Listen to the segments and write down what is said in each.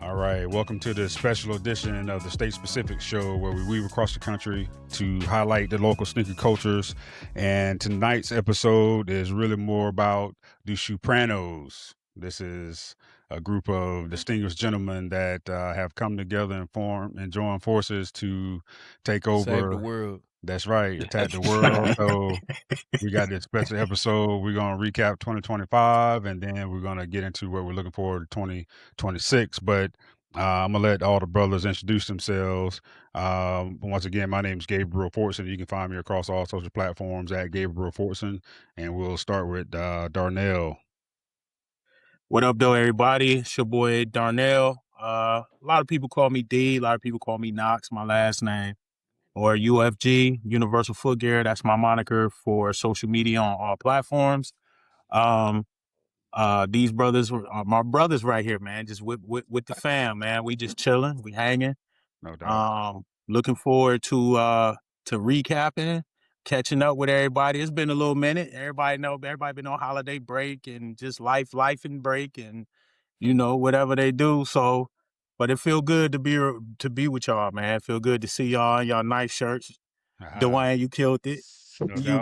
All right, welcome to this special edition of the State Specific Show where we weave across the country to highlight the local sneaker cultures. And tonight's episode is really more about the Shoepranos. This is a group of distinguished gentlemen that have come together and join forces to take over. Save the world. That's right, attack the world. So we got this special episode. We're going to recap 2025, and then we're going to get into what we're looking forward to 2026. But I'm going to let all the brothers introduce themselves. Once again, my name is Gabriel Fortson. You can find me across all social platforms at Gabriel Fortson. And we'll start with Darnell. What up, though, everybody? It's your boy, Darnell. A lot of people call me D. A lot of people call me Knox, my last name. Or UFG, Universal Foot Gear. That's my moniker for social media on all platforms. These brothers are my brothers right here, man. Just with the fam, man. We just chilling, we hanging. No doubt. Looking forward to recapping, catching up with everybody. It's been a little minute. Everybody been on holiday break and just life and break and whatever they do. So, but it feel good to be with y'all, man. It feel good to see y'all in y'all nice shirts. Dwayne, you killed it.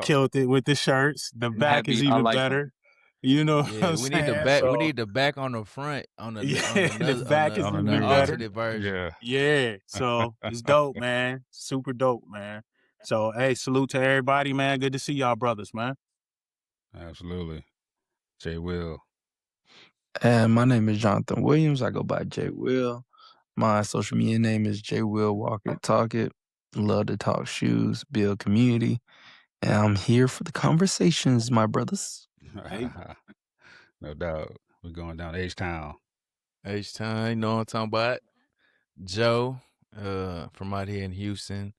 Killed it with the shirts. The back is even better. You know what I'm we saying? need the back. We need the back on the front. The back is even better. Version. Yeah. So it's dope, man. Super dope, man. So hey, salute to everybody, man. Good to see y'all, brothers, man. Absolutely. J. Will. And my name is Jonathan Williams. I go by J. Will. My social media name is J. Will Walk It Talk It. Love to talk shoes, build community. And I'm here for the conversations, my brothers. No doubt. We're going down H-Town. H-Town, you know what I'm talking about? Joe, from out here in Houston.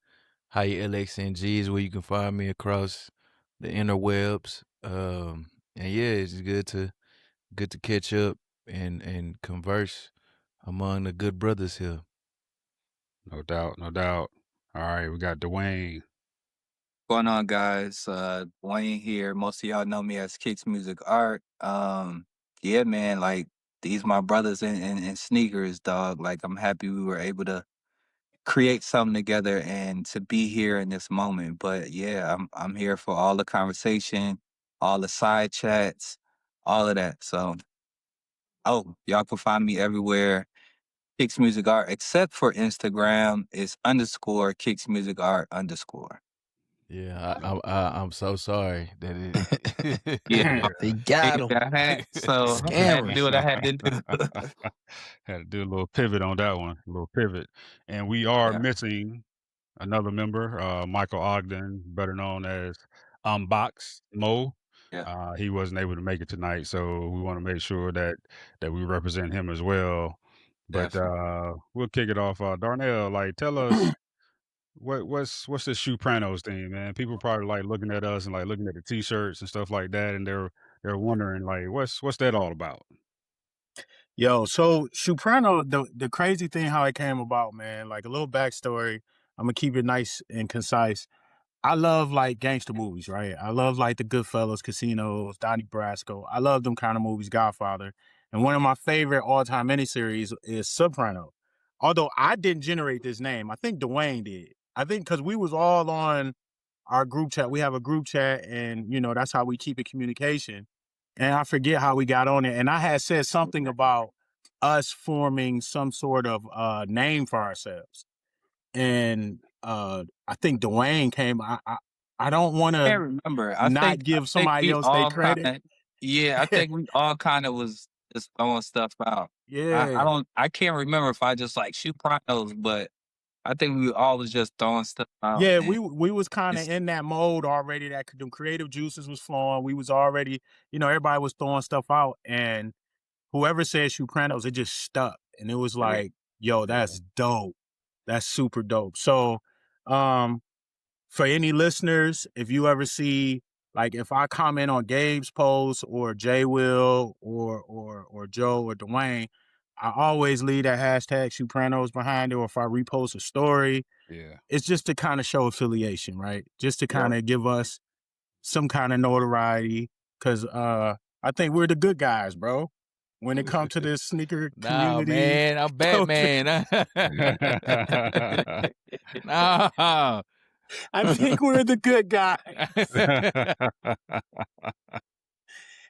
High LXNG is where you can find me across the interwebs. And yeah, it's good to catch up and converse among the good brothers here. No doubt. All right, we got Dwayne. What's going on, guys? Dwayne here. Most of y'all know me as Kicks Music Art. Yeah, man, like these my brothers in sneakers, dog. Like I'm happy we were able to create something together and to be here in this moment. But yeah, I'm here for all the conversation, all the side chats, all of that. So y'all can find me everywhere. Kicks Music Art, except for Instagram, it's _ Kicks Music Art _ Yeah, I'm so sorry that it. Yeah, They got him. I had to do what I had to do. Had to do a little pivot on that one, a little pivot. And we are missing another member, Michael Ogden, better known as Unbox Mo. Yeah. He wasn't able to make it tonight, so we want to make sure that we represent him as well. But we'll kick it off. Darnell, like, tell us what's this Shoepranos thing, man? People probably like looking at us and like looking at the T-shirts and stuff like that, and they're wondering like, what's that all about? Yo, so Shoeprano, the crazy thing how it came about, man, like a little backstory. I'm gonna keep it nice and concise. I love like gangster movies, right? I love like the Goodfellas, Casinos, Donnie Brasco. I love them kind of movies, Godfather. And one of my favorite all-time miniseries is Soprano. Although I didn't generate this name, I think Dwayne did. I think because we was all on our group chat. We have a group chat, and that's how we keep in communication. And I forget how we got on it. And I had said something about us forming some sort of name for ourselves. And I think Dwayne came. I don't want I can't to remember. not give somebody else their credit. I think we all kind of was just throwing stuff out. Yeah. I can't remember if I just like Shoepranos, but I think we all was just throwing stuff out. Yeah, we was kind of in that mode already. That the creative juices was flowing. We was already, everybody was throwing stuff out, and whoever said Shoepranos, it just stuck, and it was like, yo, that's dope. That's super dope. So, for any listeners, if you ever see, like, if I comment on Gabe's post or Jay Will or Joe or Dwayne, I always leave that hashtag Shoepranos behind it. Or if I repost a story, it's just to kind of show affiliation, right? Just to kind of give us some kind of notoriety, because I think we're the good guys, bro. when it comes to this sneaker Nah, community. man, I'm Batman. Nah. I think we're the good guy.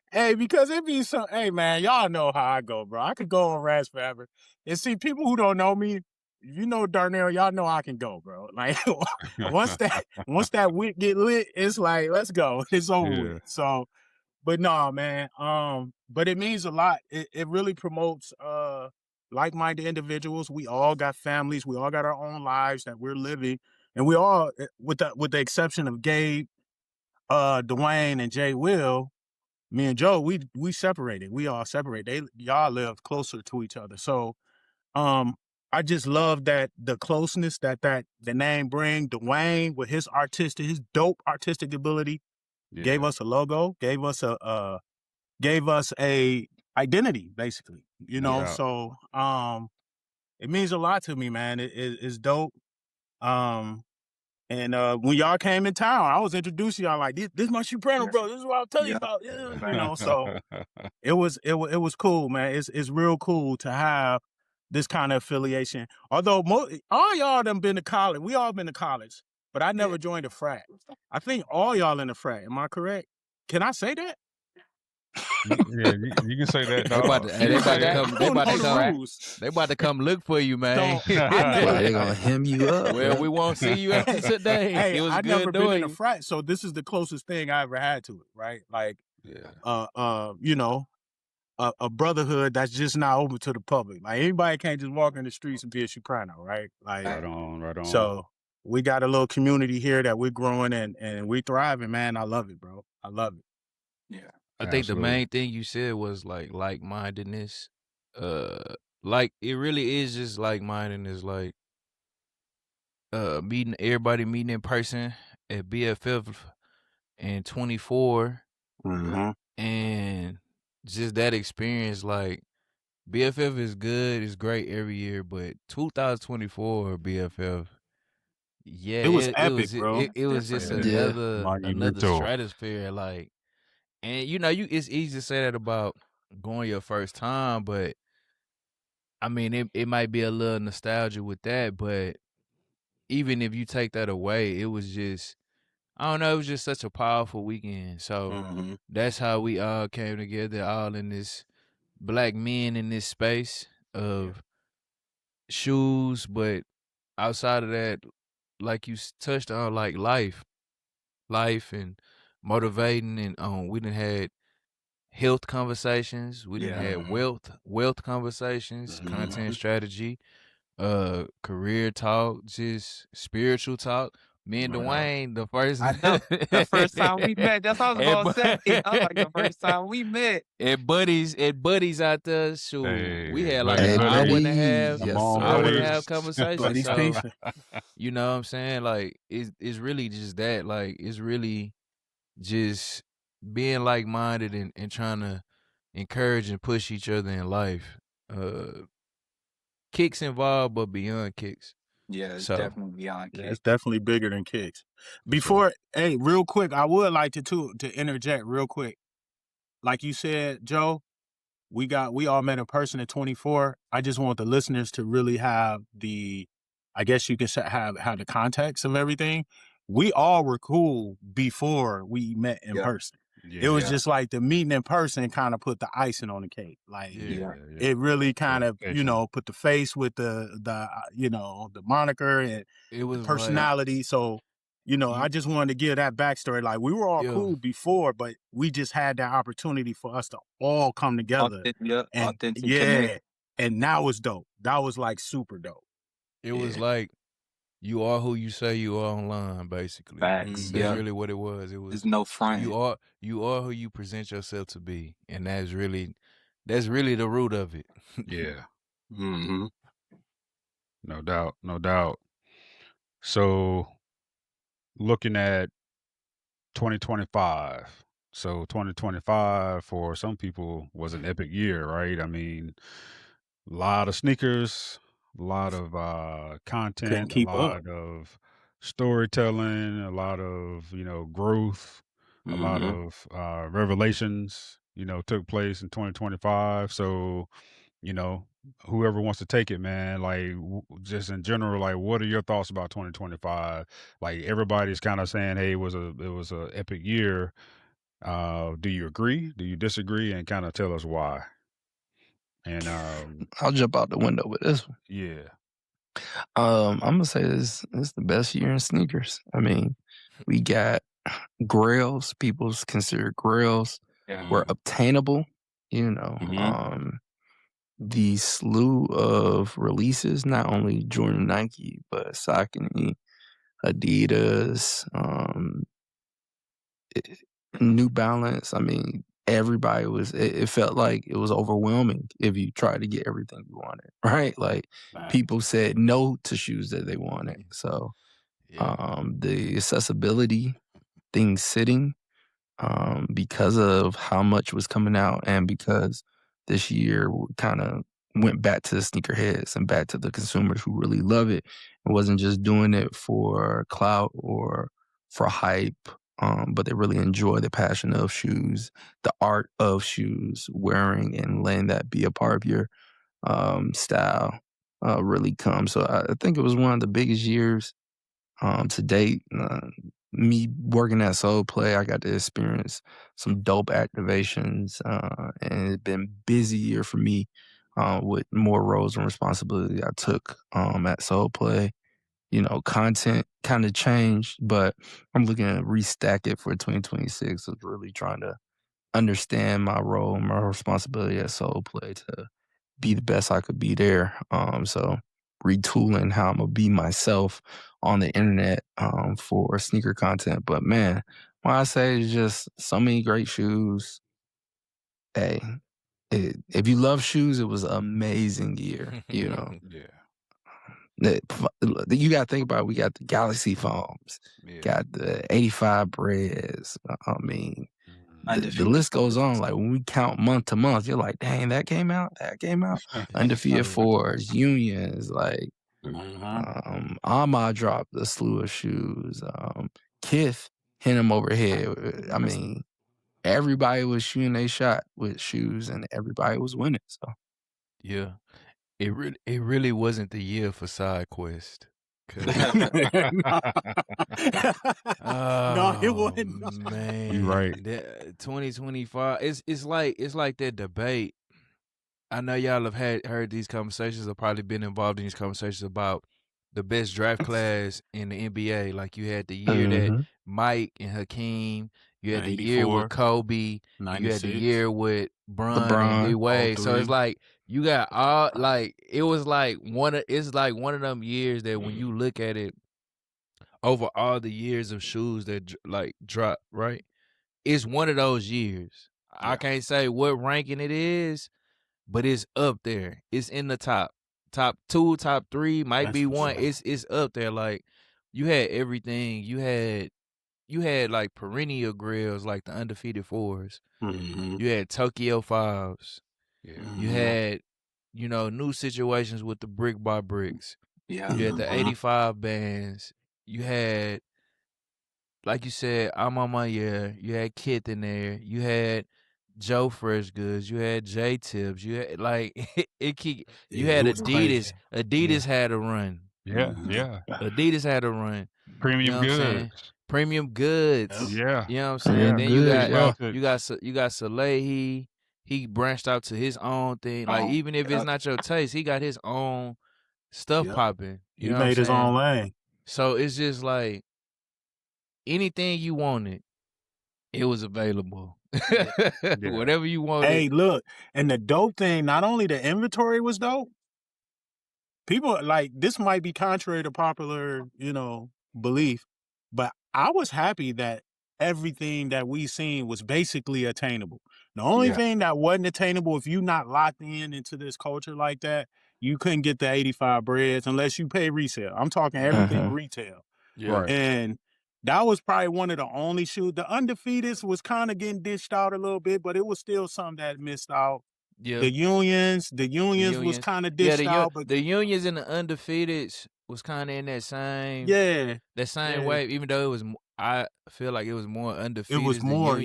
Hey, because it be so. Hey, man, y'all know how I go, bro. I could go on rants forever. And see, people who don't know me, you know Darnell, y'all know I can go, bro. Like once that wick get lit, it's like let's go. It's over with. So, but no, man. But it means a lot. It really promotes like-minded individuals. We all got families. We all got our own lives that we're living, and we all, with the exception of Gabe, Dwayne, and Jay Will. Me and Joe, we separated. We all separated. Y'all live closer to each other. So I just love that the closeness that the name bring. Dwayne with his dope artistic ability gave us a logo, gave us a identity, basically. You know, so it means a lot to me, man. It's dope. And when y'all came in town, I was introducing y'all like this my Shoepranos, bro. This is what I'll tell you about. You know, so it was cool, man. It's real cool to have this kind of affiliation. Although all y'all done been to college, we all been to college, but I never joined a frat. I think all y'all in a frat. Am I correct? Can I say that? Yeah, you can say that. They about to come look for you, man. So, They gonna hem you up. Well, bro. we won't see you after today. Hey, it was I good never been doing in a you. frat, so this is the closest thing I ever had to it, right? Like, you know, a brotherhood that's just not open to the public. Like anybody can't just walk in the streets and be a Shoeprano, right? Like, right on. So we got a little community here that we're growing and we thriving, man. I love it, bro. I love it. Yeah. I think the main thing you said was like-mindedness. Like it really is just like-mindedness, like meeting in person at BFF and 24 and just that experience. Like BFF is good, it's great every year, but 2024 BFF, yeah, it was epic, bro. It was just another stratosphere, like. And you know, it's easy to say that about going your first time, but I mean, it might be a little nostalgia with that, but even if you take that away, it was just, I don't know, it was just such a powerful weekend. So that's how we all came together, all in this black men in this space of shoes, but outside of that, like you touched on, like life and motivating, and we done had health conversations. We done had wealth conversations, content strategy, career talk, just spiritual talk. Me and Dwayne, the first the first time we met. That's what I was gonna say. I was like the first time we met. At buddies out there, shoot. We had like an Hey, hour and a half, yes, hour and a sir. half conversation. So, peace. you know what I'm saying? Like it's really just that. Like it's really just being like-minded and trying to encourage and push each other in life. Kicks involved, but beyond kicks. Yeah, it's definitely beyond kicks. Yeah, it's definitely bigger than kicks. Before, hey, real quick, I would like to interject real quick. Like you said, Joe, we all met in person at 24. I just want the listeners to really have I guess you can say have the context of everything. We all were cool before we met in person. It was just like the meeting in person kind of put the icing on the cake. Like it really kind of, you know, put the face with the you know, the moniker and it was the personality. So, you know, I just wanted to give that backstory. Like we were all cool before, but we just had that opportunity for us to all come together. Authentic yeah. And that was dope. That was like super dope. It was like you are who you say you are online, basically. Facts. That's really what it was. It was There's no front. You are who you present yourself to be, and that's really the root of it. Yeah. No doubt. So looking at 2025. So 2025 for some people was an epic year, right? I mean, a lot of sneakers, a lot of content, a lot of storytelling, a lot of, you know, growth, a lot of revelations, took place in 2025. So, whoever wants to take it, man, like just in general, like what are your thoughts about 2025? Like everybody's kind of saying, hey, it was a epic year. Do you agree? Do you disagree? And kind of tell us why. And I'll jump out the window with this one. yeah. I'm gonna say this is the best year in sneakers. I mean, we got grails. People's considered grails were obtainable. The slew of releases, not only Jordan, Nike, but Saucony, Adidas, New Balance. I mean, everybody was. It felt like it was overwhelming if you tried to get everything you wanted. Right? Like people said no to shoes that they wanted. So, the accessibility, things sitting, because of how much was coming out, and because this year kind of went back to the sneakerheads and back to the consumers who really love it. It wasn't just doing it for clout or for hype, but they really enjoy the passion of shoes, the art of shoes, wearing and letting that be a part of your style really come. So I think it was one of the biggest years to date. Me working at Soul Play, I got to experience some dope activations, and it's been a busy year for me with more roles and responsibility I took at Soul Play. Content kind of changed, but I'm looking to restack it for 2026. I was really trying to understand my role and my responsibility at Soul Play to be the best I could be there. So retooling how I'm gonna be myself on the internet for sneaker content. But man, when I say it's just so many great shoes, hey, if you love shoes, it was an amazing year. Yeah. You got to think about it. We got the Galaxy foams, Yeah. got the 85 breads. I mean, the Undefeated. list goes on. Like when we count month to month, you're like, dang, that came out. Undefeated fours, unions, like Ahmad dropped a slew of shoes. Kith hit him overhead. I mean, everybody was shooting a shot with shoes, and everybody was winning. So Yeah. It really wasn't the year for side quest. No, it wasn't. Man, You right. 2025. It's like that debate. I know y'all have heard these conversations, or probably been involved in these conversations about the best draft class in the NBA. Like you had the year that Mike and Hakeem, you had the year with Kobe, you had the year with Bron and D Wade. So it's like you got all like it was like one of them years that when you look at it over all the years of shoes that like drop, right? It's one of those years. I can't say what ranking it is, but it's up there. It's in the top 2, top 3, might be one. Sure. It's up there. Like you had everything. You had like perennial grills like the undefeated 4s. You had Tokyo 5s. Yeah. You had new situations with the brick by bricks. Yeah. You had the 85 bands. You had, like you said, I'm on my year. You had Kith in there. You had Joe Fresh Goods. You had J Tips. You had like you had Adidas. Adidas had a run. Yeah. Adidas had a run. Premium goods. Premium goods. Yeah. You know what I'm saying? Then good, you got Salehi. He branched out to his own thing. Like even if it's not your taste, he got his own stuff popping. He made his own lane. So it's just like anything you wanted, it was available. Whatever you wanted. Hey, look, and the dope thing, not only the inventory was dope, people like this might be contrary to popular, belief, but I was happy that everything that we seen was basically attainable. The only thing that wasn't attainable, if you not locked into this culture like that, you couldn't get the 85 breads unless you pay resale. I'm talking everything retail. Yeah. Right. And that was probably one of the only shoes. The undefeateds was kind of getting dished out a little bit, but it was still something that missed out. Yeah. The unions was kind of dished out. But the unions and the undefeateds was kind of in that same wave, even though it was, I feel like it was more undefeated. It was more,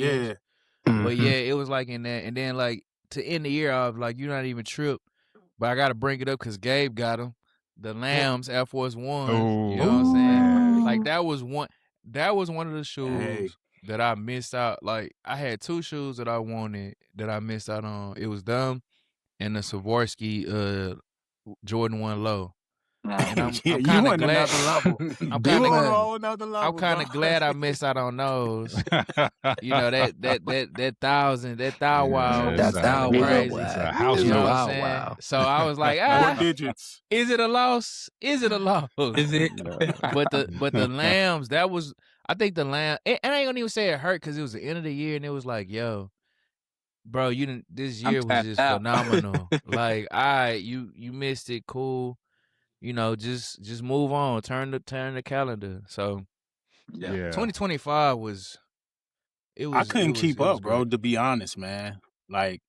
But yeah, it was like in that, and then like to end the year, I was like, you're not even tripped, but I got to bring it up because Gabe got them, the Lambs Air Force Ones. You know what I'm saying? Like that was one of the shoes that I missed out. Like I had two shoes that I wanted that I missed out on. It was them and the Swarovski Jordan 1 Low. And I'm kind of glad. Another level. I'm You kind on a of whole another level. I'm kind of glad I missed out on those. You know that 1,000, that thou wow, That thou crazy. wow. It's a house You know what I'm number. saying? Wow. So I was like, 4 digits. is it a loss? Is it a loss? Is it? But the Lambs, that was, I think the Lamb, and I ain't gonna even say it hurt because it was the end of the year and it was like, yo, bro, this year was just phenomenal. Like, you missed it, cool. You know, just move on. Turn the calendar. So Yeah. 2025 was. I couldn't keep up, bro. To be honest, man. Like,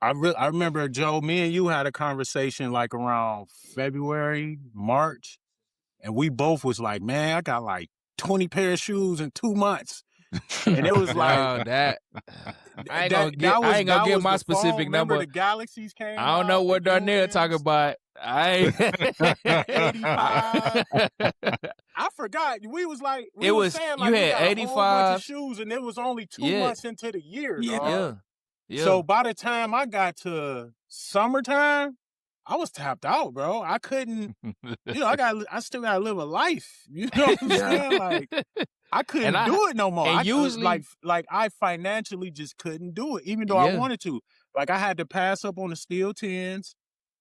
I remember, Joe, me and you had a conversation like around February, March, and we both was like, man, I got like 20 pair of shoes in 2 months. And it was like that. I ain't gonna get my specific number. The Galaxies came. I don't know what Darnell talking about. I 85. I forgot. We was like, saying like you we had got a 85 whole bunch of shoes, and it was only 2 months into the year. Dog. Yeah. So by the time I got to summertime, I was tapped out, bro. I couldn't. I still gotta live a life. You know what I'm saying? Like, I couldn't do it no more. And I usually, like I financially just couldn't do it, even though I wanted to. Like, I had to pass up on the Steel 10s.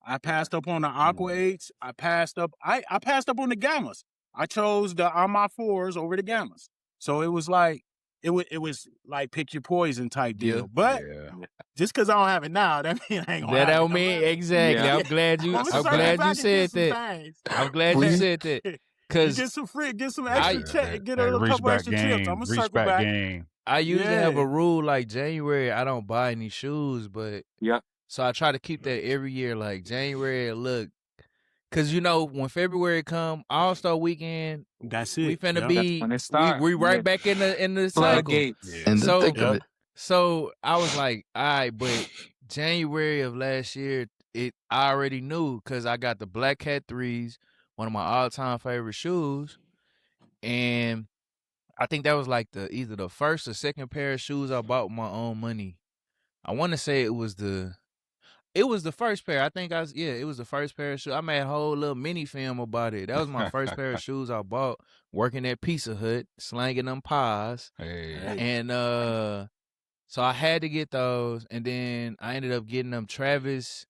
I passed up on the Aqua 8s. I passed up on the Gammas. I chose the Ama 4s over the Gammas. So it was like it was like pick your poison type deal. But just because I don't have it now, that mean I ain't gonna that have don't it. mean exactly. I'm glad you said that. I'm glad you said that. Cause get some extra check, get a little couple extra chips. I'm gonna circle back. I usually have a rule like January, I don't buy any shoes, but so I try to keep that every year. Like January, look, cause when February come, All-Star Weekend, that's it. We finna be when it start. We right back in the cycle. In the thick of it. So I was like, all right, but January of last year, I already knew because I got the Black Cat 3s, one of my all-time favorite shoes, and I think that was like either the first or second pair of shoes I bought with my own money. I want to say it was the first pair. I think it was the first pair of shoes. I made a whole little mini film about it. That was my first pair of shoes I bought working at Pizza Hut, slanging them pies. And so I had to get those, and then I ended up getting them Travis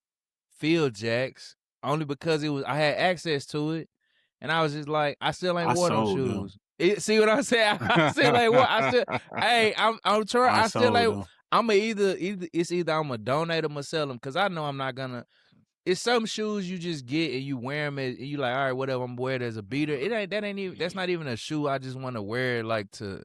Field Jacks only because I had access to it, and I was just like, I still ain't wore them shoes. See what I'm saying? I still ain't wore. I'm trying. I still ain't. I'm either I'm gonna donate them or sell them because I know I'm not gonna. It's some shoes you just get and you wear them and you like, all right, whatever, I'm wear it as a beater. That's not even a shoe I just want to wear like to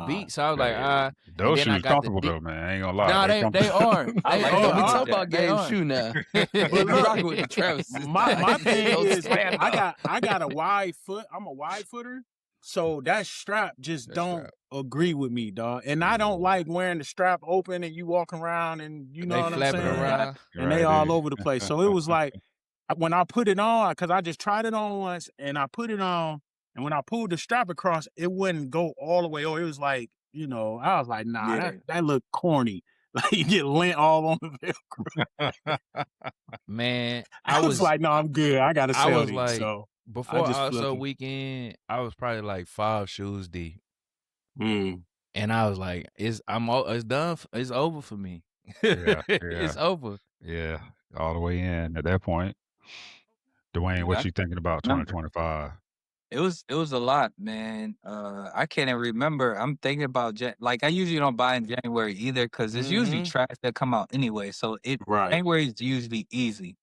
beat. So I was like, those shoes comfortable though, man. I ain't gonna lie. Nah, they are. We talk about game shoe now. But rocking with the Travis. My thing is, I got a wide foot. I'm a wide footer. So that strap just don't agree with me, dog. And I don't like wearing the strap open and you walking around and you know what I'm saying? Around. And they all over the place. So it was like, when I put it on, because I just tried it on once and I put it on, and when I pulled the strap across, it wouldn't go all the way over. It was like, I was like, nah, that looked corny. Like you get lint all on the Velcro. Man, I was like, no, I'm good. I got to sell these. Like, so before All-Star Weekend, I was probably like 5 shoes deep. And I was like, it's done. It's over for me. It's over. Yeah, all the way in at that point. Dwayne, what you thinking about 2025? It was a lot, man. I can't even remember. I'm thinking about I usually don't buy in January either because it's usually trash that come out anyway. So January is usually easy.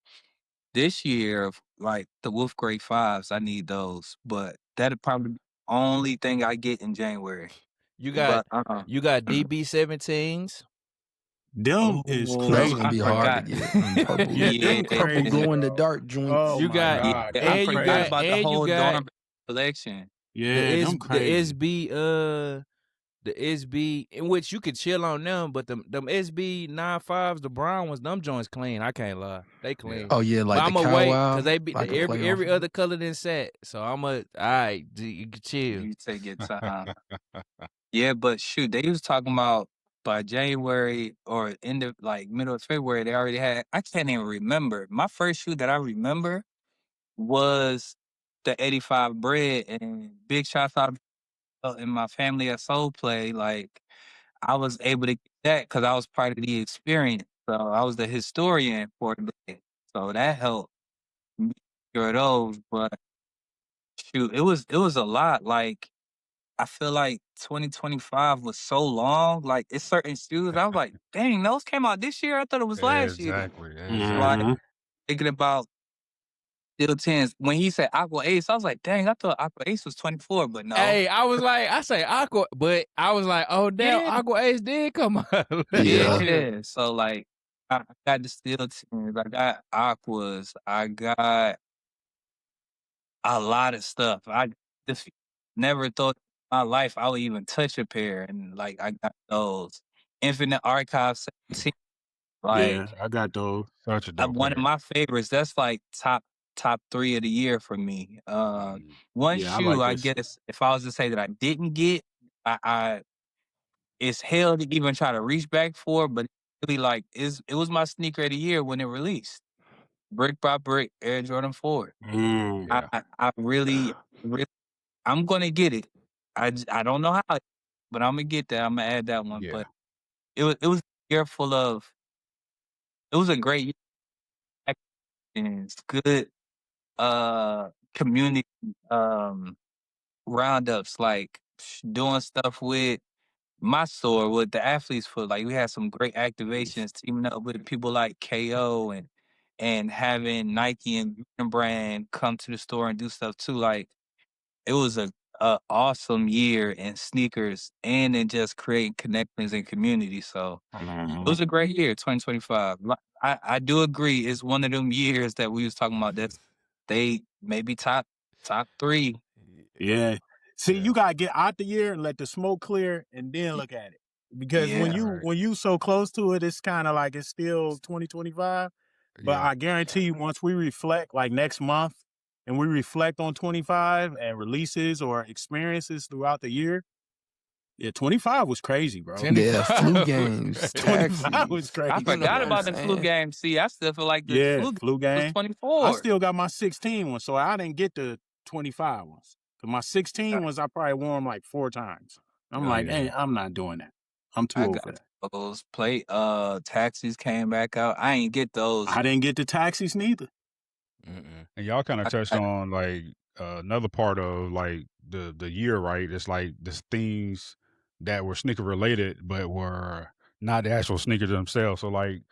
This year, like the Wolf Grade 5s, I need those, but that'll probably be the only thing I get in January. You got DB17s. Them is crazy. Those gonna be hard to get. Purple, purple glow in the dark joints. Oh, you got I forgot about the whole dorm collection. Yeah, the SB the SB, in which you could chill on them, but them SB 95s, the brown ones, them joints clean. I can't lie, they clean. Oh yeah, But like the I'm gonna cow wait wow, because they be like a play every on. other color than set. So I'm a all right. You can chill. You take your time. Yeah, but shoot, they was talking about by January or end of like middle of February, they already had. I can't even remember. My first shoe that I remember was the '85 bread, and big shots out in my family at Soul Play. Like I was able to get that because I was part of the experience. So I was the historian for the day. So that helped me secure those. But shoot, it was a lot. Like I feel like 2025 was so long. Like it's certain shoes. I was like, dang, those came out this year. I thought it was last year. Exactly. Like Exactly. Mhm. thinking about Steel Tens. When he said Aqua Ace, I was like, dang, I thought Aqua Ace was 24, but no. Hey, I was like, I say Aqua, but I was like, oh damn, Yeah. Aqua Ace did come out. Yeah. Yeah. So like I got the Steel Tens, I got Aquas, I got a lot of stuff. I just never thought in my life I would even touch a pair. And like I got those. Infinite Archive 17. Yeah, Like I got those. Such a dope one of pair. my favorites. That's like top 3 of the year for me. One Yeah, I shoe, like I this. guess, if I was to say that I didn't get, I it's hell to even try to reach back for, but really like it was my sneaker of the year when it released. Brick by brick, Air Jordan 4. Mm. Yeah. I really, I'm gonna get it. I don't know how, but I'm gonna get that. I'm gonna add that one. Yeah. But it was a year full of. It was a great year. Actions, good community roundups, like doing stuff with my store with the athletes for like we had some great activations teaming up with people like KO and having Nike and Jordan Brand come to the store and do stuff too. Like it was a awesome year in sneakers and in just creating connections and community. So it was a great year, 2025. I do agree. It's one of them years that we was talking about. That's they maybe top 3. Yeah. See, Yeah. you gotta get out the year and let the smoke clear and then look at it. Because when Yeah, you Right. when you so close to it, it's kind of like it's still 2025. But Yeah. I guarantee you, once we reflect, like next month, and we reflect on 25 and releases or experiences throughout the year, yeah, 25 was crazy, bro. Yeah, 25 flu was games, crazy. 25 was taxis. I crazy, You know forgot what bro. I'm about the flu saying? game. See, I still feel like the Yeah, flu game flu was game. I 24. still got my 16 ones, so I didn't get the 25 ones. 'Cause my 16 ones, I probably wore them like 4 times. I'm Oh like, yeah. hey, I'm not doing that. I'm too I old for got that. those plate taxis came back out. I ain't get those. I didn't get the taxis neither. Mm-mm. And y'all kind of I touched got on like another part of like the year, right? It's like the things that were sneaker related, but were not the actual sneakers themselves. So like,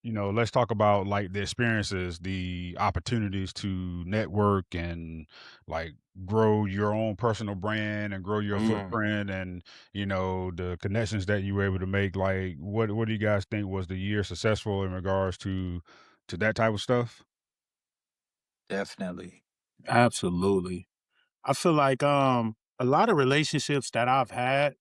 let's talk about like the experiences, the opportunities to network and like grow your own personal brand and grow your footprint and the connections that you were able to make. Like what do you guys think was the year successful in regards to that type of stuff? definitely. Absolutely. I feel like a lot of relationships that I've had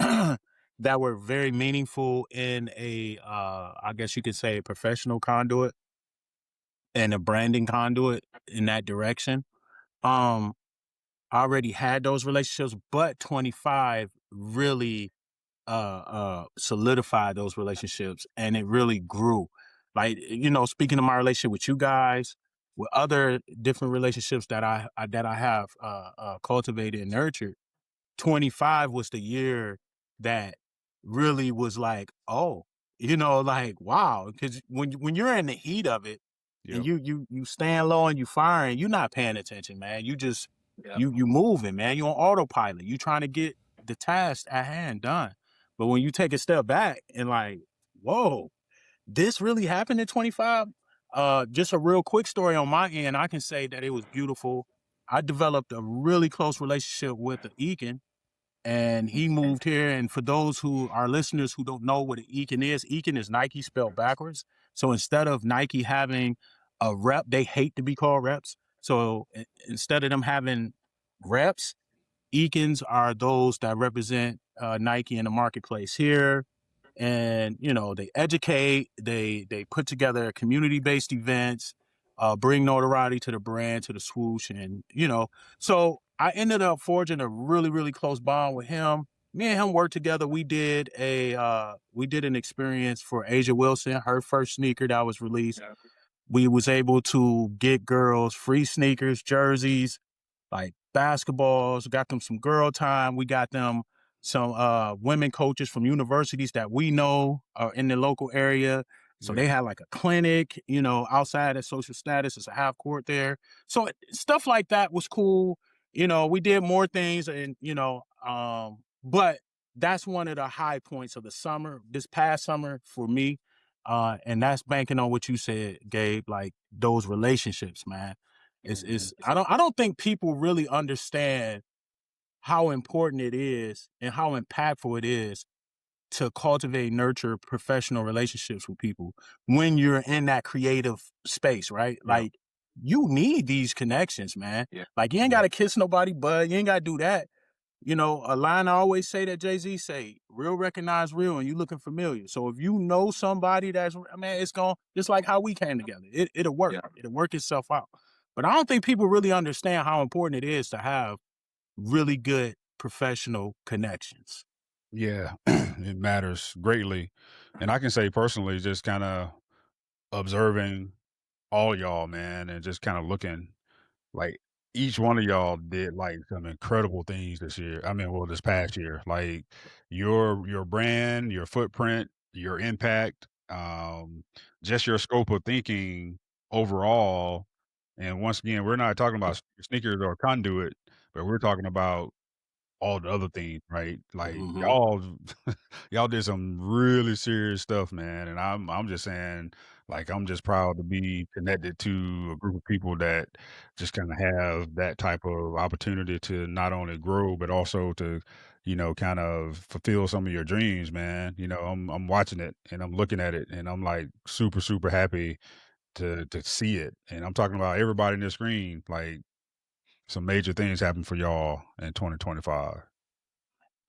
that were very meaningful in a I guess you could say a professional conduit and a branding conduit in that direction. Um I already had those relationships, but 25 really solidified those relationships and it really grew. Like, speaking of my relationship with you guys, with other different relationships that I have cultivated and nurtured, 25 was the year that really was like, oh, like wow, because when you're in the heat of it and Yep. you stand low and you firing, you're not paying attention, man. You just Yeah, you moving, man. You on autopilot. You trying to get the task at hand done. But when you take a step back and like, whoa, this really happened in 25. Just a real quick story on my end. I can say that it was beautiful. I developed a really close relationship with the Eakin, and he moved here. And for those who are listeners who don't know what an Eakin is Nike spelled backwards. So instead of Nike having a rep, they hate to be called reps. So instead of them having reps, Eakins are those that represent Nike in the marketplace here. And, you know, they educate, they put together community-based events, bring notoriety to the brand, to the swoosh. And, you know, so I ended up forging a really, really close bond with him. Me and him worked together. We did an experience for Asia Wilson, her first sneaker that was released. Yeah. We was able to get girls free sneakers, jerseys, like basketballs, got them some girl time. We got them some women coaches from universities that we know are in the local area. So they had like a clinic, you know, outside of social status. It's a half court there. So stuff like that was cool. You know, we did more things and, you know, but that's one of the high points of the summer, this past summer for me. And that's banking on what you said, Gabe, like those relationships, man. I don't think people really understand how important it is and how impactful it is to cultivate, nurture professional relationships with people when you're in that creative space, right? Yeah. Like you need these connections, man. Yeah. Like you ain't gotta kiss nobody, bud. You ain't gotta do that. You know, a line I always say that Jay-Z say, real recognize real and you looking familiar. So if you know somebody that's, man, it's going, just like how we came together. It'll work. Yeah. It'll work itself out. But I don't think people really understand how important it is to have really good professional connections. Yeah, it matters greatly. And I can say personally, just kind of observing all y'all, man, and just kind of looking like each one of y'all did like some incredible things this year. I mean, well, this past year, like your brand, your footprint, your impact, just your scope of thinking overall. And once again, we're not talking about sneakers or conduit, but we're talking about all the other things, right? Like y'all did some really serious stuff, man. And I'm just saying, like, I'm just proud to be connected to a group of people that just kind of have that type of opportunity to not only grow, but also to, you know, kind of fulfill some of your dreams, man. You know, I'm watching it and I'm looking at it and I'm like super, super happy to see it. And I'm talking about everybody in the screen, like some major things happen for y'all in 2025.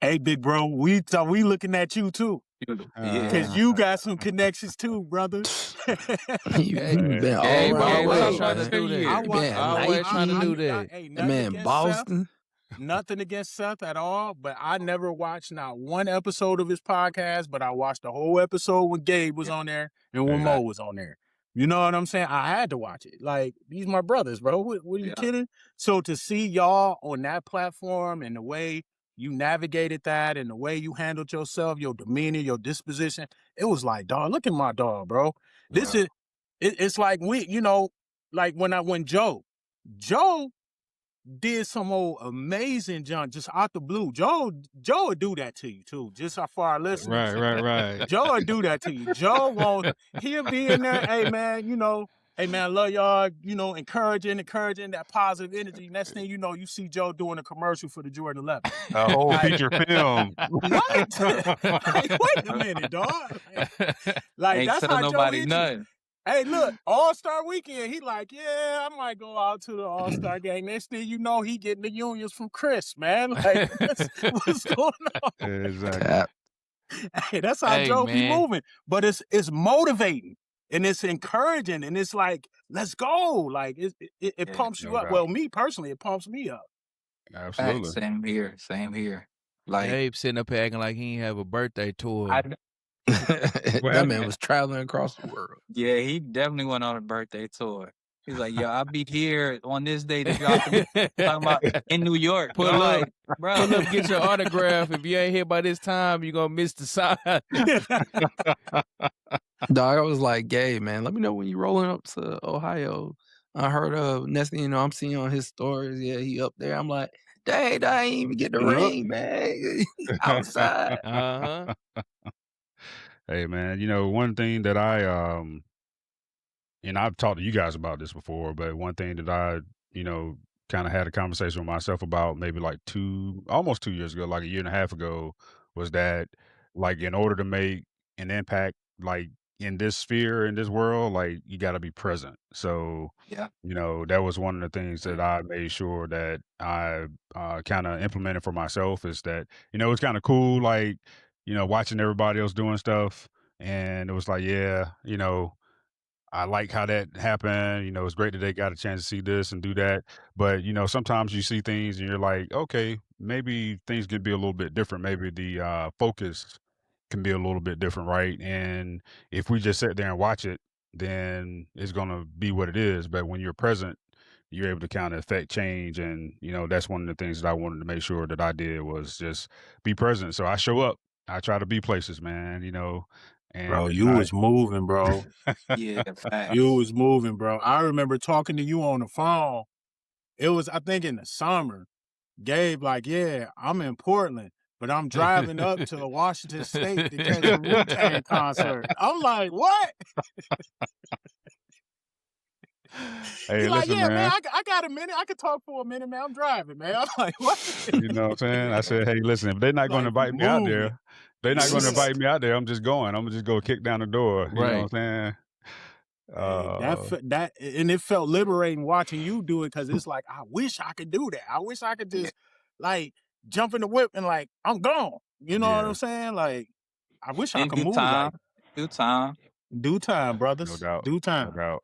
Hey, big bro, we looking at you too. Yeah. Cause you got some connections too, brother. You been all Gabe around always way, trying to man. do that. I You watch. been Always trying to Nike, do that. Hey, that nothing man against Seth. Boston. Nothing against Seth at all, but I never watched not one episode of his podcast, but I watched the whole episode when Gabe was on there and when Mo was on there. You know what I'm saying? I had to watch it. Like, these my brothers, bro. What are you kidding? So to see y'all on that platform and the way you navigated that and the way you handled yourself, your demeanor, your disposition, it was like, dog, look at my dog, bro. This is, it's like we, you know, like when Joe did some old amazing junk just out the blue. Joe would do that to you too. Just for our listeners. Right. Joe would do that to you. He'll be in there, hey man, I love y'all, encouraging that positive energy. Next thing you know, you see Joe doing a commercial for the Jordan 11. A whole feature film. What? Like, wait a minute, dog. Like Ain't that's tell how Joe nobody hit you. nothing. Hey, look, All-Star Weekend. He like, yeah, I might go out to the All-Star game. Next thing you know, he getting the unions from Chris, man. Like, what's going on? Exactly. Cap. Hey, that's how Joe be man. moving. But it's motivating and it's encouraging and it's like, let's go. Like it pumps you no up. doubt. Well, me personally, it pumps me up. Absolutely. Same here. Like Gabe sitting up here acting like he ain't have a birthday tour. That man was traveling across the world. Yeah, he definitely went on a birthday tour. He's like, yo, I'll be here on this day to drop the talking about in New York. Pull I'm up. like, bro. Pull up, get your autograph. If you ain't here by this time, you're gonna miss the sign. Dog, I was like, Gabe, man, let me know when you rolling up to Ohio. I heard of next thing you know, I'm seeing on his stories. Yeah, he up there. I'm like, dang, I ain't even get the ring, man. Outside. Uh-huh. Hey man, you know, one thing that I and I've talked to you guys about this before, but one thing that I, you know, kind of had a conversation with myself about maybe like almost 2 years ago, like a year and a half ago, was that like in order to make an impact, like in this sphere, in this world, like you got to be present. So, Yeah. that was one of the things that I made sure that I kind of implemented for myself is that, it's kind of cool, like, watching everybody else doing stuff. And it was like, yeah, I like how that happened. It's great that they got a chance to see this and do that. But, sometimes you see things and you're like, okay, maybe things can be a little bit different. Maybe the focus can be a little bit different, right? And if we just sit there and watch it, then it's going to be what it is. But when you're present, you're able to kind of affect change. And, that's one of the things that I wanted to make sure that I did was just be present. So I show up. I try to be places, man, and Bro, it's you not. was moving, bro. Yeah, You facts. was moving, bro. I remember talking to you on the phone. It was, I think, in the summer. Gabe, like, yeah, I'm in Portland, but I'm driving up to Washington State to catch the Wu-Tang concert. I'm like, what? Hey, He's like, listen, yeah, man, man. I got a minute. I could talk for a minute, man. I'm driving, man. I'm like, what? You know what I'm saying? I said, hey, listen, if they're not going to Like, invite me out moving. there, they're not going to invite me out there. I'm just going. I'm gonna just go kick down the door. You know Right. what I'm saying? Hey, that and it felt liberating watching you do it because it's like, I wish I could do that. I wish I could just like jump in the whip and like, I'm gone. You know what I'm Yeah, saying? Like, I wish I In could due move like time. Due time. due time, no brothers. doubt, Due no time. doubt.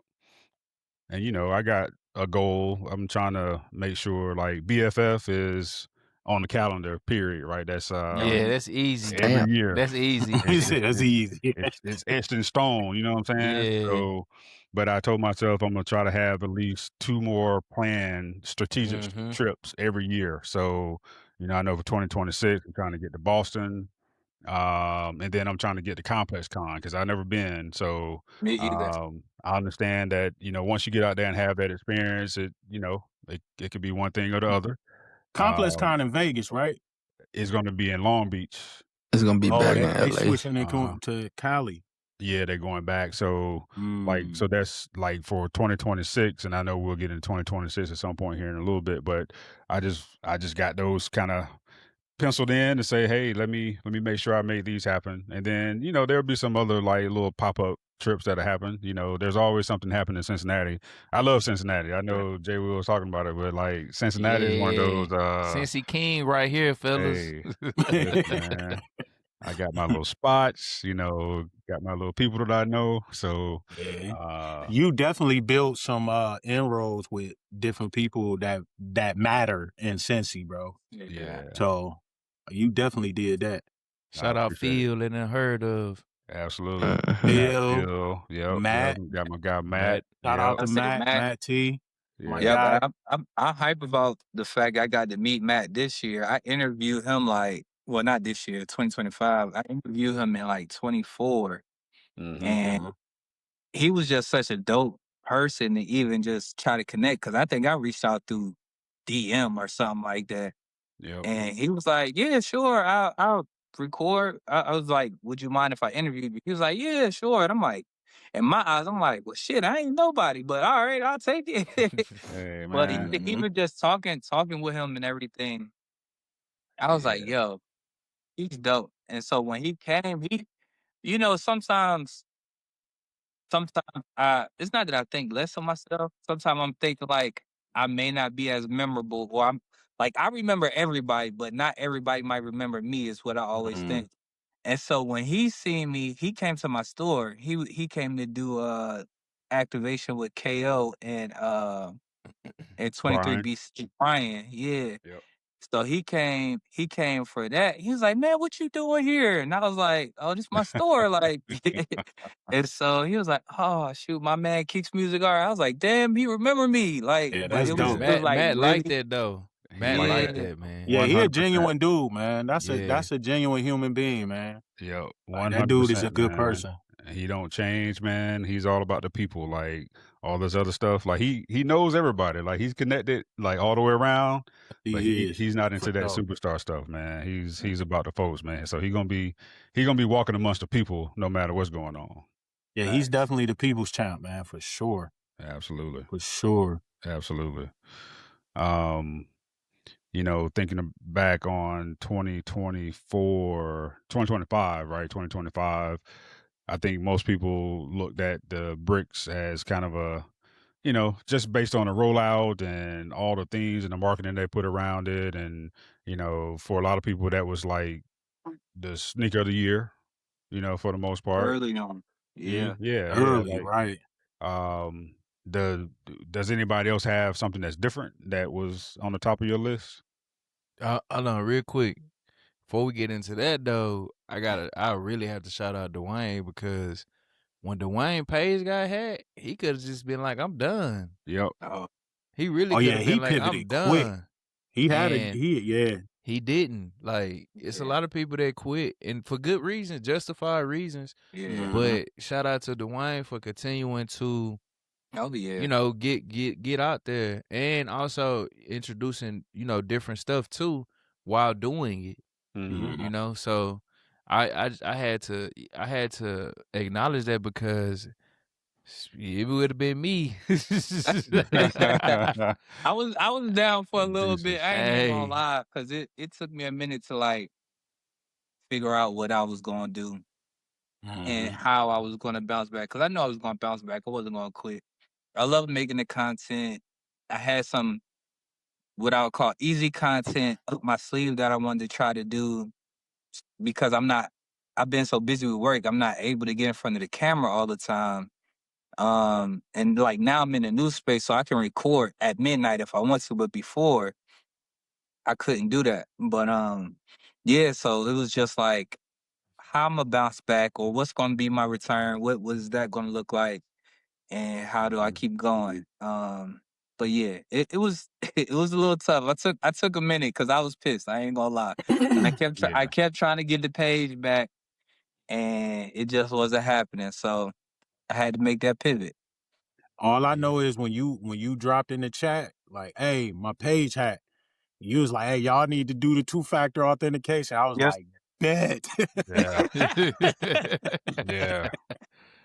And I got a goal. I'm trying to make sure like BFF is on the calendar. Period. Right? That's Yeah, that's easy. every Damn. year. That's easy. He said it's easy. It's etched in stone. You know what I'm saying? Yeah. So, but I told myself I'm gonna try to have at least 2 more planned strategic Mhm. trips every year. So, I know for 2026 I'm trying to get to Boston, and then I'm trying to get to Complex Con because I've never been. So, Me either. I understand that once you get out there and have that experience, it could be one thing or the other. Complex Um, Con in Vegas, right? it's going to be in Long Beach. It's gonna be Oh, back in they LA. switching it to Cali. Yeah, they're going back. So, so that's like for 2026, and I know we'll get into 2026 at some point here in a little bit. But I just got those kind of penciled in to say, hey, let me make sure I make these happen, and then there'll be some other like little pop up trips that'll happen. There's always something happening in Cincinnati. I love Cincinnati. I know Jay Will was talking about it, but like Cincinnati is one of Yeah. those. Cincy King right here, fellas. Hey, listen, man. I got my little spots, got my little people that I know. So, You definitely built some inroads with different people that matter in Cincy, bro. yeah, So you definitely did that. I Shout out appreciate it. Phil and Unheard of. Absolutely. Phil, Phil, yep. Matt. Got my guy Matt. Matt. Shout out Yep. to I say Matt, Matt. Matt T. My Yeah. guy. Yeah, but I'm hype about the fact I got to meet Matt this year. I interviewed him not this year, 2025. I interviewed him in like 24, Mm-hmm. and he was just such a dope person to even just try to connect. Cause I think I reached out through DM or something like that, Yep. and he was like, "Yeah, sure, I'll record." I was like, "Would you mind if I interviewed you?" He was like, "Yeah, sure." And I'm like, in my eyes, I'm like, "Well, shit, I ain't nobody, but all right, I'll take it." Hey, But man. even just talking with him and everything, I was like, Yeah. "Yo, he's dope." And so when he came, sometimes it's not that I think less of myself. Sometimes I'm thinking like I may not be as memorable, or I'm like I remember everybody, but not everybody might remember me. Is what I always think. And so when he seen me, he came to my store. He came to do activation with KO and 23 Brian. BC Brian. Yeah. Yep. So he came for that. He was like, "Man, what you doing here?" And I was like, "Oh, this my store." Like, and so he was like, "Oh, shoot, my man Kicks Music Art." I was like, "Damn, he remember me." Like, Yeah, but that's it was dope. still like Matt really, liked that though. He Matt like liked that. that, man. Yeah, he a 100%. genuine dude, man. That's Yeah. a genuine human being, man. Yep. Like, that dude is a 100%, good man. person. He don't change, man. He's all about the people. Like all this other stuff. Like he knows everybody. Like he's connected like all the way around. But he's not into that superstar stuff, man. He's about the folks, man. So he's gonna be walking amongst the people no matter what's going on. Yeah, he's definitely the people's champ, man, for sure. Absolutely. For sure. Absolutely. Thinking back on 2025, right? 2025. I think most people looked at the bricks as kind of a, just based on the rollout and all the things and the marketing they put around it. And, for a lot of people, that was like the sneaker of the year, for the most part. Early on. Yeah. Yeah. Early, Like, right? um, does anybody else have something that's different that was on the top of your list? Hold on, real quick. Before we get into that though, I really have to shout out Dwayne because when Dwayne Page got hacked, he could have just been like, I'm done. Yep. Oh, He really Oh could yeah, have he been like, pivoted I'm quick. done. He had And yeah. he didn't. Like, it's a yeah. lot of people that quit and for good reasons, justified reasons. Yeah. Mhm. But shout out to Dwayne for continuing to, Oh, yeah. get out there and also introducing, different stuff too while doing it. Mhm. So I had to acknowledge that because it would have been me. I was down for a little bit. Deuces. I ain't even gonna Hey, lie, because it took me a minute to like figure out what I was gonna do and Mhm. how I was gonna bounce back. Because I know I was gonna bounce back. I wasn't gonna quit. I love making the content. I had some what I would call easy content up my sleeve that I wanted to try to do because I've been so busy with work. I'm not able to get in front of the camera all the time. And like now I'm in a new space, so I can record at midnight if I want to, but before I couldn't do that. But yeah, so it was just like how I'm gonna bounce back or what's gonna be my return, what was that gonna look like, and how do I keep going? But yeah, it was it was a little tough. I took a minute because I was pissed. I ain't gonna lie. I Yeah. kept trying to get the page back and it just wasn't happening. So I had to make that pivot. All I yeah. know is when you dropped in the chat, like, hey, my page hacked. You was like, hey, y'all need to do the 2-factor authentication. I was Yes. like, bet. Yeah. Yeah.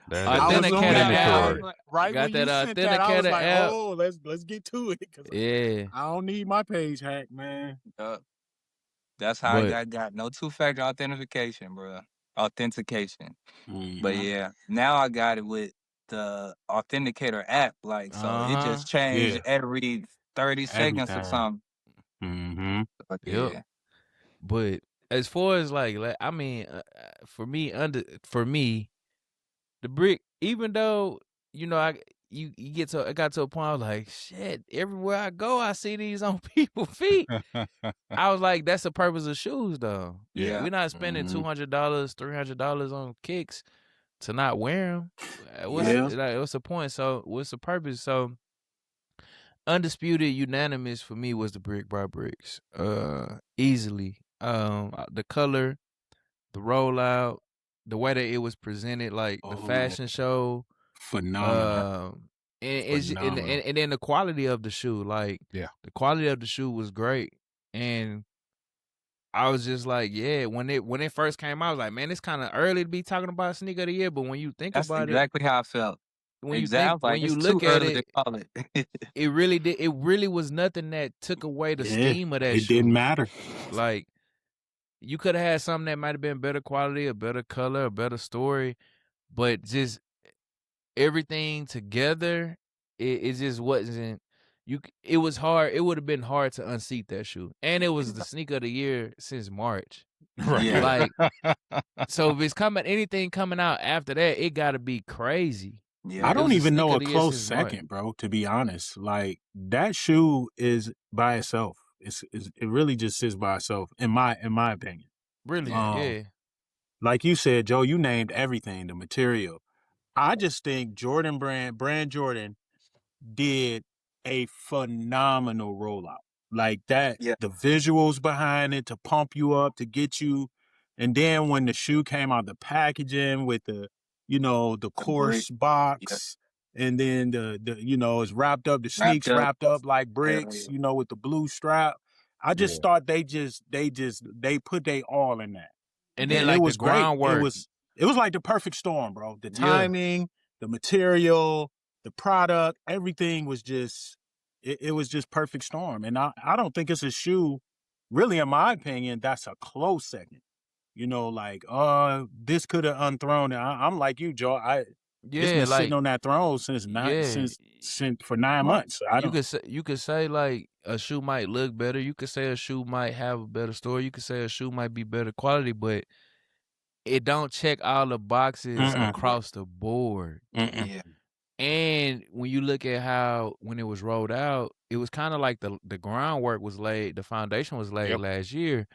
That I is was on Authenticator that app. mandatory. right Got when that you sent that. I was authenticator like, app. oh, let's get to it because Yeah. I don't need my page hacked, man. That's how But I got no 2-factor authentication, bro. Authentication. But Mhm. yeah, now I got it with the authenticator app. Like, so it uh-huh. just changed Yeah, every 30 seconds or everything. something. Mm-hmm. But Yep. yeah. But as far as like I mean, for me, the brick, even though you get to, it got to a point I was like, shit, everywhere I go, I see these on people's feet. I was like, that's the purpose of shoes, though. Yeah. Yeah. We're not spending Mhm. $200, $300 on kicks to not wear them. Yeah. What's the point? So what's the purpose? So undisputed, unanimous for me was the brick by bricks. Easily. The color, the rollout, the way that it was presented, like the Oh, fashion show, phenomenal. and then the quality of the shoe, like Yeah. the quality of the shoe was great, and I was just like, yeah, when it first came out, I was like, man, it's kind of early to be talking about sneaker of the year, but when you think That's about it, exactly how I felt. Exactly. I was like, when you it's too look at early to it, call it. it really was nothing that took away the Yeah, steam of that it didn't shoe. matter. Like, you could have had something that might have been better quality, a better color, a better story, but just everything together, it just wasn't. It was hard. It would have been hard to unseat that shoe, and it was the sneaker of the year since March. Right. Yeah. Like, so if it's anything coming out after that, it got to be crazy. Yeah. I It don't was the even sneaker know of a the year close since March. second, bro, to be honest. Like that shoe is by itself. It really just sits by itself in my opinion. Really, Yeah. yeah. Like you said, Joe, you named everything, the material. I just think Jordan brand Jordan did a phenomenal rollout. Like that, Yeah. the visuals behind it to pump you up, to get you. And then when the shoe came out, the packaging with the The brick. course Yeah. box, and then it's wrapped up, the Wrapped sneaks up. wrapped up like Hell bricks, yeah. with the blue strap. I just Yeah. thought they put they all in that. And then And Yeah. it like the was great. groundwork. It was like the perfect storm, bro. The Yeah. timing, the material, the product, everything was just it was just perfect storm. And I don't think it's a shoe, really, in my opinion, that's a close second. you know, like, this could have unthrown it. I'm like you, Joe. It's Yeah, been sitting like on that throne since yeah, for 9 months. I don't. you could say like a shoe might look better. You could say a shoe might have a better story. You could say a shoe might be better quality, but it don't check all the boxes across the board. Yeah. And when you look at how when it was rolled out, it was kind of like the groundwork was laid, the foundation was laid last year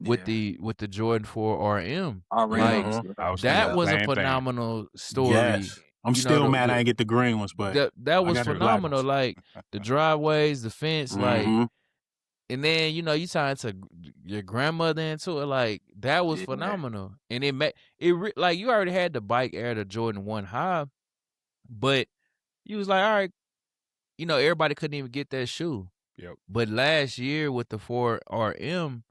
with the Jordan 4 RM. Like I was thinking that the was a same thing. phenomenal story. Yes. I'm You still know, mad I didn't get the green ones, but that was got the black phenomenal. ones. Like the driveways, the fence, like, and then you know you tie into your grandmother into it. Like that was phenomenal, and like you already had the Bike Air, the Jordan 1 High, but you was like, all right, you know everybody couldn't even get that shoe. Yep. But last year with the 4 RM,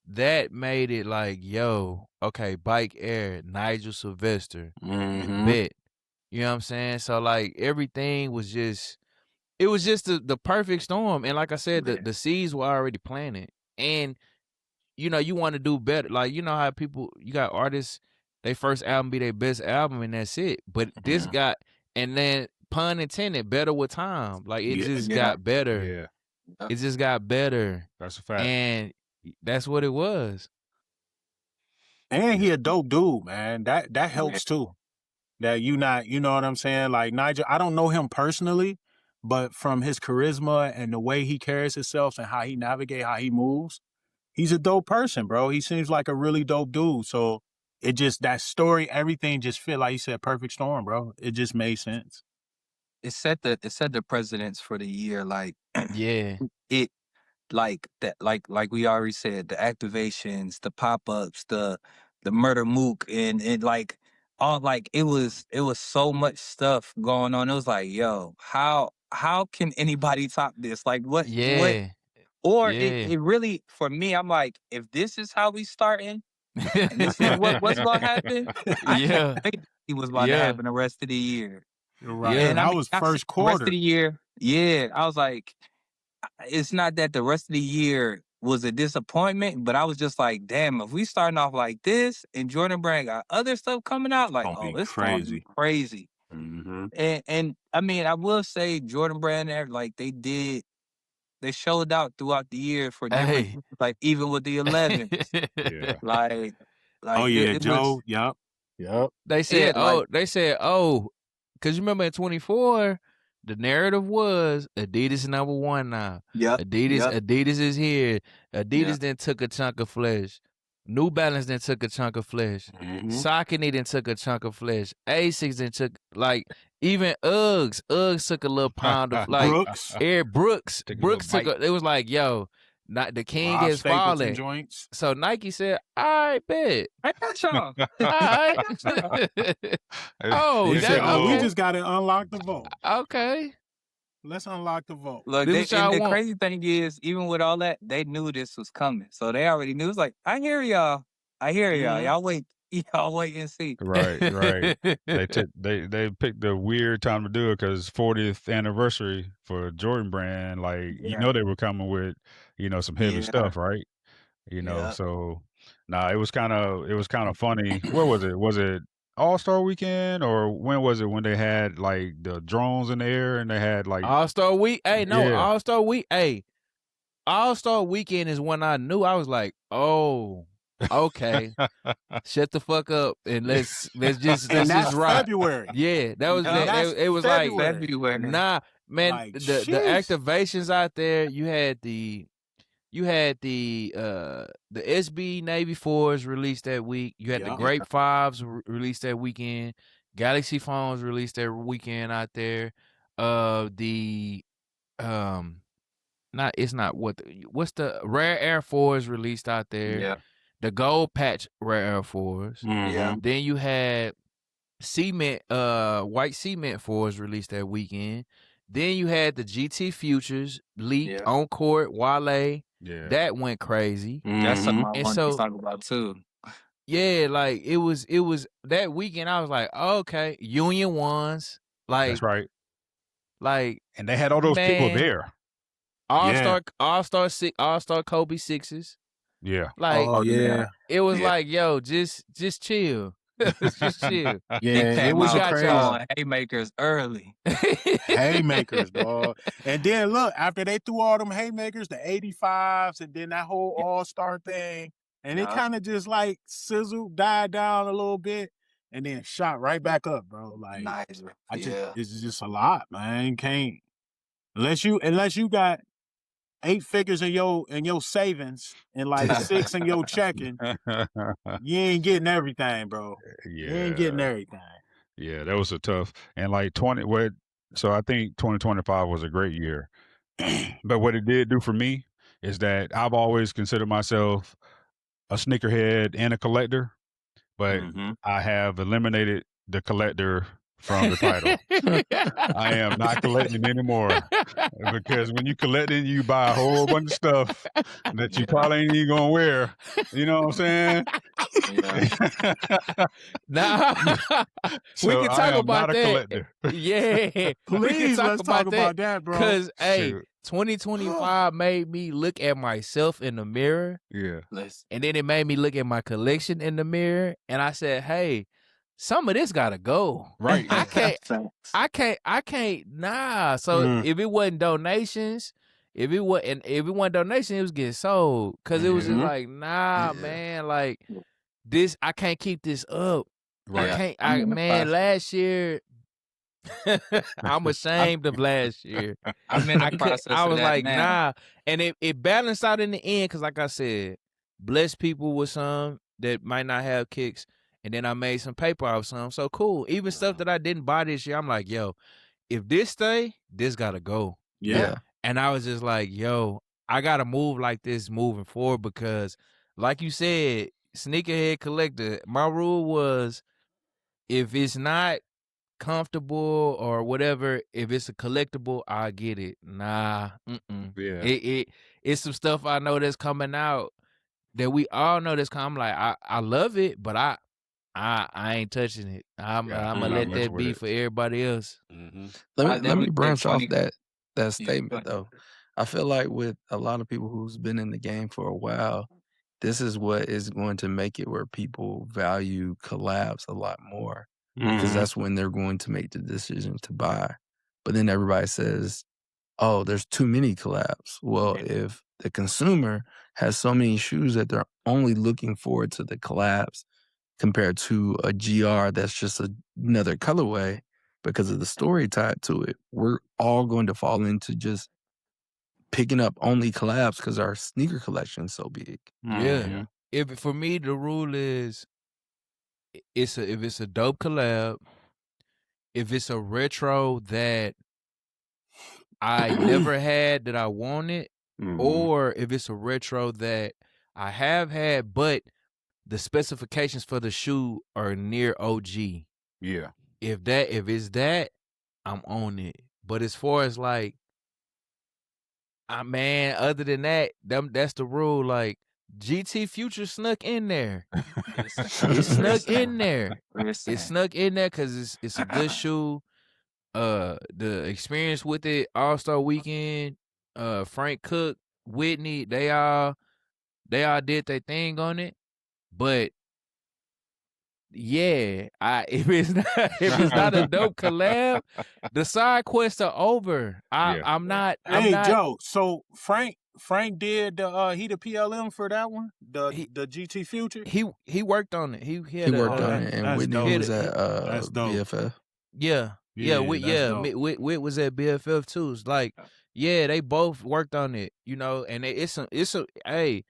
that made it like, yo, okay, Bike Air, Nigel Sylvester, bet. You know what I'm saying? So like everything was just, it was just the perfect storm. And like I said, the seeds were already planted. And you know, you want to do better. Like, you know how you got artists, they first album be their best album and that's it. But this got, and then pun intended, better with time. Like it just got better. Yeah, It just got better. that's a fact. And that's what it was. And he a dope dude, man. That helps too. That you know what I'm saying? Like Nigel, I don't know him personally, but from his charisma and the way he carries himself and how he navigates, how he moves, he's a dope person, bro. He seems like a really dope dude. So it just, that story, everything just fit, like you said, perfect storm, bro. It just made sense. It set the precedence for the year. Like Yeah. it, like that, like we already said, the activations, the pop-ups, the murder mook, and like all, like it was so much stuff going on. It was like, yo, how can anybody top this? Like what or it really, for me, I'm like, if this is how we starting and this is what's gonna happen, I can't wait to see what's about to happen the rest of the year. Right. Yeah. And that was first the rest quarter. of the year, I was like, it's not that the rest of the year was a disappointment, but I was just like, damn, if we starting off like this and Jordan Brand got other stuff coming out, like, it's gonna be crazy. And I mean, I will say Jordan Brand, like they showed out throughout the year for different, like even with the 11. Yeah. like Oh yeah, it Joe. was, Yep. They said, because you remember in 24, the narrative was Adidas #1 now. Adidas is here. Adidas then took a chunk of flesh. New Balance then took a chunk of flesh. Saucony then took a chunk of flesh. Asics then took, like, even Uggs. Uggs took a little pound of, like, Brooks took a, it was like, yo, not the king Rob has Stapleton fallen. joints. So Nike said, all right, bet. I got y'all. All right. Oh, He said, we okay. just got to unlock the vote. Okay. Let's unlock the vote. Look, This is what and y'all the want. crazy thing is, even with all that, they knew this was coming. So they already knew. It's like, I hear y'all. Y'all wait. Y'all wait and see. Right. They picked the weird time to do it because 40th anniversary for Jordan Brand. Like you know they were coming with some heavy stuff, right? You know, so it was kind of funny. Where was it? Was it All-Star Weekend or when was it when they had like the drones in the air and they had like All-Star Week? Hey, no, All-Star Week. Hey, All-Star Weekend is when I knew. I was like, oh, okay. Shut the fuck up and let's just rock. February. Yeah, that was it was February. like, nah, man, Like, the activations out there, you had the SB Navy 4s released that week. You had the Grape 5s released that weekend. Galaxy phones released that weekend out there. What's the Rare Air 4s released out there? Yeah. The Gold Patch Rare Air 4s. Yeah. Then you had white cement 4s released that weekend. Then you had the GT Futures leaked on court, Wale. Yeah. That went crazy. That's something I wanted to talk about too. Yeah, like it was that weekend. I was like, okay, Union ones, like that's right. Like, and they had all those people there. All-Star Kobe 6s. Yeah. Like, Oh yeah, it was Yeah. like, yo, just chill. Just chill. yeah. He It came was a out crazy throwing haymakers early. haymakers, dog. And then look, after they threw all them haymakers, the 85s, and then that whole all-star thing, and it Yeah. kind of just like sizzled, died down a little bit, and then shot right back up, bro. Like Nice. it's just a lot, man. Can't unless you got 8 figures in your savings and like 6 in your checking, you ain't getting everything, bro. You ain't getting everything. Yeah, that was a tough and like 20 what so I think 2025 was a great year. But what it did do for me is that I've always considered myself a sneakerhead and a collector, but Mhm. I have eliminated the collector from the title. I am not collecting anymore because when you collecting, you buy a whole bunch of stuff that you probably ain't even gonna wear. You know what I'm saying? Yeah. Nah, we So can I talk am about not a that. collector. Yeah, we can Please, talk let's talk about that, bro. Cause hey, Shoot. 2025 made me look at myself in the mirror, Yeah. Listen. and then it made me look at my collection in the mirror, and I said, "Hey, some of this gotta go. Right. I can't. Facts. I can't. Nah. So Mm. if it wasn't donations, if it wasn't donations, it was getting sold. Cause it was just Mhm. like, nah, Yeah. man. Like this, I can't keep this up. Right. I can't. I'm in the process. Last year, I'm ashamed of last year. I'm in the process I of was that like, now. nah, and it balanced out in the end. Cause like I said, blessed people with some that might not have kicks. And then I made some paper off some. So cool. Even stuff that I didn't buy this year, I'm like, yo, if this stay, this gotta go. Yeah. And I was just like, yo, I gotta move like this moving forward because, like you said, sneakerhead collector, my rule was if it's not comfortable or whatever, if it's a collectible, I get it. Nah, Yeah. It's some stuff I know that's coming out that we all know that's coming. I'm like, I love it, but I ain't touching it. I'm gonna not let messing that with be it. for everybody else. Let me definitely branch off think that Yeah, statement go ahead. though. I feel like with a lot of people who's been in the game for a while, this is what is going to make it where people value collabs a lot more because Mhm. that's when they're going to make the decision to buy. But then everybody says, "Oh, there's too many collabs." Well, if the consumer has so many shoes that they're only looking forward to the collabs compared to a GR that's just another colorway because of the story tied to it, we're all going to fall into just picking up only collabs because our sneaker collection is so big. Yeah. Mhm. If for me the rule is if it's a dope collab, if it's a retro that I never had that I wanted, Mhm. or if it's a retro that I have had but the specifications for the shoe are near OG. Yeah. If it's that, I'm on it. But as far as like, man, other than that, that's the rule. Like GT Future snuck in there. It snuck in there. It snuck in there because it's a good shoe. The experience with it, All-Star Weekend, Frank Cook, Whitney, they all did their thing on it. But yeah, if it's not a dope collab, the side quests are over. Yeah. I'm not. Hey, Joe. So Frank did he the PLM for that one, the GT Future. He worked on it. He He worked on it, and that's Whitney dope. was at That's dope. BFF. Yeah, that's dope. Wit was at BFF too. It's like, yeah, they both worked on it, you know, and it's hey,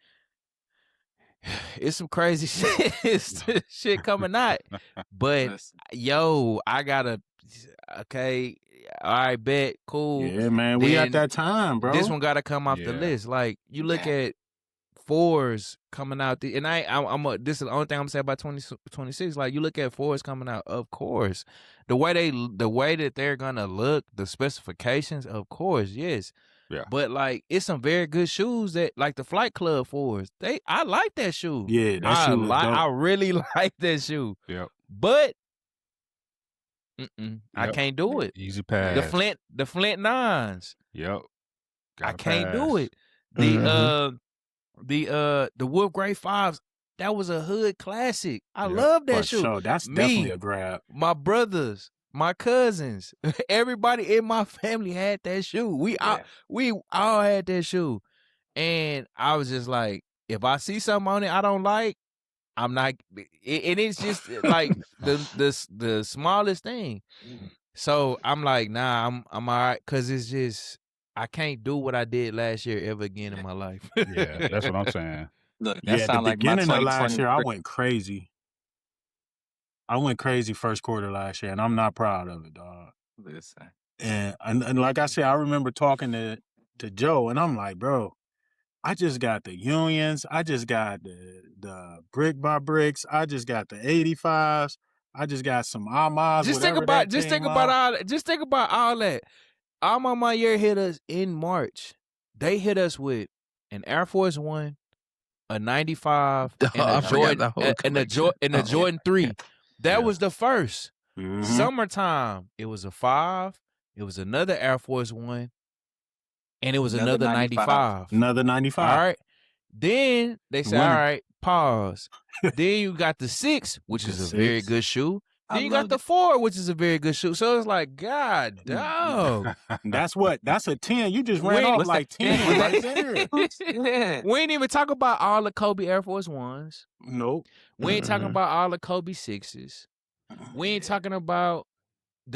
it's some crazy shit coming out. But yo, I gotta okay, all right, bet, cool. Yeah, man, we at that time, bro. This one gotta come off the Yeah. list. Like you look at fours coming out, and this is the only thing I'm saying about 2026. Like you look at fours coming out, of course, the way that they're gonna look, the specifications, of course, yes. Yeah. But like it's some very good shoes that like the Flight Club fours. I like that shoe. Yeah, that shoe is dope. I really like that shoe. Yep. But I Yep. can't do it. Easy pass. The Flint 9s. Yep. I Gotta can't do pass. it. The The Wolf Gray 5s, that was a hood classic. I Yep, love that For shoe. sure. That's Me, definitely a grab. my brothers, my cousins, everybody in my family had that shoe. We all had that shoe. And I was just like, if I see something on it I don't like, I'm not. And it's just like the smallest thing. So I'm like, nah, I'm all right, because it's just I can't do what I did last year ever again in my life. Yeah, that's what I'm saying. Look, that Yeah, the sound like my beginning of last year, I 2023. went crazy. I went crazy first quarter last year, and I'm not proud of it, dog. Listen. And like I said, I remember talking to Joe, and I'm like, bro, I just got the Unions, I just got the Brick by Bricks, I just got the 85s, I just got some Amas, Just think whatever about that came out. just think about all that. All my year hit us in March. They hit us with an Air Force One, a 95, and I a forgot Jordan the whole and a collection. Jordan 3. That Yeah. was the first. Mhm. Summertime, it was a 5, it was another Air Force One, and it was Another another 95. Another 95. All right. Then they say, Winter. all right, pause. Then you got the 6, which The is a very 6. good shoe. I Then you got loved the it. 4, which is a very good shoe. So it's like, God, dog. That's a 10. You just ran Wait, off what's like that? 10 right there. Yeah. We ain't even talk about all the Kobe Air Force Ones. Nope. We ain't talking Mhm. about all the Kobe 6s. We ain't talking about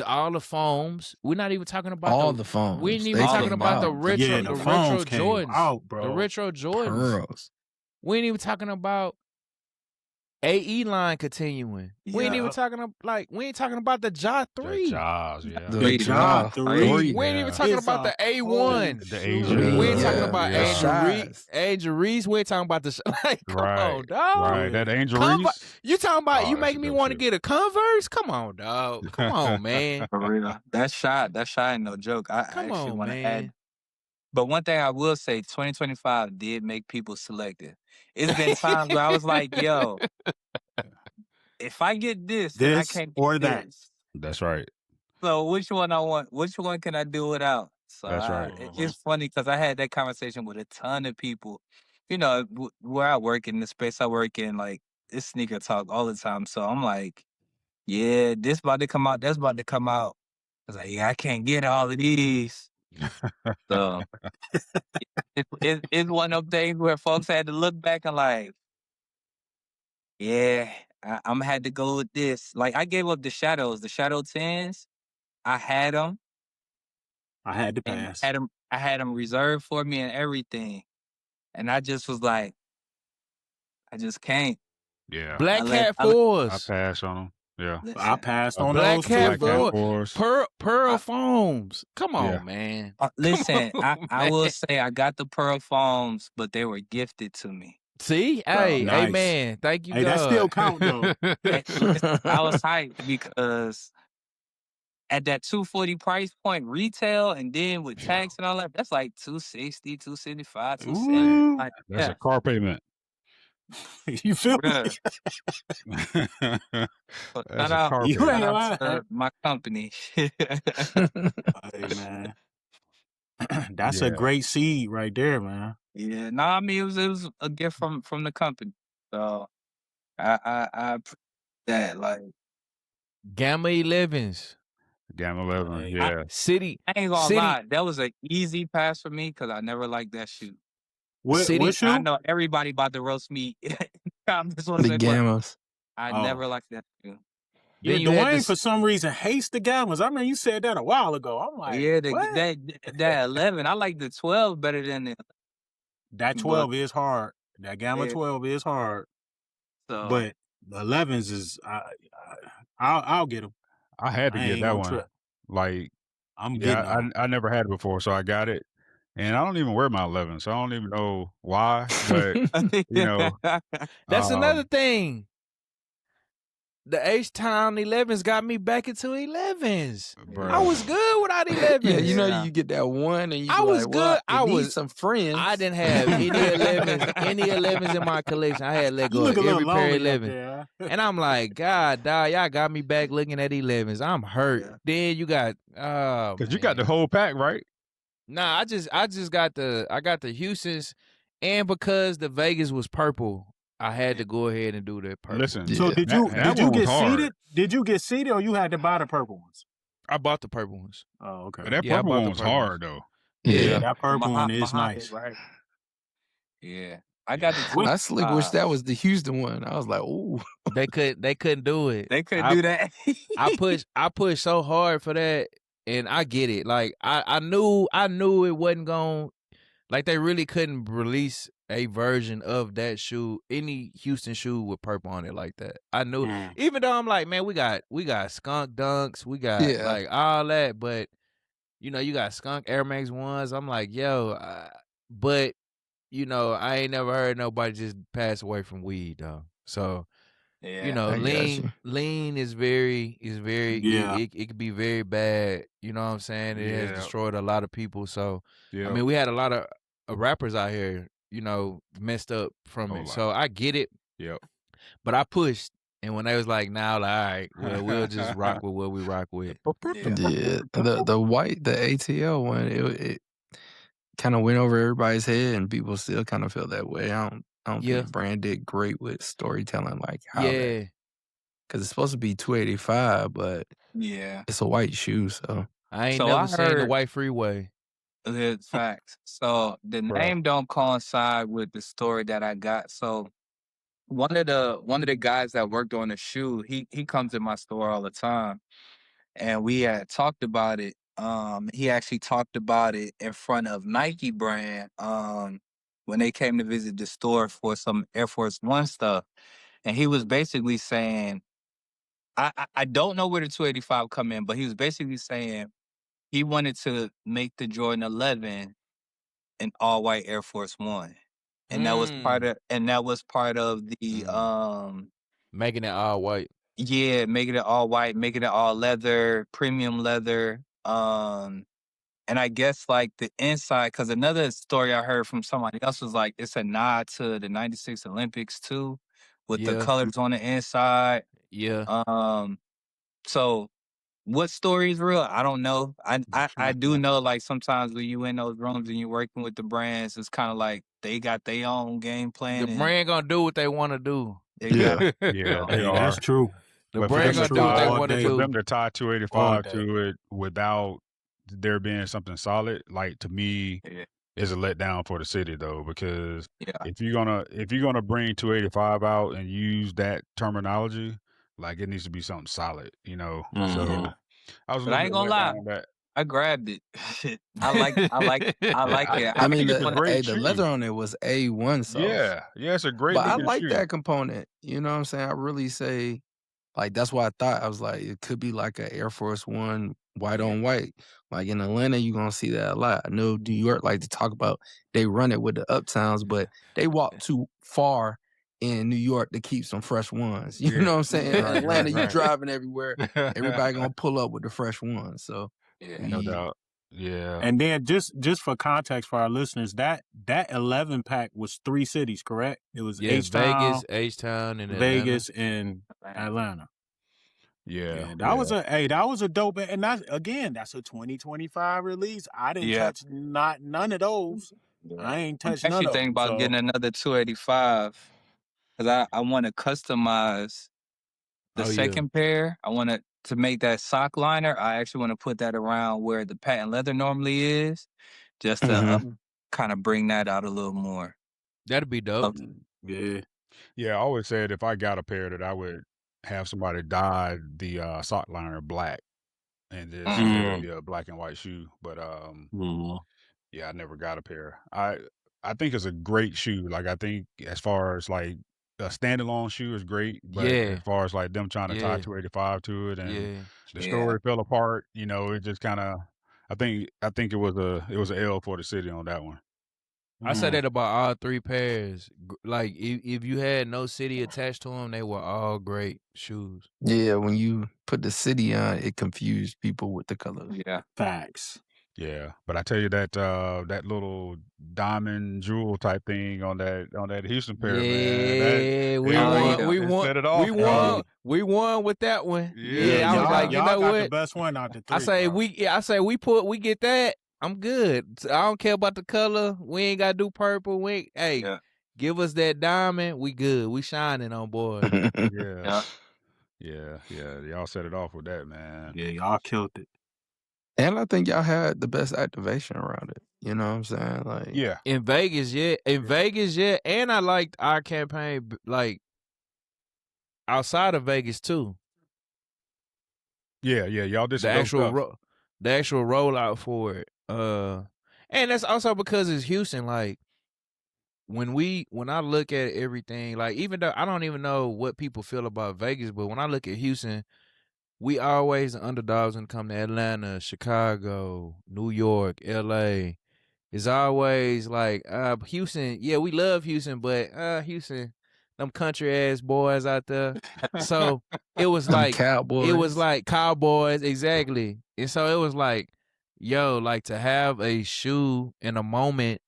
all the foams. We're not even talking about All the phones. We ain't They even talking came about the out. retro, Yeah, the the retro phones came Jordans, out, bro. the retro Jordans. Pearls. We ain't even talking about AE line continuing. We ain't even Yeah. talking we ain't talking about the Ja 3. Jaws, yeah. The Three. Ja Ja 3. We ain't even Yeah. talking It's about the a A1. cold The shoe. Asian, We ain't talking Yeah, about the Angel Reese. Shies. Angel Reese. We ain't talking about the like, come Right, on, dog. right. That Angel Conver- Reese. you talking about Oh, you that's make a me dope want to shoe. get a Converse? Come on, dog. Come on, man. For real. That shot ain't no joke. I Come actually on, want to man. add. But one thing I will say, 2025 did make people selective. It's been times where I was like, yo, if I get this, then I This can't or get that. this. That's right. So which one I want? Which one can I do without? So That's right. it's funny because I had that conversation with a ton of people. You know, where I work in the space I work in, like it's sneaker talk all the time. So I'm like, yeah, this about to come out. That's about to come out. I was like, yeah, I can't get all of these. So it's one of those things where folks had to look back and like, yeah, I'm had to go with this. Like I gave up the shadows, the shadow 10s. I had them. I had to And pass. I had them reserved for me and everything. And I just was like, I just can't. Yeah. Black Cat I 4s. passed on them. Yeah. I Listen, passed on Black those Cat too, Black Cat bro. 4s. Pearl foams. Come on, Yeah. man. listen, on, I will say I got the pearl foams, but they were gifted to me. See? So, Hey, Nice. amen. Thank you, Hey, God. that still count though. listen, I was hyped because at that 240 price point retail and then with tax and all that, that's like 260, 275, 270. Ooh. Like, That's yeah, a car payment. You feel me? bruh. So That's shout a out, car You payment. ain't shout out lying. to my company. Hey, man. That's a Yeah. great seed right there, man. Yeah, no, I mean it was a gift from the company. So I appreciate that. Like Gamma 11s. Gamma 11. Hey. Yeah. City. I ain't gonna lie, that was an easy pass for me because I never liked that shoe. What City. shoe? I know everybody about to roast me. I'm just wanna The say, but Gammas. I Oh. never liked that shoe. Yeah, Then you had Dwayne this- for some reason hates the Gammas. I mean, you said that a while ago. I'm like, Yeah, what? that 11. I like the 12 better than the That 12 is hard. That Gamma Yeah. 12 is hard. so But the 11s is I'll get them. I had to I get ain't that gonna one. trip. Like, I'm yeah, getting them. I never had it before, so I got it. And I don't even wear my 11, so I don't even know why. But you know, That's another thing. The H-Town 11s got me back into 11s. I bruh. was good without 11s. Yeah, you know, Yeah. you get that one and you I be was like, well, good. I it needs was- some friends. I didn't have any 11s in my collection. I had let You go look of a little every pair of lonely up 11s. there. Huh? And I'm like, God, dog, y'all got me back looking at 11s. I'm hurt. Yeah. Then you got, Because you got the whole pack, right? Nah, I just got the Houstons, And because the Vegas was purple, I had to go ahead and do that purple. Listen, Yeah. So did that you one was get hard. seated? Did you get seated, or you had to buy the purple ones? I bought the purple ones. Oh, okay. But that Yeah, I purple bought one the was purple hard though. Yeah, Yeah. that purple one is Muhammad, nice. right? Yeah. I got the What? I slick wish that was the Houston one. I was like, ooh. They couldn't do it. They couldn't do that. I pushed so hard for that, and I get it. Like I knew it wasn't going. Like they really couldn't release a version of that shoe, any Houston shoe with purple on it like that. I knew, even though I'm like, man, we got skunk dunks, we got like all that, but you know, you got skunk Air Max ones. I'm like, yo, but you know, I ain't never heard nobody just pass away from weed though. So. Yeah. You know, I got you. lean is very Yeah. it could be very bad. You know what I'm saying? It has Yeah. destroyed a lot of people. So Yeah. I mean, we had a lot of rappers out here, you know, messed up from Whole it. lot. So I get it. Yep. But I pushed, and when they was like, "Now, like, all right, well, we'll just rock with what we rock with." Yeah. The white, the ATL one, it kind of went over everybody's head, and people still kind of feel that way. I don't Yeah. think the brand did great with storytelling, like how Yeah. because it's supposed to be $285, but Yeah. it's a white shoe, so I ain't So never I seen the heard- white freeway. It's facts. So the name don't coincide with the story that I got. So one of the guys that worked on the shoe, he comes in my store all the time, and we had talked about it. He actually talked about it in front of Nike brand when they came to visit the store for some Air Force One stuff, and he was basically saying, I don't know where the 285 come in, but he was basically saying he wanted to make the Jordan 11 an all white Air Force One, and that was part of the Making it all white. yeah, making it all white, making it all leather, premium leather. And I guess like the inside, because another story I heard from somebody else was like it's a nod to the '96 Olympics too, with the Yeah. colors on the inside. Yeah. So what story is real? I don't know. I do know like sometimes when you in those rooms and you're working with the brands, it's kind of like they got their own game plan. The brand gonna do what they want to do. Exactly. Yeah, they Hey, are. that's true. The But for brand them gonna to do what they tie- want to day. For do. them to tie All 285 day. to it without there being something solid, like to me, Yeah. is a letdown for the city though. Because Yeah. if you're gonna bring 285 out and use that terminology, like it needs to be something solid, you know. So I was a But little I bit ain't gonna let lie. down on that. I grabbed it. I like it. I mean, think it's a great the shoe. leather on it was A1 soft. Yeah, it's a great But I looking like shoe. that component. You know what I'm saying? I really say, like, that's why I thought. I was like, it could be like an Air Force One white on white. Like in Atlanta, you're going to see that a lot. I know New York like to talk about they run it with the uptowns, but they walk too far in New York to keep some fresh ones. You know what I'm saying? In Atlanta, you driving everywhere. Everybody going to pull up with the fresh ones. So, No doubt. Yeah. And then just for context for our listeners, that 11 pack was 3 cities, correct? It was H-Town, H-Town, and Vegas, and Atlanta. Yeah. That was a dope, and that's a 2025 release. I didn't touch none of those. I ain't touched none of them. Actually, thinking about getting another 285 because I want to customize the second pair. I want to make that sock liner. I actually want to put that around where the patent leather normally is, just to kind of bring that out a little more. That'd be dope. Yeah. Yeah, I always said if I got a pair that I would have somebody dye the sock liner black and just it would be a black and white shoe. But yeah, I never got a pair. I think it's a great shoe. Like I think as far as like a standalone shoe is great, but as far as like them trying to tie 285 to it and the story fell apart, you know, it just kind of I think it was a L for the city on that one. I said that about all 3 pairs. Like if you had no city attached to them, they were all great shoes. yeah, when you put the city on, it confused people with the colors. Yeah. Facts. Yeah, but I tell you that that little diamond jewel type thing on that Houston pair, man. We won with that one. Yeah, I was like, you know got what? the best one out the 3. I say we get that. I'm good. I don't care about the color. We ain't gotta do purple. Hey, give us that diamond. We good. We shining on board. Yeah. Y'all set it off with that, man. Yeah, y'all killed it. And I think y'all had the best activation around it. You know what I'm saying? Like, Yeah. In Vegas, yeah. Vegas, yeah. And I liked our campaign, like outside of Vegas too. Yeah. Y'all did some The dope actual stuff. the actual rollout for it. And that's also because it's Houston. Like when I look at everything, like even though I don't even know what people feel about Vegas, but when I look at Houston, we always the underdogs when it come to Atlanta, Chicago, New York, LA. It's always like Houston, yeah, we love Houston, but Houston, them country ass boys out there. So it was like Cowboys, exactly. And so it was like, yo, like to have a shoe in a moment,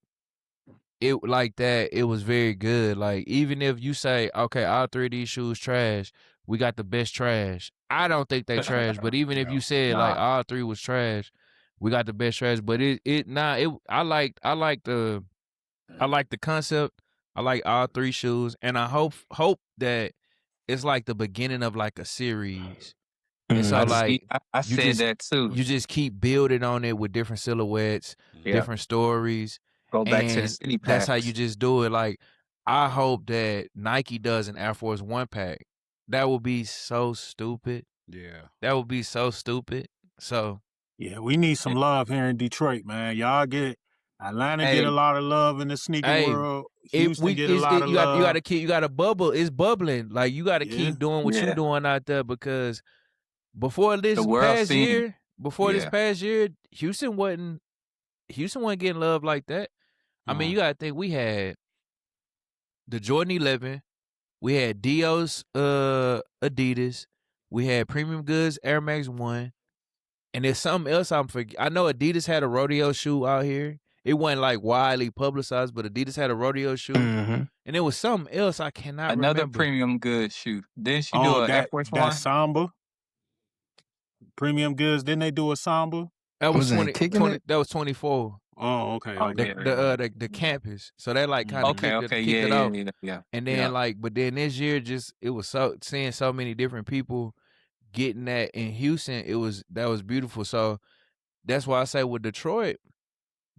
it like that, it was very good. Like even if you say, okay, all three of these shoes trash, we got the best trash. I don't think they trash, but even if you said like all three was trash, we got the best trash. But I like the concept. I like all three shoes, and I hope that it's like the beginning of like a series. And so like I said that too. You just keep building on it with different silhouettes, different stories. Go back to the city packs. That's how you just do it. Like I hope that Nike does an Air Force One pack. That would be so stupid. Yeah. That would be so stupid. So yeah, we need some love here in Detroit, man. Y'all get Atlanta get a lot of love in the sneaker world. Houston get a lot of love. You got to bubble. It's bubbling. Like you got to keep doing what you're doing out there because before this past year, Houston wasn't getting love like that. I mean, you got to think we had the Jordan 11, we had Dio's Adidas, we had Premium Goods Air Max 1, and there's something else I know Adidas had a rodeo shoe out here. It wasn't like widely publicized, but Adidas had a rodeo shoe. And it was something else I cannot remember. Another Premium Goods shoe. Didn't she do an Air Force One? That Samba. Premium Goods, didn't they do a Samba? That was 20, that was 24. Oh, okay. The campus. So they like kind of kicked it off. Yeah. And then but then this year it was seeing so many different people getting that in Houston. That was beautiful. So that's why I say with Detroit,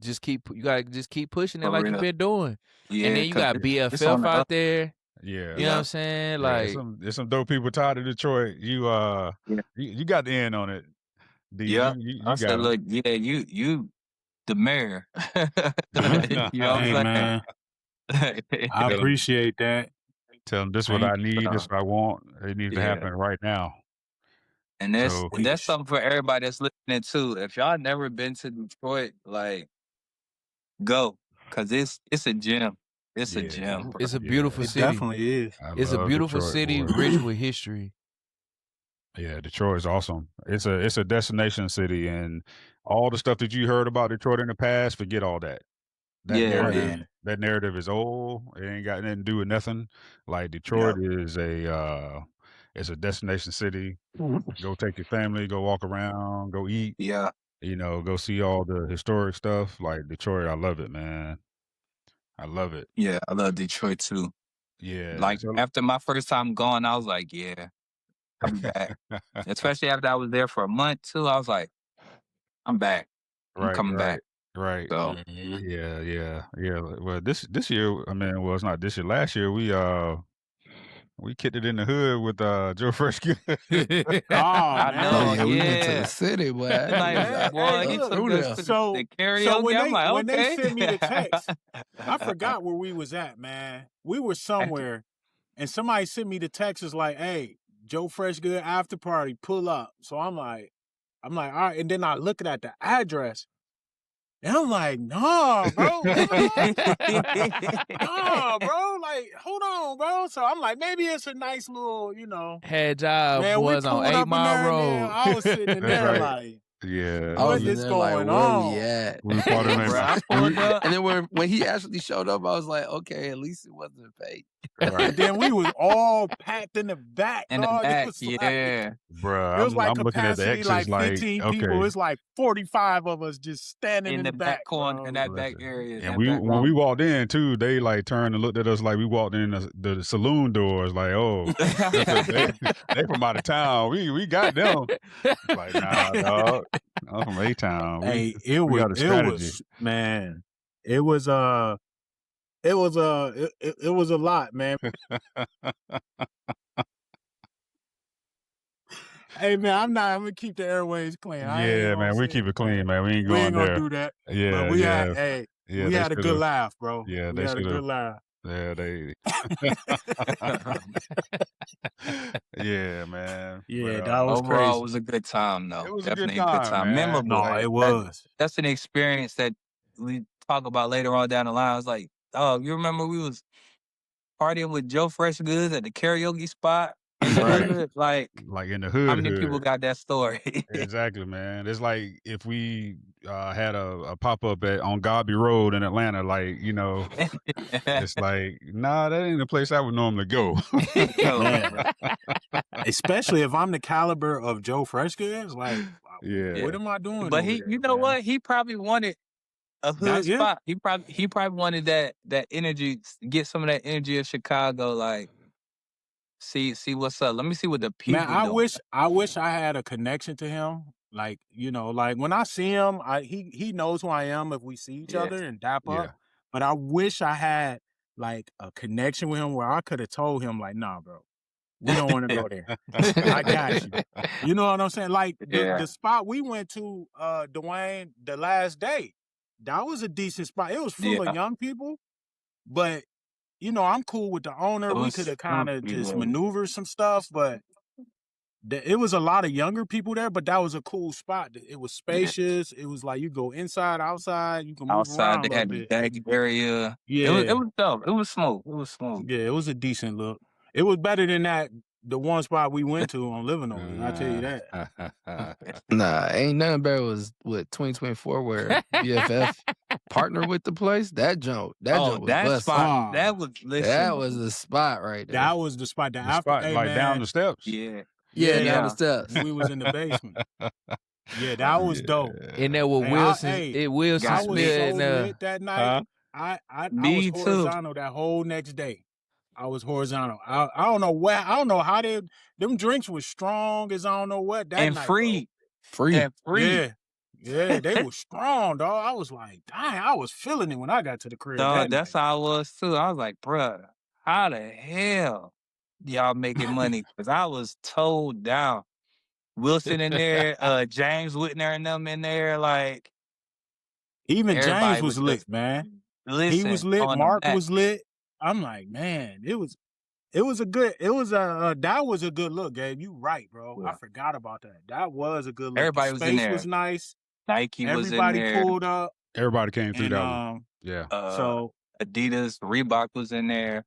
you gotta just keep pushing it like you've been doing. Yeah, and then you got BFF out there. Yeah. You know what I'm saying? Like there's some dope people tied to Detroit. You got the end on it. Yeah. I said, look, you the mayor. You know what I'm saying? I appreciate that. Tell them this is what I need, this is what I want. It needs to happen right now. And that's something for everybody that's listening too. If y'all never been to Detroit, like go. Cause it's a gem. It's a gem. It's a beautiful city. It definitely is. It's a beautiful city, rich with history. Yeah, Detroit is awesome. It's a destination city, and all the stuff that you heard about Detroit in the past, forget all that. That narrative is old. It ain't got nothing to do with nothing. Like Detroit is it's a destination city. Go take your family, go walk around, go eat. Yeah. Go see all the historic stuff. Like Detroit, I love it, man. I love it. Yeah, I love Detroit too. Yeah. Like after my first time going, I was like, I'm back. Especially after I was there for a month too. I was like, I'm back. I'm coming back. Right. So yeah. Well, this year, I mean, well, it's not this year. Last year, we kicked it in the hood with Joe Fresh Good. I know. We went to the city, boy. Like, boy, he took us to the karaoke. When they sent me the text, I forgot where we was at, man. We were somewhere, and somebody sent me the text. Is like, hey, Joe Fresh Good after party, pull up. So I'm like, all right. And then I look at the address. And I'm like, nah, bro. Nah, bro. Like, hold on, bro. So I'm like, maybe it's a nice little, head job man, was on 8 Mile Road. Man, I was sitting in there like, what is going on? Where we at? We part of and then when he actually showed up, I was like, okay, at least it wasn't fake. And then we was all packed in the back, In the dog. It back, was like yeah. Bruh, it was like I'm looking at the capacity like X's like, 15 people. okay, It's like 45 of us just standing In in the the back back, corner, in bro. that back listen. area, And that back when we room. walked in too, they like turned and looked at us like we walked in the saloon doors, like, oh, they from out of town. We got them. Like, nah, dog. I'm from A Town. Hey, We got a strategy. Man, it was a lot, man. Hey man, I'm gonna keep the airways clean. I ain't Yeah, gonna man. We say keep it it, clean, man. We ain't we going ain't gonna there. do that. Yeah, But we yeah. had Yeah, we they had a good should've. laugh, bro. Yeah, We they had a should've. good laugh. Yeah, they. Yeah, man. Yeah, But that was Overall, crazy. it was a good time, though. it was a good Definitely a good time, time. man. Memorable. No, it Like, was. That's an experience that we talk about later on down the line. I was like, oh, you remember we was partying with Joe Fresh Goods at the karaoke spot in the right. hood? Like, Like in the how hood, many people got that story? Exactly, man. It's like if we had a pop up on Godby Road in Atlanta, like, it's like, nah, that ain't the place I would normally go. Yo, Man. Especially if I'm the caliber of Joe Freshgoods, like, Yeah. what am I doing? but over he, there, you know man? what? He probably wanted a hood Yeah. spot. He probably wanted that energy, get some of that energy of Chicago. Like, see what's up. Let me see what the people Man, doing. I wish I had a connection to him. Like, like when I see him, he knows who I am if we see each Yeah. other and dap Yeah. up. But I wish I had like a connection with him where I could have told him, like, nah, bro, we don't want to go there. I got you. You know what I'm saying? Like Yeah. the spot we went to, Dwayne, the last day, that was a decent spot. It was full of Yeah. young people, but I'm cool with the owner. It We was could have kind of just yeah. maneuvered some stuff, but it was a lot of younger people there. But that was a cool spot. It was spacious. It was like you go inside, outside. You can move Outside, around a they little had the bit. deck area. It Yeah, was dope. It was smooth. It was smooth. yeah, it was a decent look. It was better than the one spot we went to on Livernois. I'll tell you that. Nah, ain't nothing better was what 2024 where BFF partnered with the place. That jump was that busting. spot. That was That was the spot right there. That was the spot. The spot, Hey, like down man. the steps. Yeah. Yeah, down Yeah. the steps. We was in the basement. Yeah, that was dope. And there were Wilson I was Smith so and lit that night. Huh? I Me was too. horizontal that whole next day. I was horizontal. I don't know where. I don't know how them drinks was strong as I don't know what that And night. free. Free. And free. Yeah, they were strong, dog. I was like, dang, I was feeling it when I got to the crib. Dog, That that's night. how I was too. I was like, bruh, how the hell y'all making money? Because I was told down. Wilson in there, James Whitner and them in there, like Even everybody James was lit, man. He was listen lit. on the Mark back. was lit. I'm like, man, that was a good look, Gabe. You right, bro. Yeah. I forgot about that. That was a good look. Everybody The was in space there. was nice. Nike was in Everybody there. pulled up. Everybody came through And that one. Yeah. so Adidas, Reebok was in there.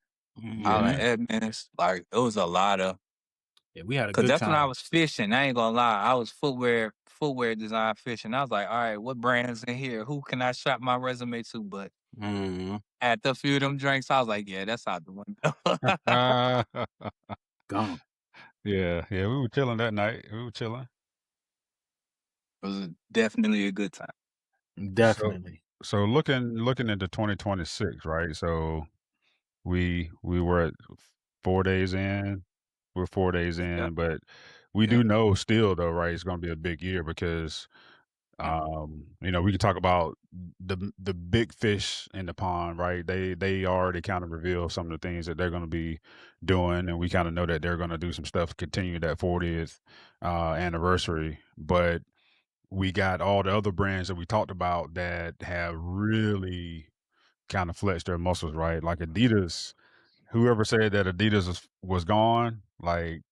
Allen Edmonds, like it was a lot of. Yeah, we had a Cause good that's time. when I was fishing. I ain't gonna lie, I was footwear design fishing. I was like, all right, what brands in here? Who can I shop my resume to? But at the few of them drinks, I was like, yeah, that's out the window. Gone. Yeah, we were chilling that night. We were chilling. It was definitely a good time. Definitely. So looking into 2026, right? So we were at 4 days in. We're 4 days in, Yeah. but we do know still though, right? It's going to be a big year because we can talk about the big fish in the pond, right? They already kind of revealed some of the things that they're going to be doing, and we kind of know that they're going to do some stuff, continue that 40th anniversary. But we got all the other brands that we talked about that have really kind of flexed their muscles, right? Like Adidas. Whoever said that Adidas was gone, like,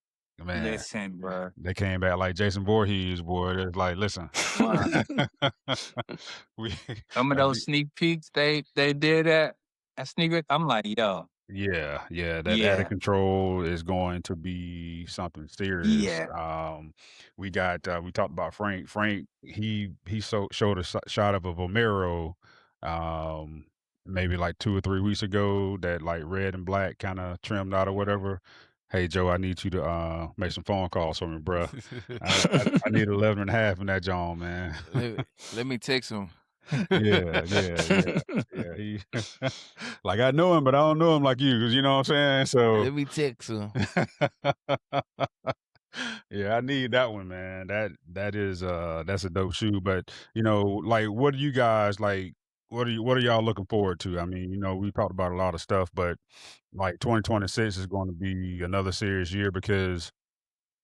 man, Listen, bro. they came back like Jason Voorhees, boy. It's like, listen, Some of those sneak peeks they did at Sneaker, I'm like, yo. Yeah, that out of control is going to be something serious. Yeah. We talked about Frank. Frank, he showed a shot of a Vomero maybe like 2 or 3 weeks ago that like red and black kind of trimmed out or whatever. Hey Joe, I need you to make some phone calls for me, bruh. I need 11.5 in that John, man. let me text him. Yeah. He like I know him, but I don't know him like you, 'cause you know what I'm saying? So Let me text him. yeah, I need that one, man. That is that's a dope shoe. But you know, like what do you guys like what are y'all looking forward to? I mean, you know, we talked about a lot of stuff, but like 2026 is going to be another serious year because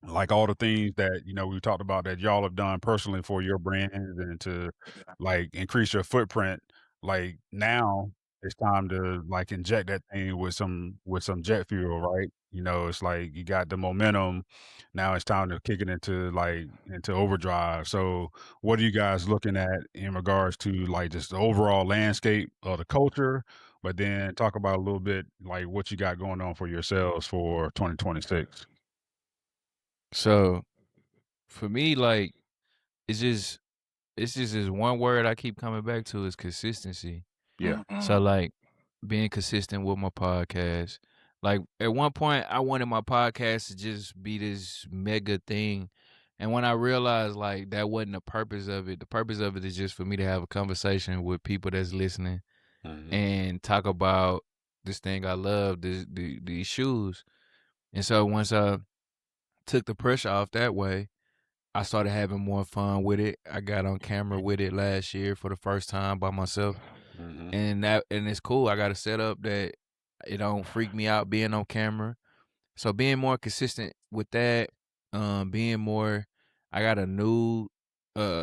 like all the things that you know we talked about that y'all have done personally for your brands and to Yeah. like increase your footprint, like now it's time to like inject that thing with some jet fuel, right? You know, it's like you got the momentum. Now it's time to kick it into like into overdrive. So what are you guys looking at in regards to like just the overall landscape of the culture, but then talk about a little bit like what you got going on for yourselves for 2026. So for me, like it's just this one word I keep coming back to is consistency. Yeah. So Mhm. like being consistent with my podcast. Like at one point I wanted my podcast to just be this mega thing. And when I realized like that wasn't the purpose of it is just for me to have a conversation with people that's listening Mhm. and talk about this thing I love, these shoes. And so once I took the pressure off that way, I started having more fun with it. I got on camera with it last year for the first time by myself. Mhm. And it's cool. I got a setup that it don't freak me out being on camera. So being more consistent with that, being more I got a new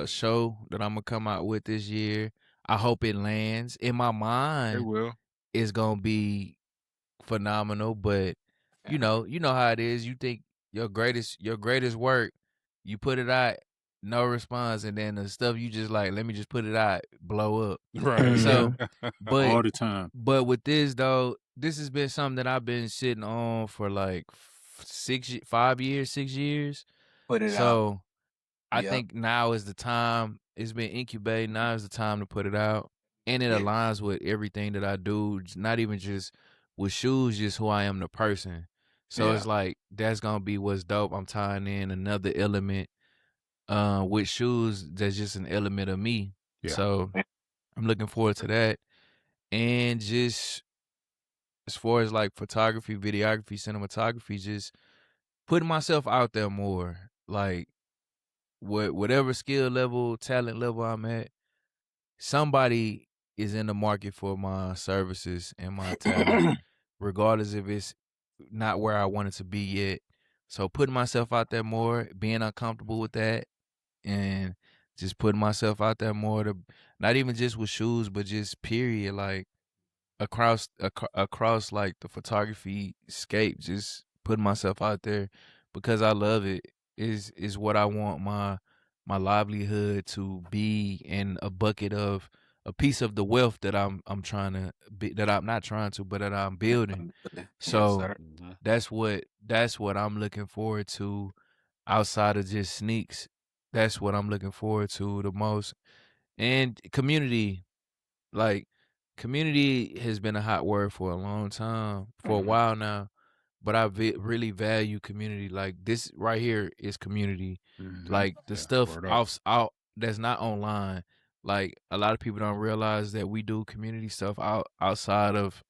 show that I'm gonna come out with this year. I hope it lands. In my It mind, will. it's gonna be phenomenal, but you know how it is. You think your greatest work, you put it out, no response, and then the stuff you just like, let me just put it out, blow up. Right. So, Mhm. but all the time. with this though, this has been something that I've been sitting on for like 5 years, 6 years. Put it out. So I Yep. think now is the time. It's been incubating. Now is the time to put it out, and it Yeah. aligns with everything that I do. Not even just with shoes, just who I am, the person. So Yeah. it's like that's gonna be what's dope. I'm tying in another element with shoes. That's just an element of me. Yeah. So I'm looking forward to that, and just as far as like photography, videography, cinematography, just putting myself out there more. Like whatever skill level, talent level I'm at, somebody is in the market for my services and my talent, regardless if it's not where I want it to be yet. So putting myself out there more, being uncomfortable with that, and just putting myself out there more to not even just with shoes, but just period, like across like the photography scape, just putting myself out there because I love it is what I want my livelihood to be, and a bucket of a piece of the wealth that I'm trying to be, that I'm not trying to, but that I'm building. Yes, So sir. Mhm. that's what I'm looking forward to outside of just sneaks. That's what I'm looking forward to the most. And community, like community has been a hot word for a long time, for a Mhm. while now. But I really value community. Like this right here is community. Mhm. Like the Yeah. stuff Word up. out that's not online. Like a lot of people don't realize that we do community stuff outside of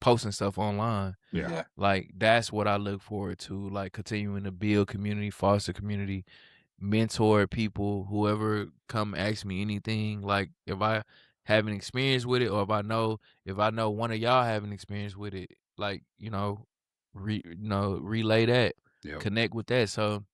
posting stuff online. Yeah. Yeah. Like that's what I look forward to. Like continuing to build community, foster community, mentor people, whoever come ask me anything. Like if I have an experience with it, or if I know one of y'all have an experience with it, like relay that, Yep. connect with that. So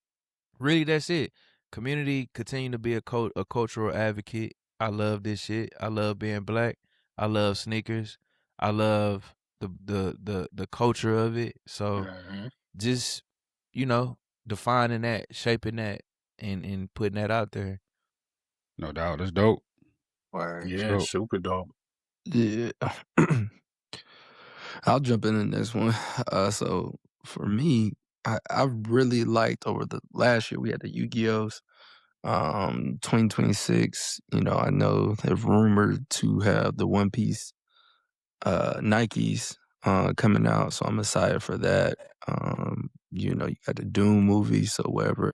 really, that's it. Community, continue to be a cultural advocate. I love this shit. I love being black. I love sneakers. I love the culture of it. So Mhm. just defining that, shaping that, and putting that out there. No doubt. That's dope. Word. That's Yeah, dope. super dope. Yeah. I'll jump in this one. So for me, I really liked over the last year we had the Yu-Gi-Ohs. 2026, I know they're rumored to have the One Piece Nikes coming out, so I'm excited for that. You know, you got the Doom movie, so wherever.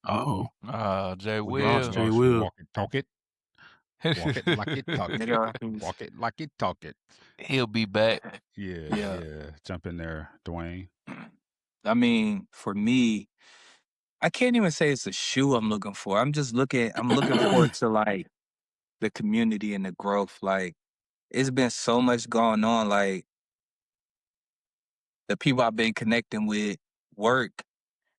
Oh, Jay we lost Will. Jay Will. Walk it, talk it. Walk it like it, talk it. Nigga, Walk it like it, talk it. He'll be back. Yeah, Yeah. yeah. Jump in there, Dwayne. I mean, for me, I can't even say it's a shoe I'm looking for. I'm looking forward to like the community and the growth. Like, it's been so much going on. Like, the people I've been connecting with, work,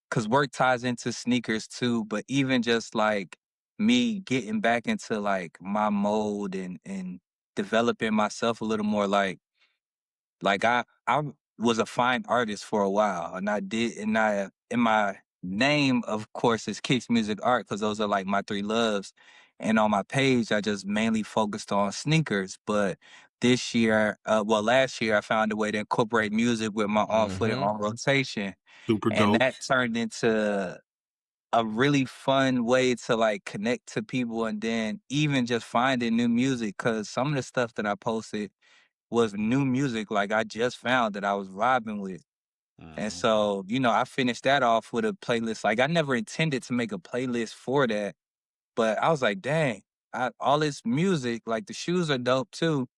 because work ties into sneakers too. But even just like me getting back into like my mode and developing myself a little more, like I was a fine artist for a while, and I in my name, of course, is Kicks Music Art, because those are like my three loves. And on my page, I just mainly focused on sneakers. But this year, last year, I found a way to incorporate music with my on foot and Mhm. on rotation, Super and dope. that turned into a really fun way to like connect to people, and then even just finding new music, because some of the stuff that I posted was new music like I just found that I was vibing with. And so, I finished that off with a playlist. Like, I never intended to make a playlist for that, but I was like, dang, all this music, like the shoes are dope too.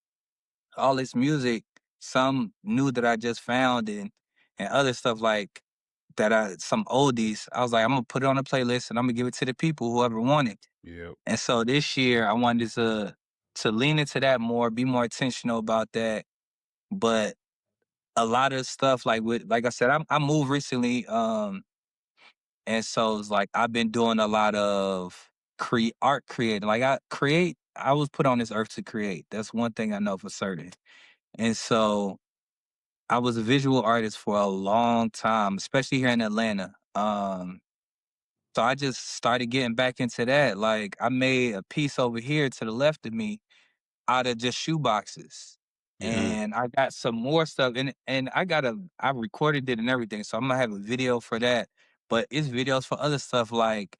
All this music, some new that I just found, and other stuff like some oldies. I was like, I'm gonna put it on a playlist and I'm gonna give it to the people, whoever want it. Yep. And so this year I wanted to lean into that more, be more intentional about that. But a lot of stuff, like I said, I moved recently, and so it's like I've been doing a lot of art creating. Like, I was put on this earth to create. That's one thing I know for certain. And so I was a visual artist for a long time, especially here in Atlanta. So I just started getting back into that. Like, I made a piece over here to the left of me out of just shoe boxes. Yeah. And I got some more stuff, and I recorded it and everything. So I'm gonna have a video for that. But it's videos for other stuff, like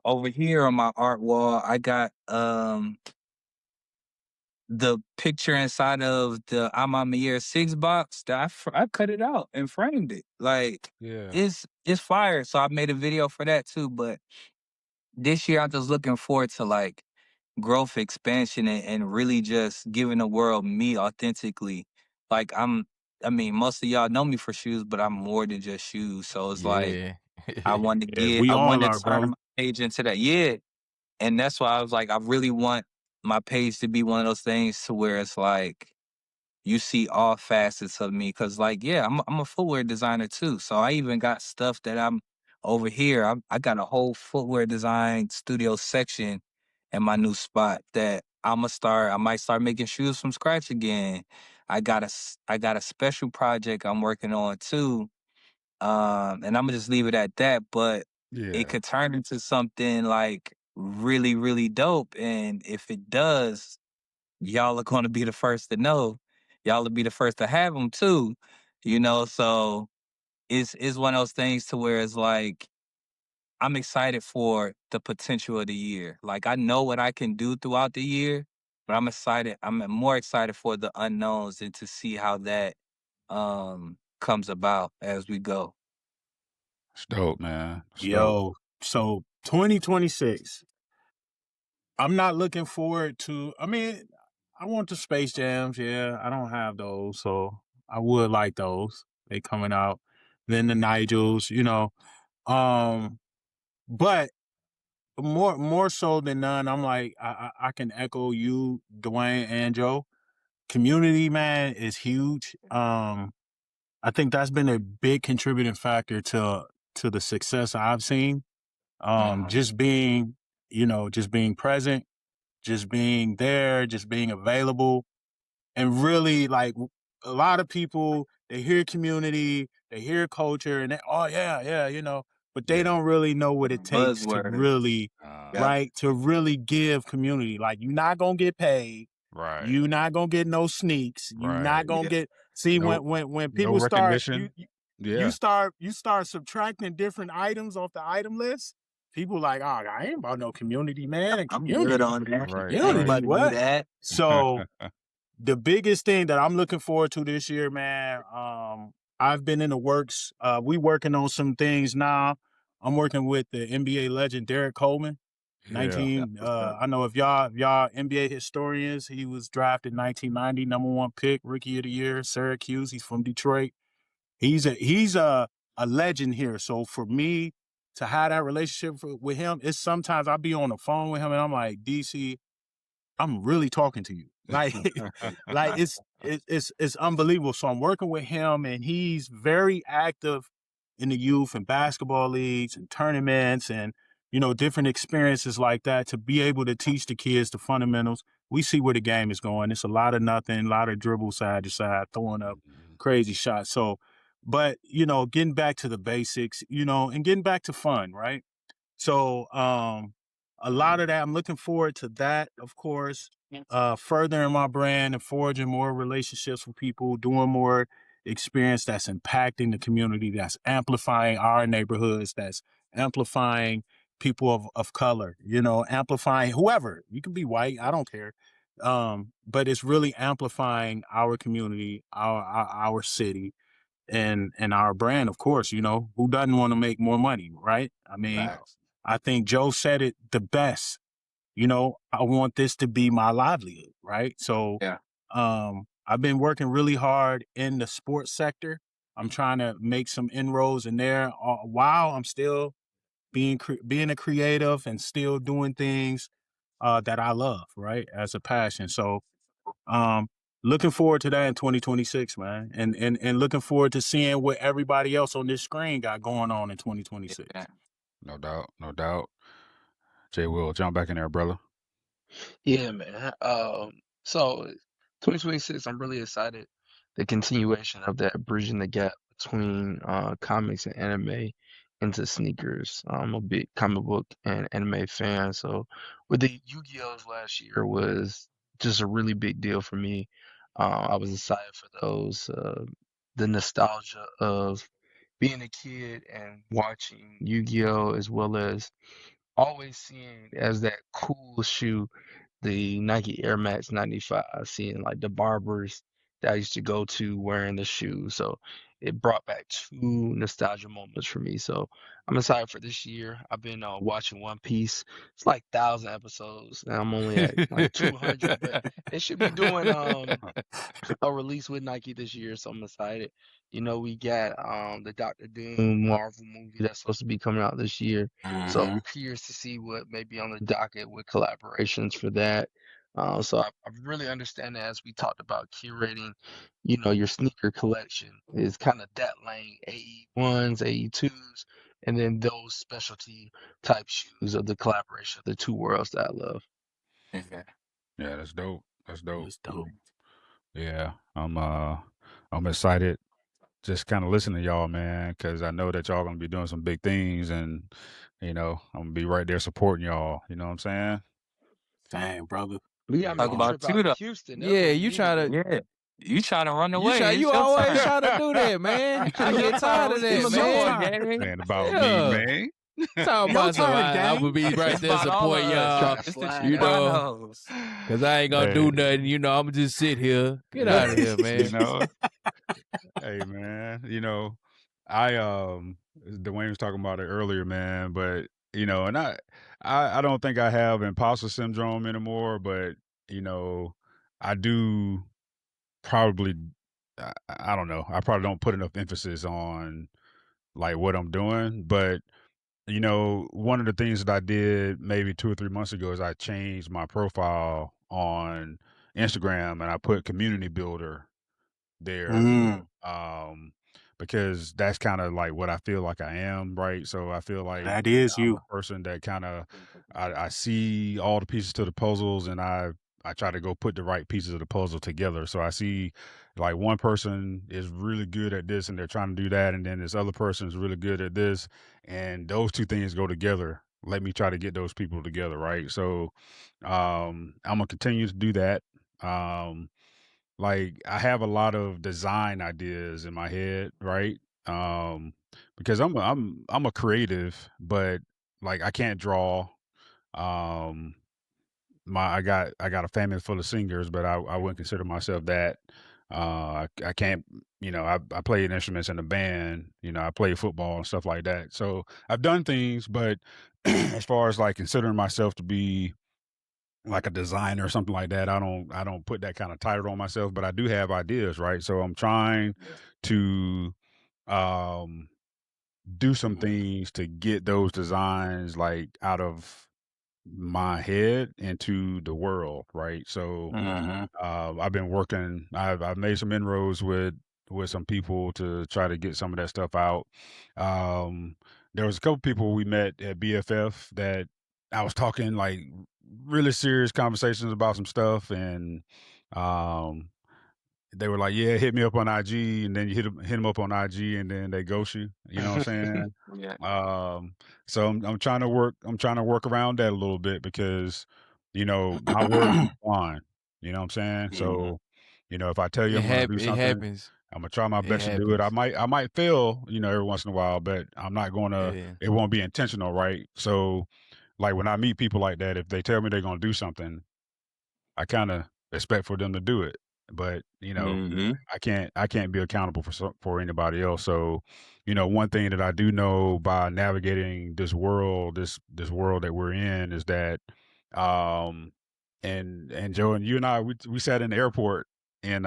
over here on my art wall, I got the picture inside of the I'm on the year 6 box that I cut it out and framed it. Like, Yeah. it's fire. So I made a video for that too. But this year I'm just looking forward to like growth, expansion, and really just giving the world me authentically. Like, I mean, most of y'all know me for shoes, but I'm more than just shoes. So it's like Yeah. Yeah, we I all wanted are, to turn bro. my page into that. Yeah. And that's why I was like, I really want my page to be one of those things to where it's like you see all facets of me. Cause like, yeah, I'm a footwear designer too. So I even got stuff that I'm over here. I got a whole footwear design studio section in my new spot that I might start making shoes from scratch again. I got a special project I'm working on too. And I'm gonna just leave it at that, but it Yeah. could turn into something like really, really dope. And if it does, y'all are gonna be the first to know. Y'all will be the first to have them too. So it's one of those things to where it's like I'm excited for the potential of the year. Like, I know what I can do throughout the year, but I'm excited. I'm more excited for the unknowns and to see how that comes about as we go. It's dope, man. It's dope. Yo, so 2026. I'm not looking forward to. I mean, I want the Space Jams. Yeah, I don't have those, so I would like those. They coming out. Then the Nigels, But more so than none, I'm like I can echo you, Dwayne and Joe. Community, man, is huge. I think that's been a big contributing factor to the success I've seen. Just being, just being present, just being there, just being available, and really like a lot of people they hear community, they hear culture, and they oh yeah, but they Yeah. don't really know what it takes to Buzzword. really Yep. right to really give community. Like, you're not gonna get paid. Right. You're not gonna get no sneaks. You're Right. not gonna Yeah. get see No- when No people start recognition. you Yeah. start subtracting different items off the item list. People like, oh, I ain't about no community, man. And I'm community, good on that. Right, I ain't community, about to do what? that. So the biggest thing that I'm looking forward to this year, man, I've been in the works. We working on some things now. I'm working with the NBA legend Derek Coleman. Yeah. I know if y'all NBA historians, he was drafted 1990, #1 pick, rookie of the year, Syracuse. He's from Detroit. He's a legend here. So for me to have that relationship with him, it's sometimes I'll be on the phone with him and I'm like, DC, I'm really talking to you. Like, like it's unbelievable. So I'm working with him and he's very active in the youth and basketball leagues and tournaments and, you know, different experiences like that to be able to teach the kids the fundamentals. We see where the game is going. It's a lot of nothing, a lot of dribble side to side, throwing up crazy shots. So, but, you know, getting back to the basics, you know, and getting back to fun, right? So, a lot of that, I'm looking forward to that, of course, furthering my brand and forging more relationships with people, doing more experience that's impacting the community, that's amplifying our neighborhoods, that's amplifying people of color, you know, amplifying whoever. You can be white, I don't care. But it's really amplifying our community, our city, and our brand, of course. You know, who doesn't want to make more money, right? I mean, Facts. I think Joe said it the best. You know, I want this to be my livelihood, right? So, Yeah. I've been working really hard in the sports sector. I'm trying to make some inroads in there while I'm still being a creative and still doing things that I love, right, as a passion. So, um, looking forward to that in 2026, man, and looking forward to seeing what everybody else on this screen got going on in 2026. Yeah. No doubt. No doubt. Jay Will, jump back in there, brother. Yeah, man. So 2026, I'm really excited. The continuation of that bridging the gap between comics and anime into sneakers. I'm a big comic book and anime fan, so with the Yu-Gi-Ohs last year was just a really big deal for me. I was excited for those. The nostalgia of being a kid and watching Yu-Gi-Oh, as well as always seeing as that cool shoe the Nike Air Max 95, seeing like the barbers that I used to go to wearing the shoe. So it brought back two nostalgia moments for me. So I'm excited for this year. I've been watching One Piece. It's like 1,000 episodes, and I'm only at like 200, but they should be doing a release with Nike this year, so I'm excited. You know, we got the Doctor Doom Marvel movie that's supposed to be coming out this year. So I'm curious to see what may be on the docket with collaborations for that. So I really understand that as we talked about curating, you know, your sneaker collection is kind of that lane, AE1s, AE2s, and then those specialty type shoes of the collaboration of the two worlds that I love. Yeah. Yeah, that's dope. That's dope. It's dope. Yeah, I'm excited. Just kind of listening to y'all, man, because I know that y'all gonna be doing some big things, and I'm gonna be right there supporting y'all. You know what I'm saying? Dang, brother. We gotta Talk make a about trip you out to though. Houston. That's Yeah, what we you try need. to Yeah. You trying to run you away. It's you your always turn. try to do that, man. I It's your get tired turn. of We that, keep It's your going, man. turn. gang. Saying about me, Yeah. man. Talking Your about some turn, I'm gang. gonna be right It's there about all of supporting us. y'all. Try to It's the slide You out. know, Shoepranos. cause I ain't gonna do Hey, nothing. You know, I'm gonna just sit here. Get out of hey, here, man. hey, man. I Dwayne was talking about it earlier, man. But and I don't think I have imposter syndrome anymore. But I do probably. I don't know. I probably don't put enough emphasis on like what I'm doing, but one of the things that I did maybe 2 or 3 months ago is I changed my profile on Instagram and I put community builder there. Um, because that's kind of like what I feel like I am, right? So I feel like That is I'm you. a person that kind of I see all the pieces to the puzzles and I try to go put the right pieces of the puzzle together. So I see like one person is really good at this and they're trying to do that, and then this other person is really good at this, and those two things go together. Let me try to get those people together, right? So I'm gonna continue to do that. Um, like I have a lot of design ideas in my head, right? Um, because I'm a creative, but like I can't draw. I got a family full of singers, but I wouldn't consider myself that. I can't, I played instruments in a band, I play football and stuff like that. So I've done things, but as far as like considering myself to be like a designer or something like that, I don't put that kind of title on myself, but I do have ideas, right? So I'm trying to um do some things to get those designs like out of my head into the world, right? So I've been working. I've made some inroads with some people to try to get some of that stuff out. There was a couple people we met at BFF that I was talking like really serious conversations about some stuff, and um, they were like, "Yeah, hit me up on IG," and then you hit them up on IG, and then they ghost you. You know what I'm saying? Yeah. So I'm trying to work. I'm trying to work around that a little bit because, my word is bond. You know what I'm saying? So, if I tell you I'm going to do It something, happens. I'm gonna try my It best to do it. I happens. might fail, every once in a while, but I'm not gonna. Yeah. It won't be intentional, right? So, like when I meet people like that, if they tell me they're gonna do something, I kind of expect for them to do it, but I can't be accountable for anybody else. So, one thing that I do know by navigating this world that we're in is that, and Joe and you and I, we sat in the airport in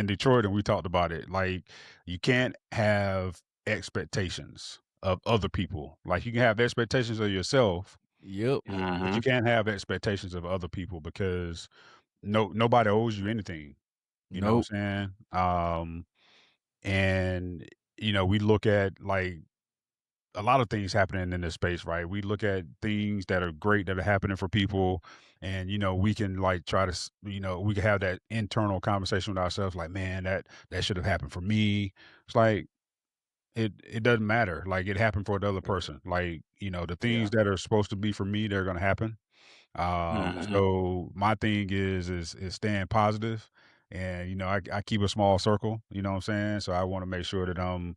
Detroit and we talked about it. Like you can't have expectations of other people. Like you can have expectations of yourself, Yep. but you can't have expectations of other people because nobody owes you anything. You know Nope. what I'm saying? And we look at like a lot of things happening in this space, right? We look at things that are great that are happening for people, and we can like try to, we can have that internal conversation with ourselves, like, man, that should have happened for me. It's like it doesn't matter. Like it happened for the other person. Like the things that are supposed to be for me, they're gonna happen. So my thing is staying positive, and I keep a small circle. You know what I'm saying? So I want to make sure that I'm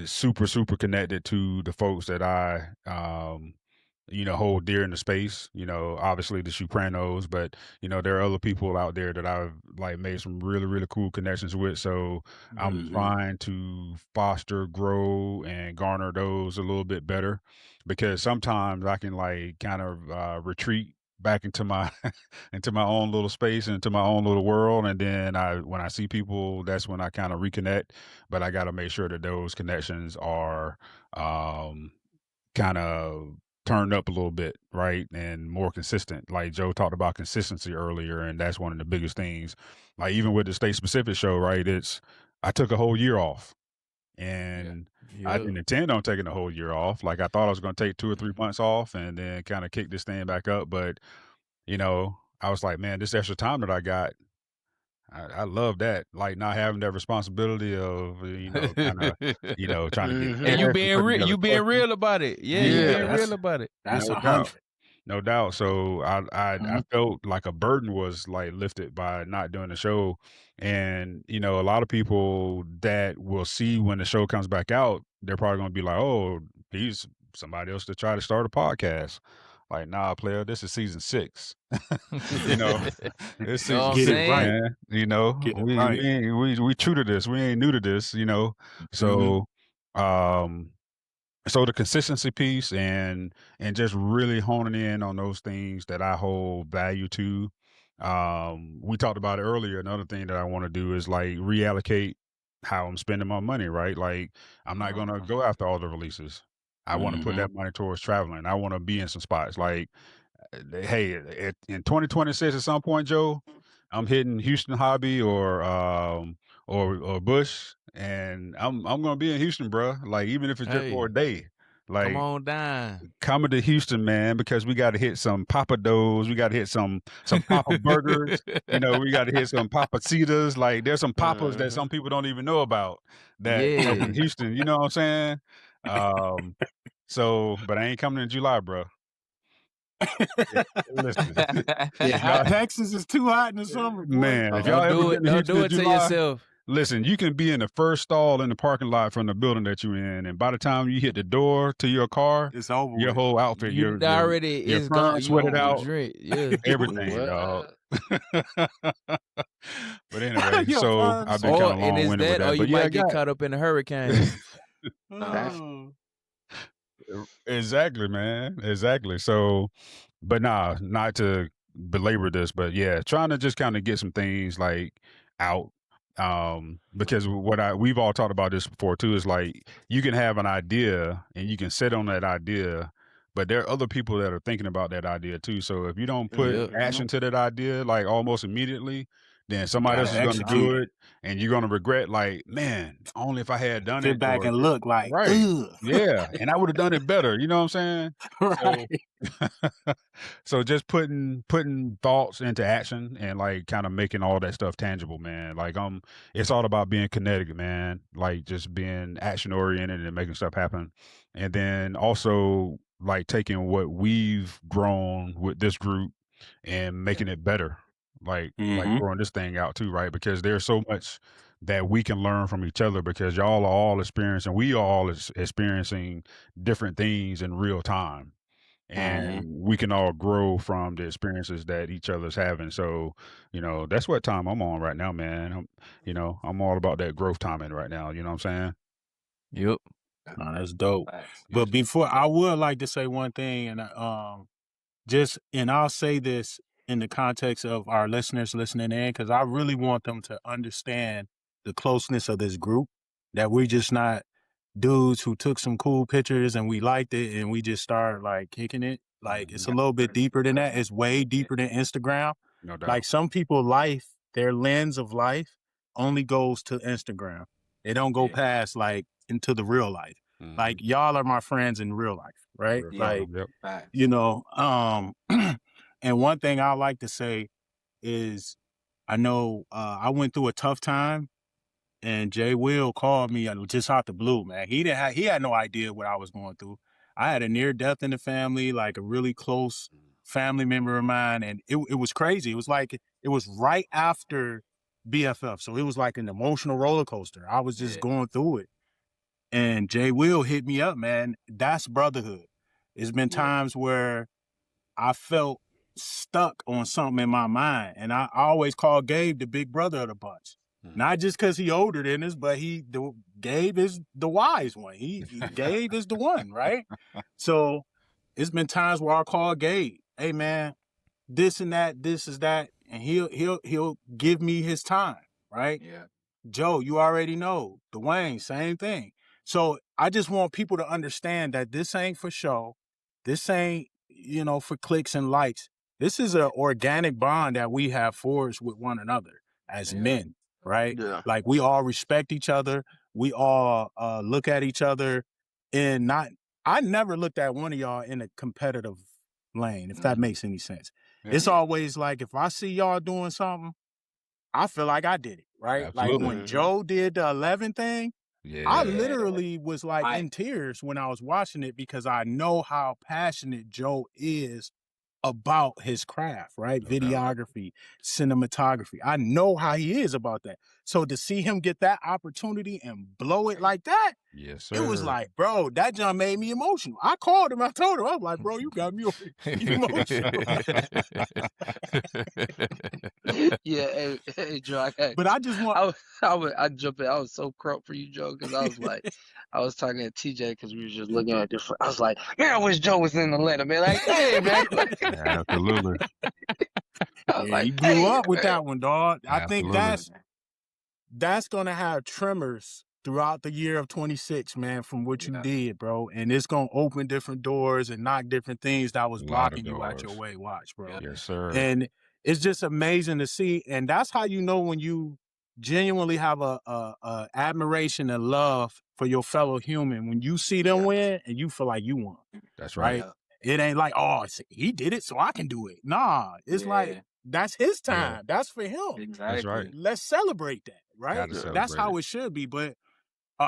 super connected to the folks that I hold dear in the space. Obviously the Shoepranos, but there are other people out there that I've like made some really cool connections with. So I'm trying to foster, grow, and garner those a little bit better because sometimes I can like kind of retreat back into my into my own little space and into my own little world, and then when I see people, that's when I kind of reconnect. But I got to make sure that those connections are kind of turned up a little bit, right? And more consistent. Like Joe talked about consistency earlier, and that's one of the biggest things. Like even with the state specific show, right? I took a whole year off, and I Yep. didn't intend on taking a whole year off. Like I thought I was going to take 2 or 3 months off and then kind of kick this thing back up. But I was like, man, this extra time that I got, I love that. Like not having that responsibility of, kind of, trying to get And you dressed and being put real, together you being questions. real about it. Yeah, you Yeah, being real about it. that's No doubt. 100. No doubt. So I felt like a burden was like lifted by not doing the show. And, a lot of people that will see when the show comes back out, they're probably going to be like, oh, he's somebody else to try to start a podcast. Like, nah, player, this is season 6. you know, it's Know what season I'm Get it 6, right. saying? man. Get it We right. we true to this. We ain't new to this, So um so the consistency piece and just really honing in on those things that I hold value to. We talked about it earlier. Another thing that I want to do is like reallocate how I'm spending my money, right? Like I'm not gonna go after all the releases. I want to put that money towards traveling. I want to be in some spots. Like, hey, in 2026 at some point, Joe, I'm hitting Houston Hobby or Bush, and I'm gonna be in Houston, bro. Like even if it's just for Hey, a day, come like on down. coming to Houston, man, because we got to hit some Papa Do's, we got to hit some Papa Burgers, we got to hit some Papacitas. Like there's some Papas that some people don't even know about that that's in Yeah. Houston. You know what I'm saying? So, but I ain't coming in July, bro. Listen, Yeah, y'all, Texas is too hot in the summer, boy. man, if y'all Don't ever do been it. to Don't Houston do in it to July, yourself. Listen, you can be in the first stall in the parking lot from the building that you're in, and by the time you hit the door to your car, It's over your with. whole outfit, You your already your it's gone. perm You sweated over out, drink, yeah. everything, dog. But anyway, Your so perm I've been Or kind of and is long-winded with that, or that. you But yeah, I might get got caught up in a hurricane. Oh. exactly, man. Exactly. So, but nah, not to belabor this, but yeah, trying to just kind of get some things like out. Because we've all talked about this before too, is like you can have an idea and you can sit on that idea, but there are other people that are thinking about that idea too. So if you don't put Yep. action to that idea like almost immediately, then somebody Gotta else is going to execute do it. it, and you're going to regret like, man, only if I had done Sit it, back or and look like, right, ugh. yeah, and I would have done it better. You know what I'm saying? Right. So, so just putting thoughts into action and like kind of making all that stuff tangible, man. Like it's all about being kinetic, man. Like just being action oriented and making stuff happen, and then also like taking what we've grown with this group and making it better. Like Mhm. throwing this thing out too, right? Because there's so much that we can learn from each other because y'all are all experiencing, we are all experiencing different things in real time, and we can all grow from the experiences that each other's having. So, that's what time I'm on right now, man. I'm all about that growth timing right now. You know what I'm saying? Yep. No, that's dope. Facts. But before, I would like to say one thing, and and I'll say this in the context of our listeners listening in, because I really want them to understand the closeness of this group, that we're just not dudes who took some cool pictures and we liked it and we just started like kicking it. Like it's a little bit deeper than that. It's way deeper than Instagram. No doubt. Like some people their lens of life only goes to Instagram. They don't go past like into the real life. Like y'all are my friends in real life, right? Real Like, time, yep. Facts. And one thing I like to say is I know I went through a tough time, and Jay Will called me just out the blue, man. He had no idea what I was going through. I had a near death in the family, like a really close family member of mine, and it was crazy. It was like it was right after BFF, so it was like an emotional roller coaster. I was just going through it, and Jay Will hit me up, man. That's brotherhood. It's been times where I felt stuck on something in my mind, and I always call Gabe the big brother of the bunch. Not just because he older than us, but Gabe is the wise one. Gabe is the one, right? So it's been times where I call Gabe, hey man, this and that, this is that, and he'll give me his time, right? Yeah. Joe, you already know. Dwayne, same thing. So I just want people to understand that this ain't for show. This ain't, for clicks and likes. This is an organic bond that we have forged with one another as men, right? Yeah. Like we all respect each other. We all look at each other I never looked at one of y'all in a competitive lane, if that makes any sense. It's always like, if I see y'all doing something, I feel like I did it, right? Absolutely. Like when Joe did the 11 thing, Yeah. I literally was like in tears when I was watching it because I know how passionate Joe is about his craft, right? Videography, cinematography. I know how he is about that. So to see him get that opportunity and blow it like that, Yes, sir. it was like, bro, that jump made me emotional. I called him. I told him, I was like, bro, you got me emotional. Yeah, hey, Joe. But I just want. I jump in. I was so crunk for you, Joe, because I was like, I was talking to TJ because we were just looking at different. I was like, man, I wish Joe was in Atlanta, man. Like, hey, man. Absolutely. I was like, he blew hey, up with man. that one, dog. I think Absolutely. that's gonna have tremors throughout the year of 26, man, from what you did, bro. And it's gonna open different doors and knock different things that was A lot of blocking you out your doors. way. Watch, bro. Yes, sir. And it's just amazing to see. And that's how you know when you genuinely have a admiration and love for your fellow human. When you see them win and you feel like you won. That's right. It ain't like, oh, he did it, so I can do it. Nah, it's like, that's his time. That's for him. Exactly. That's right. Let's celebrate that, right? Gotta That's celebrate how it. it should be. But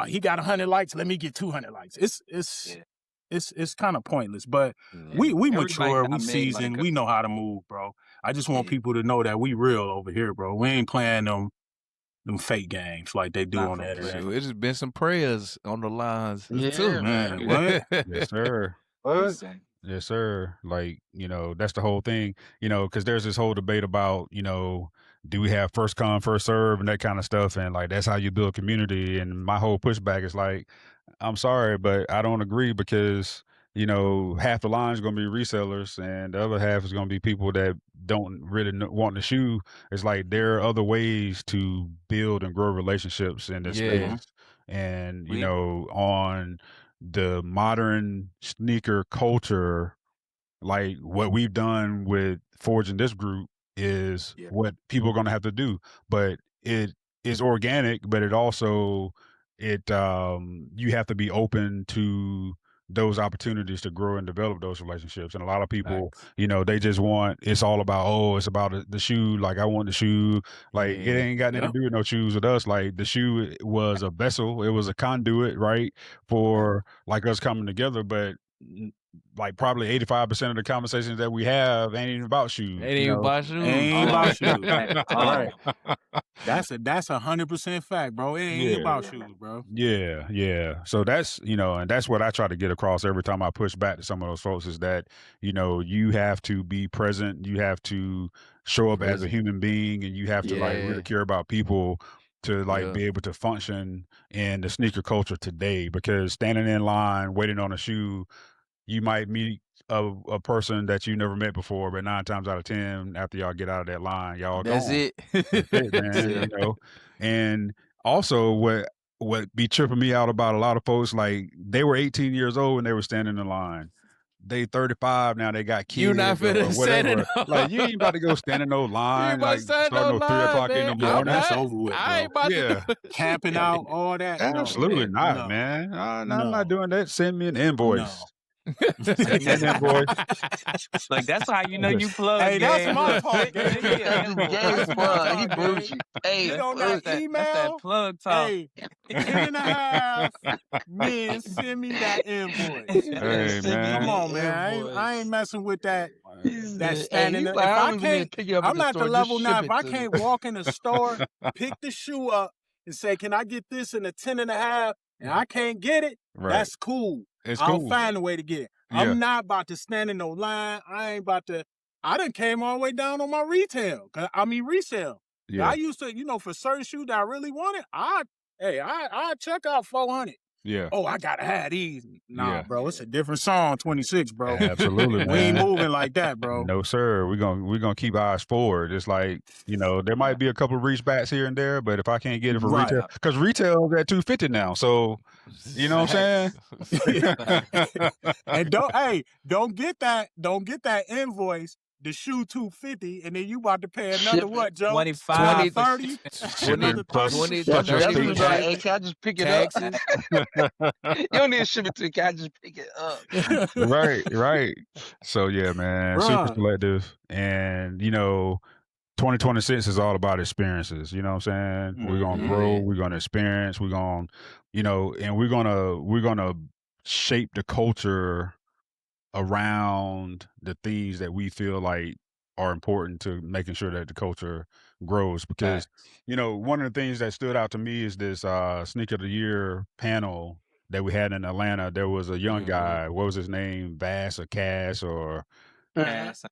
he got 100 likes. Let me get 200 likes. It's kind of pointless. But we mature, we seasoned, we know how to move, bro. I just want people to know that we real over here, bro. We ain't playing them them fake games like they do Not on the for internet. Shoot, it's just been some prayers on the lines Yeah, too. Man, what? Yes, sir. listen. Yes, sir. Like, that's the whole thing, because there's this whole debate about, do we have first come, first serve and that kind of stuff. And like, that's how you build community. And my whole pushback is like, I'm sorry, but I don't agree because, half the line is going to be resellers and the other half is going to be people that don't really want the shoe. It's like there are other ways to build and grow relationships in this Yeah. space. And, We- on the modern sneaker culture, like what we've done with forging this group is Yeah. what people are going to have to do, but it is organic, but it also you have to be open to those opportunities to grow and develop those relationships. And a lot of people, Facts. they just want, it's all about, it's about the shoe. Like I want the shoe. Like it Yeah. ain't got nothing to do with no shoes with us. Like the shoe was a vessel. It was a conduit, right? For like us coming together. But like probably 85% of the conversations that we have ain't even about shoes. Ain't even about shoes. Ain't about shoes. Right. That's 100% fact, bro. It ain't Yeah. about shoes, bro. Yeah. So that's, and that's what I try to get across every time I push back to some of those folks is that, you have to be present. You have to show up as a human being and you have to like Yeah. really care about people to like Yeah. be able to function in the sneaker culture today, because standing in line, waiting on a shoe, you might meet a person that you never met before, but 9 times out of 10, after y'all get out of that line, y'all That's gone. it. That's it, man. Yeah. And also what be tripping me out about a lot of folks, like they were 18 years old when they were standing in line. They 35 now. They got kids You not or finna stand in whatever. Like you ain't about to go stand in no You ain't line, about like to stand starting no no 3 line, o'clock in the man. Yeah, morning. that's not. over with, I ain't bro. about Yeah. to do Camping out, all that. No, Absolutely not, no, man. I'm no, not doing that. Send me an invoice. no. Send me an invoice. Like that's how you know you plug. Hey, that's gang. my Look, talk, send gang. me an This invoice. game That's my plug. He talk, booed gang. you. Hey, Get on plug. that That's that email. plug talk. Hey, 10.5 men send me that invoice. Hey, Send me man. Come the on, man. I invoice. ain't messing with that. He That said, hey, standing he's there. like, If I I don't even need to can't, pick you up at I'm the at the store. Just level now. ship If it I to me. can't walk in the store, pick the shoe up and say, "Can I get this in a 10.5?" and I can't get it, Right. that's cool. It's I'll cool. find a way to get it. Yeah. I'm not about to stand in no line. I ain't about to. I done came all the way down on my resale. Yeah. I used to, for certain shoes that I really wanted, I check out 400. Yeah. Oh, I gotta have these. Nah, Yeah. bro, it's a different song, 26, bro. Absolutely, We ain't man. moving like that, bro. No, sir. We're gonna keep eyes forward. It's like, there might be a couple of reach backs here and there, but if I can't get it for Right. retail, because retail is at $250 now. So you know what I'm saying? And don't get that invoice, the shoe $250, and then you about to pay another Ship it. what, Joe? 25. 30? Shipping Another plus 30? plus your That's speech. when it's like, hey, can I just pick it Taxes. up? You don't need to ship it to me. Can I just pick it up? Right. So yeah, man, super Bruh. selective, and 2026 is all about experiences. You know what I'm saying? We're gonna grow. Yeah. We're gonna experience. We're gonna, and we're gonna shape the culture around the things that we feel like are important to making sure that the culture grows. Because one of the things that stood out to me is this Sneaker of the Year panel that we had in Atlanta. There was a young guy. What was his name? Vass or Cass or Yes.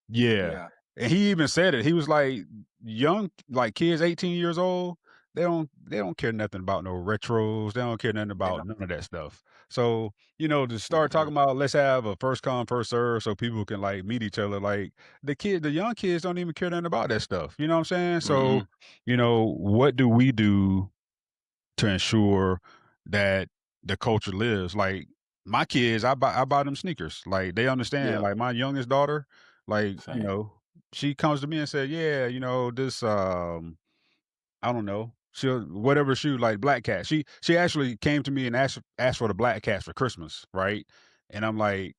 yeah. And he even said it. He was like, young, like kids 18 years old, they don't care nothing about no retros. They don't care nothing about none of that stuff. So, to start talking about let's have a first come, first serve so people can like meet each other. Like the young kids don't even care nothing about that stuff. You know what I'm saying? So, what do we do to ensure that the culture lives? Like my kids, I buy them sneakers. Like they understand. Yeah. Like my youngest daughter, like Same. she comes to me and said, "Yeah, this I don't know, she'll whatever shoe like Black Cat." She actually came to me and asked for the Black Cats for Christmas, right? And I'm like,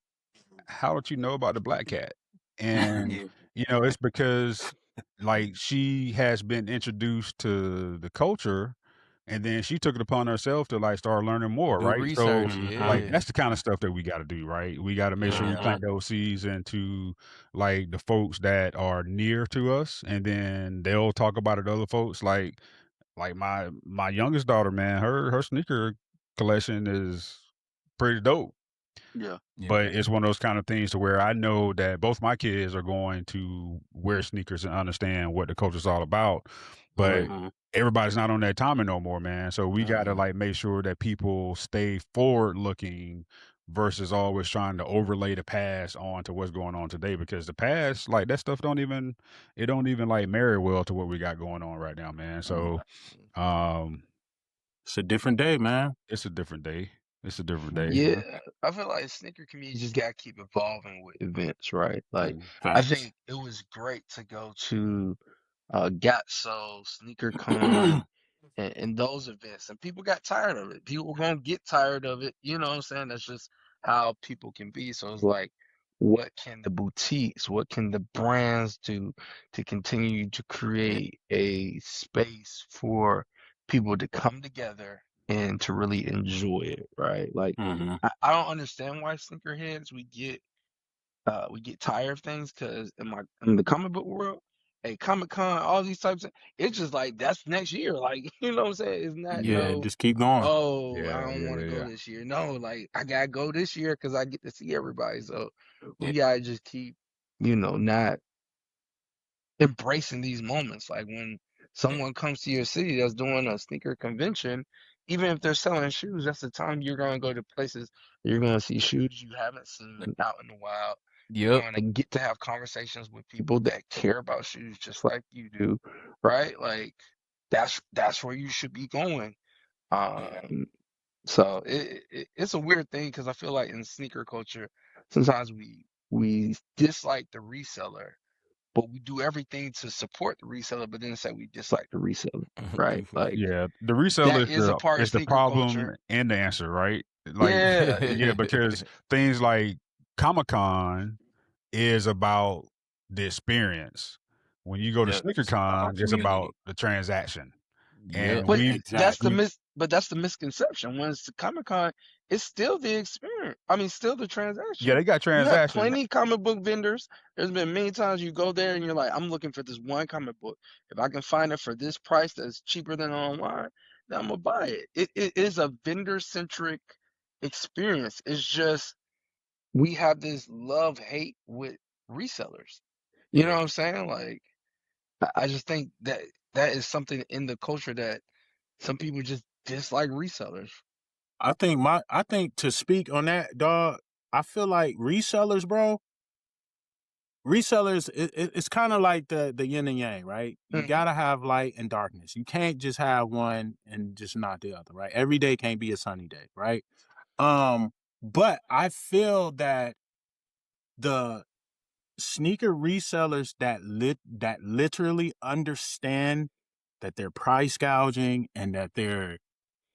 "How did you know about the Black Cat?" And it's because like she has been introduced to the culture, and then she took it upon herself to like start learning more, Do right? research. So Yeah. like that's the kind of stuff that we got to do, right? We got to make sure we plant those seeds into like the folks that are near to us, and then they'll talk about it to other folks. Like like my youngest daughter, man, her sneaker collection is pretty dope. Yeah. But it's one of those kind of things to where I know that both my kids are going to wear sneakers and understand what the culture's all about. But Mhm. everybody's not on that timing no more, man. So we gotta Mhm. like make sure that people stay forward looking versus always trying to overlay the past onto what's going on today. Because the past, like that stuff don't even like marry well to what we got going on right now, man. So It's a different day, man. it's a different day. It's a different day. Yeah, I feel like sneaker community just gotta keep evolving with events, right? Like, I Facts. think it was great to go to Got Soul, Sneaker Con, and those events, and people got tired of it. People gonna get tired of it. You know what I'm saying? That's just how people can be. So it's like, what can the boutiques, what can the brands do to continue to create a space for people to come together and to really enjoy it, right? Like, Mhm. I don't understand why sneakerheads we get tired of things because in the comic book world, a Comic Con, all these types of it's just like that's next year. Like, you know what I'm saying? It's not Yeah, no, just keep going. oh, I Yeah, don't want to yeah, go yeah. this year. No, like I gotta go this year because I get to see everybody. So we gotta just keep, not embracing these moments. Like when someone comes to your city that's doing a sneaker convention, even if they're selling shoes, that's the time you're gonna go to places you're gonna see shoes you haven't seen out in the wild. You're Yep. gonna get to have conversations with people that care about shoes just like you do, right? Like that's where you should be going. Um, so it's a weird thing because I feel like in sneaker culture, sometimes we dislike the reseller, but we do everything to support the reseller, but then say we dislike the reseller, right? Like Yeah, the resale that is a part of is the sneaker problem culture. and the answer, right? Like, Yeah, yeah, because things like Comic-Con is about the experience. When you go to Yep. It's about SneakerCon, it's community. about the transaction. Yep. And but we that's the Exactly. misconception. When it's Comic Con, it's still the experience. I mean, still the yeah, transaction. they got You have transaction. plenty comic book vendors. There's been many times you go there and you're like, I'm looking for this one comic book. If I can find it for this price that's cheaper than online, then I'm gonna buy it. It is a vendor centric experience. It's just we have this love hate with resellers. You know what I'm saying? Like, I just think that that is something in the culture that some people just dislike resellers. I think to speak on that, dog, I feel like resellers, bro. Resellers, it's kind of like the yin and yang, right? You Mhm. gotta have light and darkness. You can't just have one and just not the other, right? Every day can't be a sunny day, right? Um, but I feel that the sneaker resellers that literally understand that they're price gouging and that they're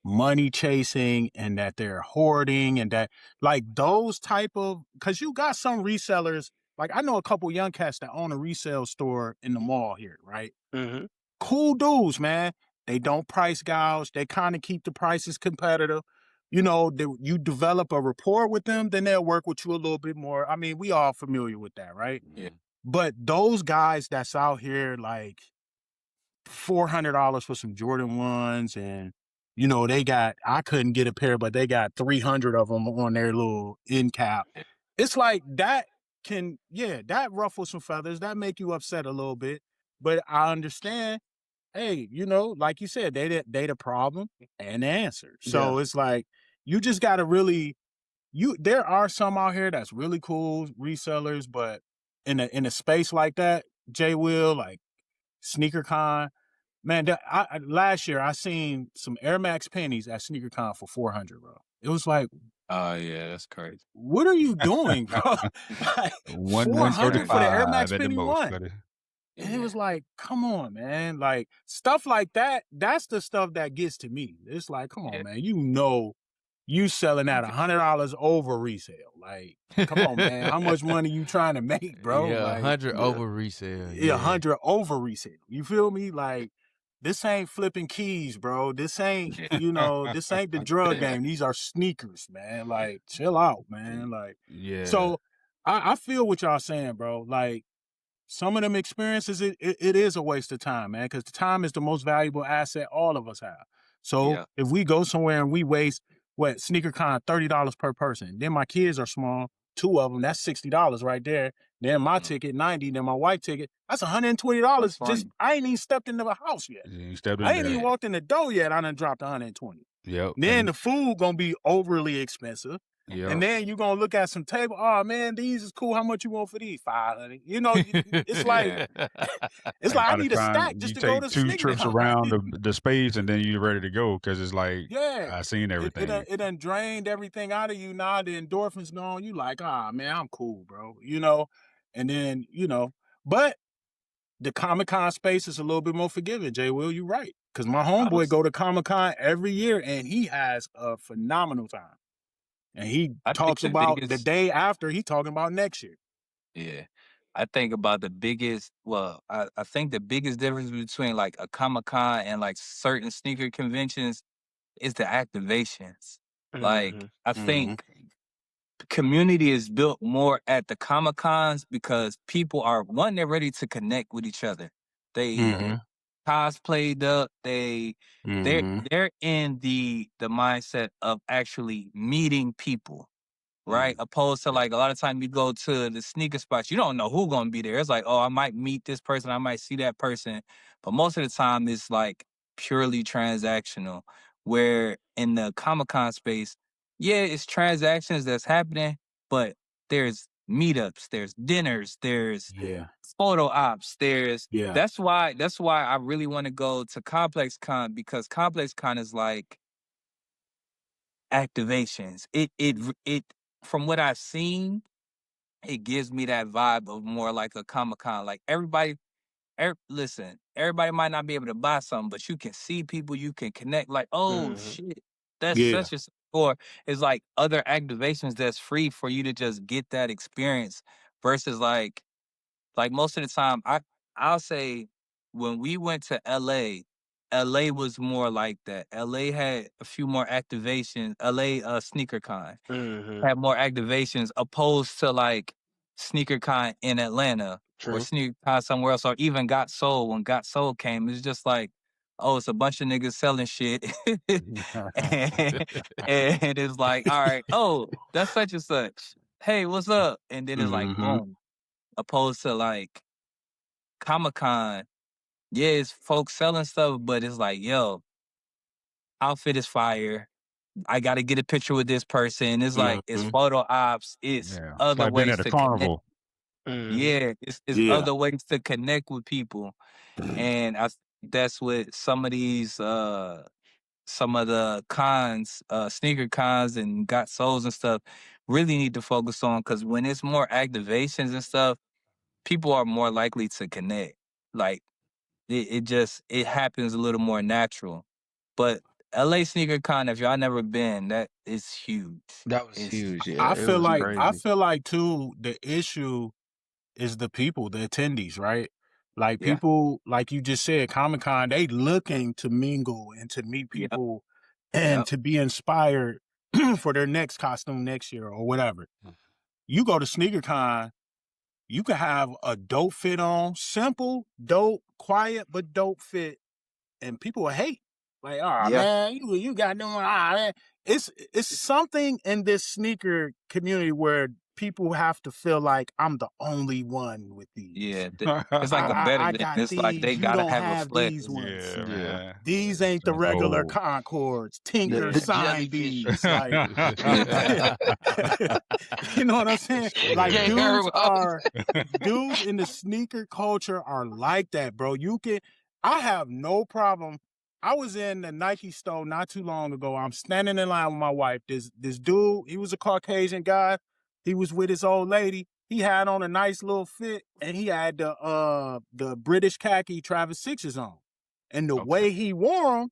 money chasing and that they're hoarding and that like those type of because you got some resellers like I know a couple young cats that own a resale store in the mall here, right? Mhm. Cool dudes, man. They don't price gouge. They kind of keep the prices competitive. You develop a rapport with them, then they'll work with you a little bit more. I mean, we all familiar with that, right? Yeah. But those guys that's out here like $400 for some Jordan ones, and I couldn't get a pair, but they got 300 of them on their little end cap. It's like that that ruffles some feathers. That make you upset a little bit, but I understand. Hey, like you said, they the problem and the answer. Yeah. So it's like you just gotta really there are some out here that's really cool resellers, but in a space like that, J Will, like SneakerCon, man, last year I seen some Air Max pennies at SneakerCon for 400, bro. It was like, Oh yeah, that's crazy. what are you doing, bro? Like One 400 for the Air Max 135 at the Penny most, One. buddy. And it Yeah. was like, come on, man. Like stuff like that, that's the stuff that gets to me. It's like, come Yeah. on, man. You selling at $100 over resale. Like, come on, man. How much money you trying to make, bro? Yeah, Like 100 Yeah. over resale. a Yeah. 100 over resale. You feel me? Like, this ain't flipping keys, bro. This ain't, this ain't the drug game. These are sneakers, man. Like, chill out, man. Like, Yeah. so I feel what y'all saying, bro. Like, some of them experiences, it is a waste of time, man, because time is the most valuable asset all of us have. So Yeah. if we go somewhere and we waste, SneakerCon, $30 per person, then my kids are small, 2 of them, that's $60 right there. Then my ticket, 90, then my wife ticket, that's $120. That's Just, funny. I ain't even stepped into the house yet. You stepped in I ain't there. even walked in the door yet. I done dropped 120. Yep. Then the food gonna be overly expensive. Yep. And then you gonna look at some table. Oh man, these is cool. How much you want for these? $500. You know, it's like it's like I by the need a time stack just you to go take to 2 Sneaker trips Con. around the space and then you're ready to go because it's like, Yeah, I seen everything. It done drained everything out of you. Now the endorphins gone. You like, man, I'm cool, bro. You know, and then but the Comic-Con space is a little bit more forgiving. Jay Will, you right? Because my homeboy go to Comic-Con every year and he has a phenomenal time. And he talks about the day after, he talking about next year. Yeah. I think about the biggest, I think the biggest difference between like a Comic-Con and like certain sneaker conventions is the activations. Like, I think community is built more at the Comic-Cons because people are, one, they're ready to connect with each other. They cosplayed up, they're in the mindset of actually meeting people. Right? Opposed to like a lot of time you go to the sneaker spots, you don't know who's gonna be there. It's like, oh, I might meet this person, I might see that person. But most of the time it's like purely transactional. Where in the Comic-Con space, yeah, it's transactions that's happening, but there's meetups, there's dinners, there's photo ops, that's why I really want to go to Complex Con, because Complex Con is like activations. It from what I've seen, it gives me that vibe of more like a Comic-Con. Like listen, everybody might not be able to buy something, but you can see people, you can connect. Like, oh shit, that's such a. Or it's like other activations that's free for you to just get that experience. Versus like most of the time, I'll say when we went to LA. LA was more like that. LA had a few more activations. LA Sneaker Con had more activations opposed to like Sneaker Con in Atlanta or Sneaker Con somewhere else, or even Got Soul. When Got Soul came, it's just like, oh, it's a bunch of niggas selling shit. and it's like, all right, oh, that's such and such. Hey, what's up? And then it's like, boom. Opposed to like Comic-Con, yeah, it's folks selling stuff, but it's like, yo, outfit is fire. I got to get a picture with this person. It's like, it's photo ops. It's Yeah. It's other like being ways at a to connect. carnival. Yeah, it's other ways to connect with people. And that's what some of these, some of the cons, sneaker cons and Got Souls and stuff really need to focus on. Because when it's more activations and stuff, people are more likely to connect. Like, it happens a little more natural. But LA Sneaker Con, if y'all never been, that is huge. That was huge. Yeah, I it feel was like crazy. too, the issue is the people, the attendees, right? Like Yeah. people, like you just said, Comic-Con, they looking to mingle and to meet people and to be inspired for their next costume next year or whatever. You go to Sneaker Con, you can have a dope fit on, simple, dope, quiet, but dope fit, and people will hate. Like, man, you got doing, man. It's something in this sneaker community where people have to feel like I'm the only one with these. Yeah. It's like a better I than. got It's like these. they You gotta don't have a have flex. these ones. Yeah, man. These ain't the Sounds regular old. Concords. Tinker The signed jellyfish. these. Like, you know what I'm saying? Like, dudes in the sneaker culture are like that, bro. I have no problem. I was in the Nike store not too long ago. I'm standing in line with my wife. This dude, he was a Caucasian guy. He was with his old lady. He had on a nice little fit, and he had the British khaki Travis Sixes on. And the way he wore them,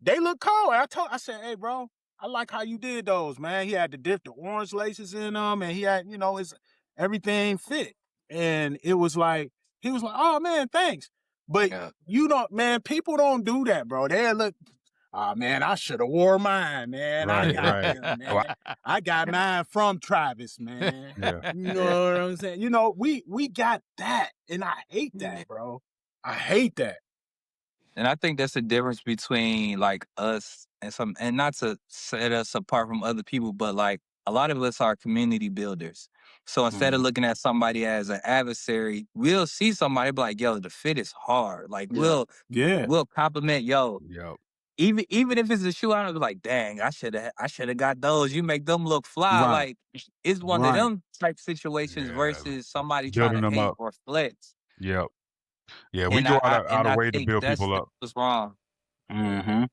they look cold. I said, hey, bro, I like how you did those, man. He had the orange laces in them, and he had, his everything fit. And it was like, he was like, oh man, thanks. But man, people don't do that, bro. They look, man, I should have wore mine, man. I Right, got right. them, man. I got mine from Travis, man. Yeah. You know what I'm saying? You know, we got that, and I hate that, bro. I hate that. And I think that's the difference between like us and some, and not to set us apart from other people, but like a lot of us are community builders. So instead of looking at somebody as an adversary, we'll see somebody be like, yo, the fit is hard. Like Yeah. we'll compliment, yo, Yep. even if it's a shoe, I'll be like, dang, I should have got those. You make them look fly. Right. Like it's one of Right. them type situations Yeah. versus somebody trying Building to them hate up. or flex. Yep. Yeah, we And go I out and of I way to think build that's people up. what's wrong. Mm-hmm.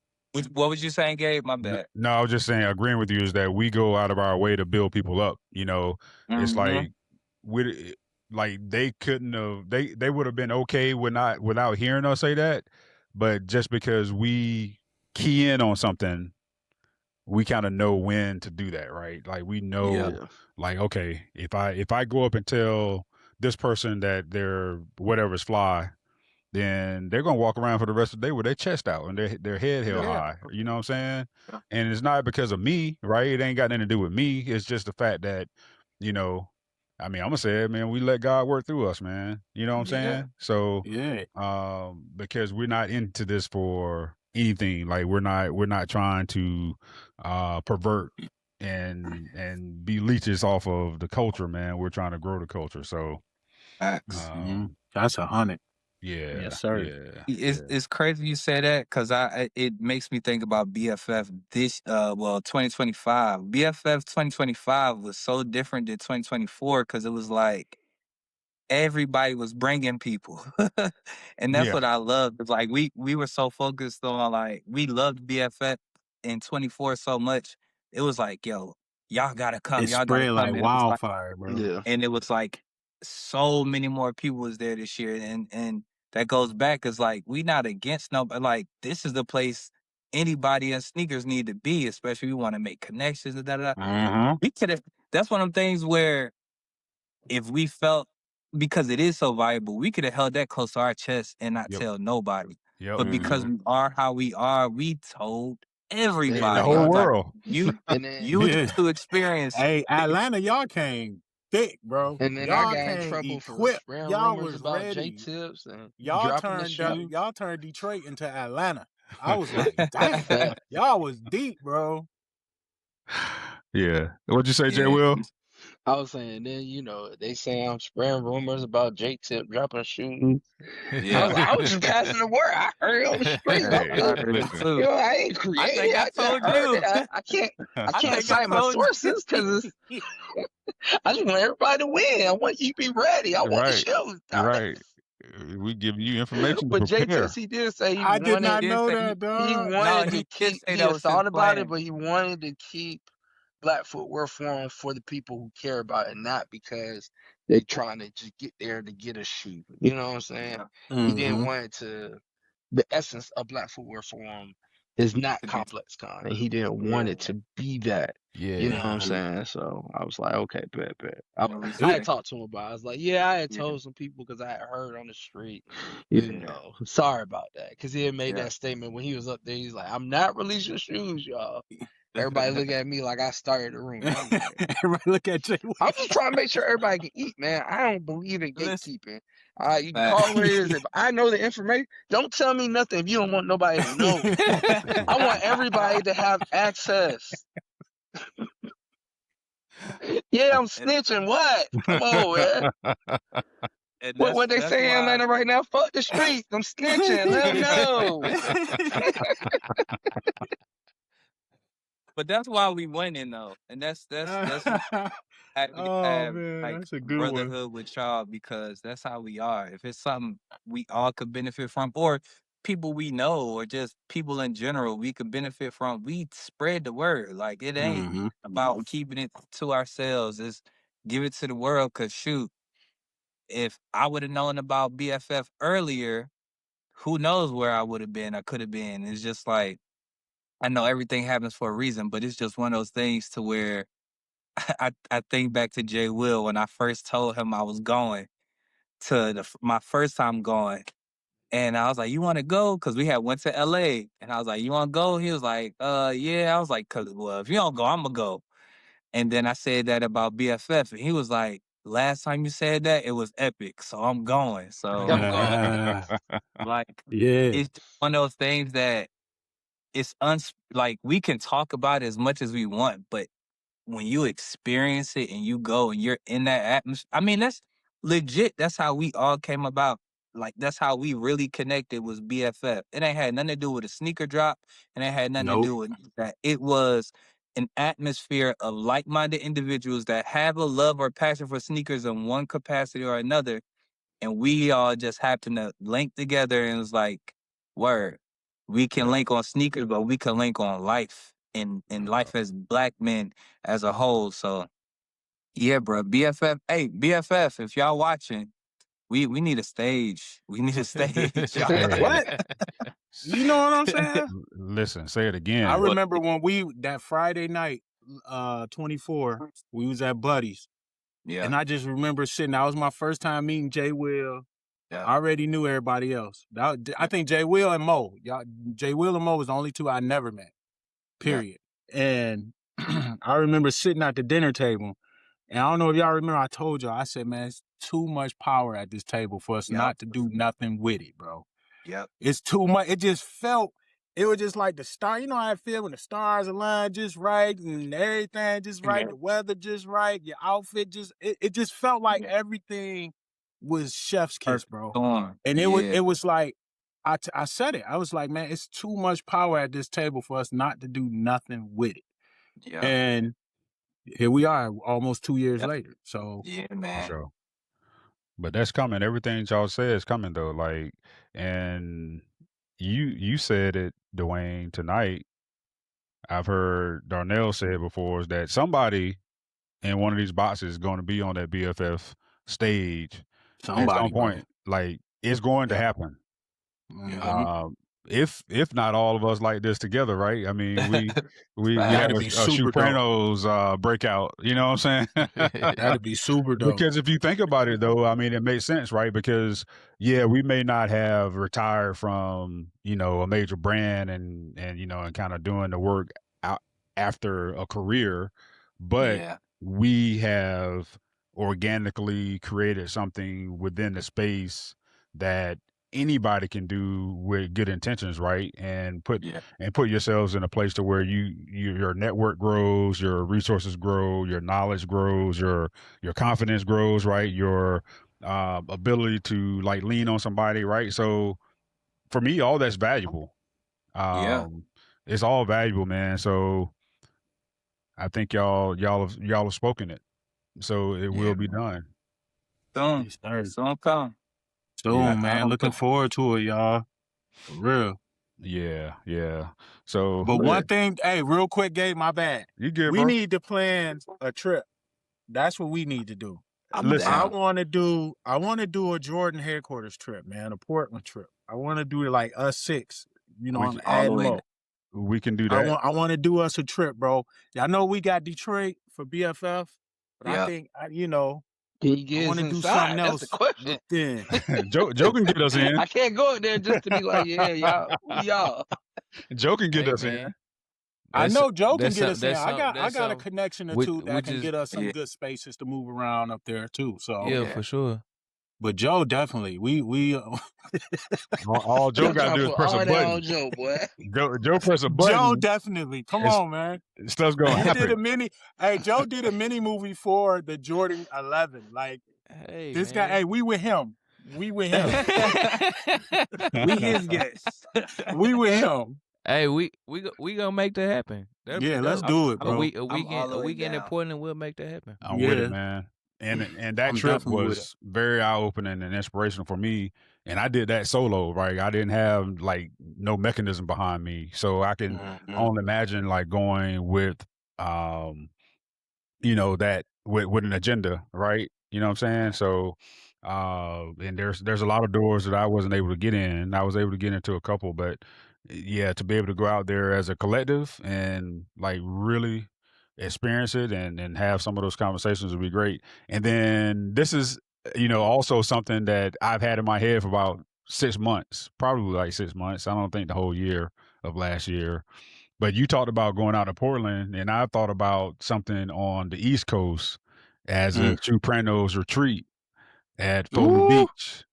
What was you saying, Gabe? My bad. No, I was just saying, agreeing with you is that we go out of our way to build people up. You know, it's like we like they couldn't have they would have been okay without hearing us say that, but just because we key in on something, we kind of know when to do that, right? Like we know, Yeah. like okay, if I go up and tell this person that their whatever's fly, then they're gonna walk around for the rest of the day with their chest out and their head held Yeah. high. You know what I'm saying? And it's not because of me, right? It ain't got nothing to do with me. It's just the fact that, you know, I mean, I'm gonna say it, man. We let God work through us, man. You know what I'm saying? So, Yeah. because we're not into this for anything. Like we're not trying to pervert and be leeches off of the culture, man. We're trying to grow the culture. So, That's 100. yeah, Yes, sir. yeah, It's crazy you say that because it makes me think about BFF 2025. BFF 2025 was so different than 2024 because it was like everybody was bringing people, and that's yeah, what I loved. It's like we were so focused on like we loved BFF in 24 so much. It was like, yo, y'all gotta come, It y'all gotta spread like come. And it was like, wildfire, bro. Yeah. and it was like so many more people was there this year, and that goes back is like we not against no, but like this is the place anybody in sneakers need to be, especially we want to make connections and da da. Mm-hmm. We could have. That's one of them things where if we felt because it is so valuable, we could have held that close to our chest and not yep, tell nobody. yep. But because we are how we are, we told The everybody. I whole was Everybody. like, world. And then you Yeah. to experience. Hey, Atlanta, y'all came thick, bro. I Y'all got in came trouble for equipped. spreading Y'all rumors was about J ready. Tips and Y'all dropping the turned shoe. y'all turned Detroit into Atlanta. I was like, dang, Fact. y'all was deep, bro. Yeah. What'd you say, Jay Yeah. Will? I was saying, then they say I'm spreading rumors about J Tip dropping shoes. Yeah. I was just passing the word. I heard it on the street. Hey, I heard it listen. too. I ain't I created think it. I I just told heard you. it. I I can't think I cite my told sources you. because I just want everybody to win. I want you to be ready. I want the Right. shoes. Darn it. Right. We give you information to But J Tips, prepare. he did say he I did He not wanted did know say that, he dog. no. wanted to He did keep. say He that had was his thought about it, plan. but he wanted to keep Black Footwear Forum for the people who care about it, not because they trying to just get there to get a shoe. You know what I'm saying? He didn't Mm-hmm. want it to. The essence of Black Footwear Forum is not To be, Complex Con, and he didn't want Yeah. it to be that. You know Yeah. what I'm saying? So I was like, okay, bet. you know, I had respect. talked to him about it. I was like, yeah, I had told some people because I had heard on the street, sorry about that. Because he had made Yeah. that statement when he was up there. He's like, I'm not releasing shoes, y'all. Everybody look at me like I started the room. I'm like, Everybody look at Jay. I'm just trying to make sure everybody can eat, man. I don't believe in Listen. gatekeeping. You can call it what it is. If I know the information, don't tell me nothing if you don't want nobody to know. I want everybody to have access. Yeah, I'm and, snitching. What? Come on, man. and What they that's say in why. Atlanta right now? Fuck the streets. I'm snitching. Let them know. But that's why we winning though, and that's why I happy to Oh have man, like that's a good one. brotherhood with y'all because that's how we are. If it's something we all could benefit from, or people we know, or just people in general we could benefit from, we spread the word. Like it ain't Mm-hmm. about keeping it to ourselves. It's give it to the world. Cause shoot, if I would have known about BFF earlier, who knows where I would have been? I could have been. It's just like I know everything happens for a reason, but it's just one of those things to where I think back to Jay Will when I first told him I was going to my first time going. And I was like, you want to go? Because we had went to LA. And I was like, you want to go? He was like, yeah. I was like, well, if you don't go, I'm going to go. And then I said that about BFF. And he was like, last time you said that, it was epic. So I'm going. So, like, Yeah. it's one of those things that it's like, we can talk about it as much as we want, but when you experience it and you go and you're in that atmosphere, I mean, that's legit. That's how we all came about. Like, that's how we really connected, was BFF. It ain't had nothing to do with a sneaker drop, and it had nothing to Nope. do with that. It was an atmosphere of like-minded individuals that have a love or passion for sneakers in one capacity or another, and we all just happened to link together, and it was like, word, we can link on sneakers, but we can link on life and life as Black men as a whole. So yeah, bro, BFF. Hey, BFF, if y'all watching, we need a stage. We need a stage. What? You know what I'm saying? Listen, say it again. I remember when that Friday night, 24, we was at Buddy's. Yeah. And I just remember sitting, that was my first time meeting Jay Will. Yeah. I already knew everybody else. I think Jay Will and Mo. Jay Will and Mo was the only two I never met. Period. Yeah. And I remember sitting at the dinner table. And I don't know if y'all remember, I told y'all, I said, man, it's too much power at this table for us not to do nothing with it, bro. Yep. It's too much. It just felt, it was just like the star. You know how I feel when the stars align just right and everything just right, the weather just right, your outfit just, it just felt like everything was chef's kiss, bro. And it was like, I said it. I was like, man, it's too much power at this table for us not to do nothing with it. Yeah. And here we are almost 2 years later. So yeah, man. For sure. But that's coming. Everything y'all say is coming though. Like, and you said it, Dwayne, tonight. I've heard Darnell say it before, is that somebody in one of these boxes is going to be on that BFF stage at some point. Bro. Like, it's going to happen. Mm-hmm. If not all of us like this together, right? I mean, we have a Shoepranos breakout. You know what I'm saying? That'd be super dope. Because if you think about it, though, I mean, it makes sense, right? Because yeah, we may not have retired from a major brand and and kind of doing the work out after a career, but we have organically created something within the space that anybody can do with good intentions, right? And put yourselves in a place to where your network grows, your resources grow, your knowledge grows, your confidence grows, right? Your ability to like lean on somebody, right? So for me, all that's valuable. It's all valuable, man. So I think y'all have spoken it. So it will be done. Soon come. Soon, man. Looking forward to it, y'all. For real. Yeah. So, but one thing, hey, real quick, Gabe, my bad. You good, we bro? need to plan a trip. That's what we need to do. Listen, I want to do a Jordan headquarters trip, man, a Portland trip. I want to do it like us six. I'm adding more. We can do that. I want to do us a trip, bro. I know we got Detroit for BFF, but I think Can you get I want to do inside? something That's else. the question. Joe can get us in. I can't go there just to be like, yeah, y'all. Joe can get us in. I know Joe can get us in. I got a connection or two that can get us some good spaces to move around up there too. So for sure. But Joe definitely, we all Joe got to do is press a button. On Joe, boy. Joe press a button. Joe definitely. Come on, man. Stuff's gonna happen. Joe did a mini movie for the Jordan 11. Like, hey, this man. guy. Hey, we with him. We his guests. We with him. Hey, we gonna make that happen. Let's do it, bro. A weekend in Portland, we'll make that happen. I'm with it, man. And that trip was very eye-opening and inspirational for me. And I did that solo, right? I didn't have like no mechanism behind me. So I can only imagine like going with that with an agenda, right? You know what I'm saying? So and there's a lot of doors that I wasn't able to get in. I was able to get into a couple, but yeah, to be able to go out there as a collective and like really experience it and have some of those conversations would be great. And then this is, also something that I've had in my head for about 6 months, probably like 6 months. I don't think the whole year of last year. But you talked about going out to Portland, and I thought about something on the East Coast as a Shoepranos retreat at Foley Ooh, Beach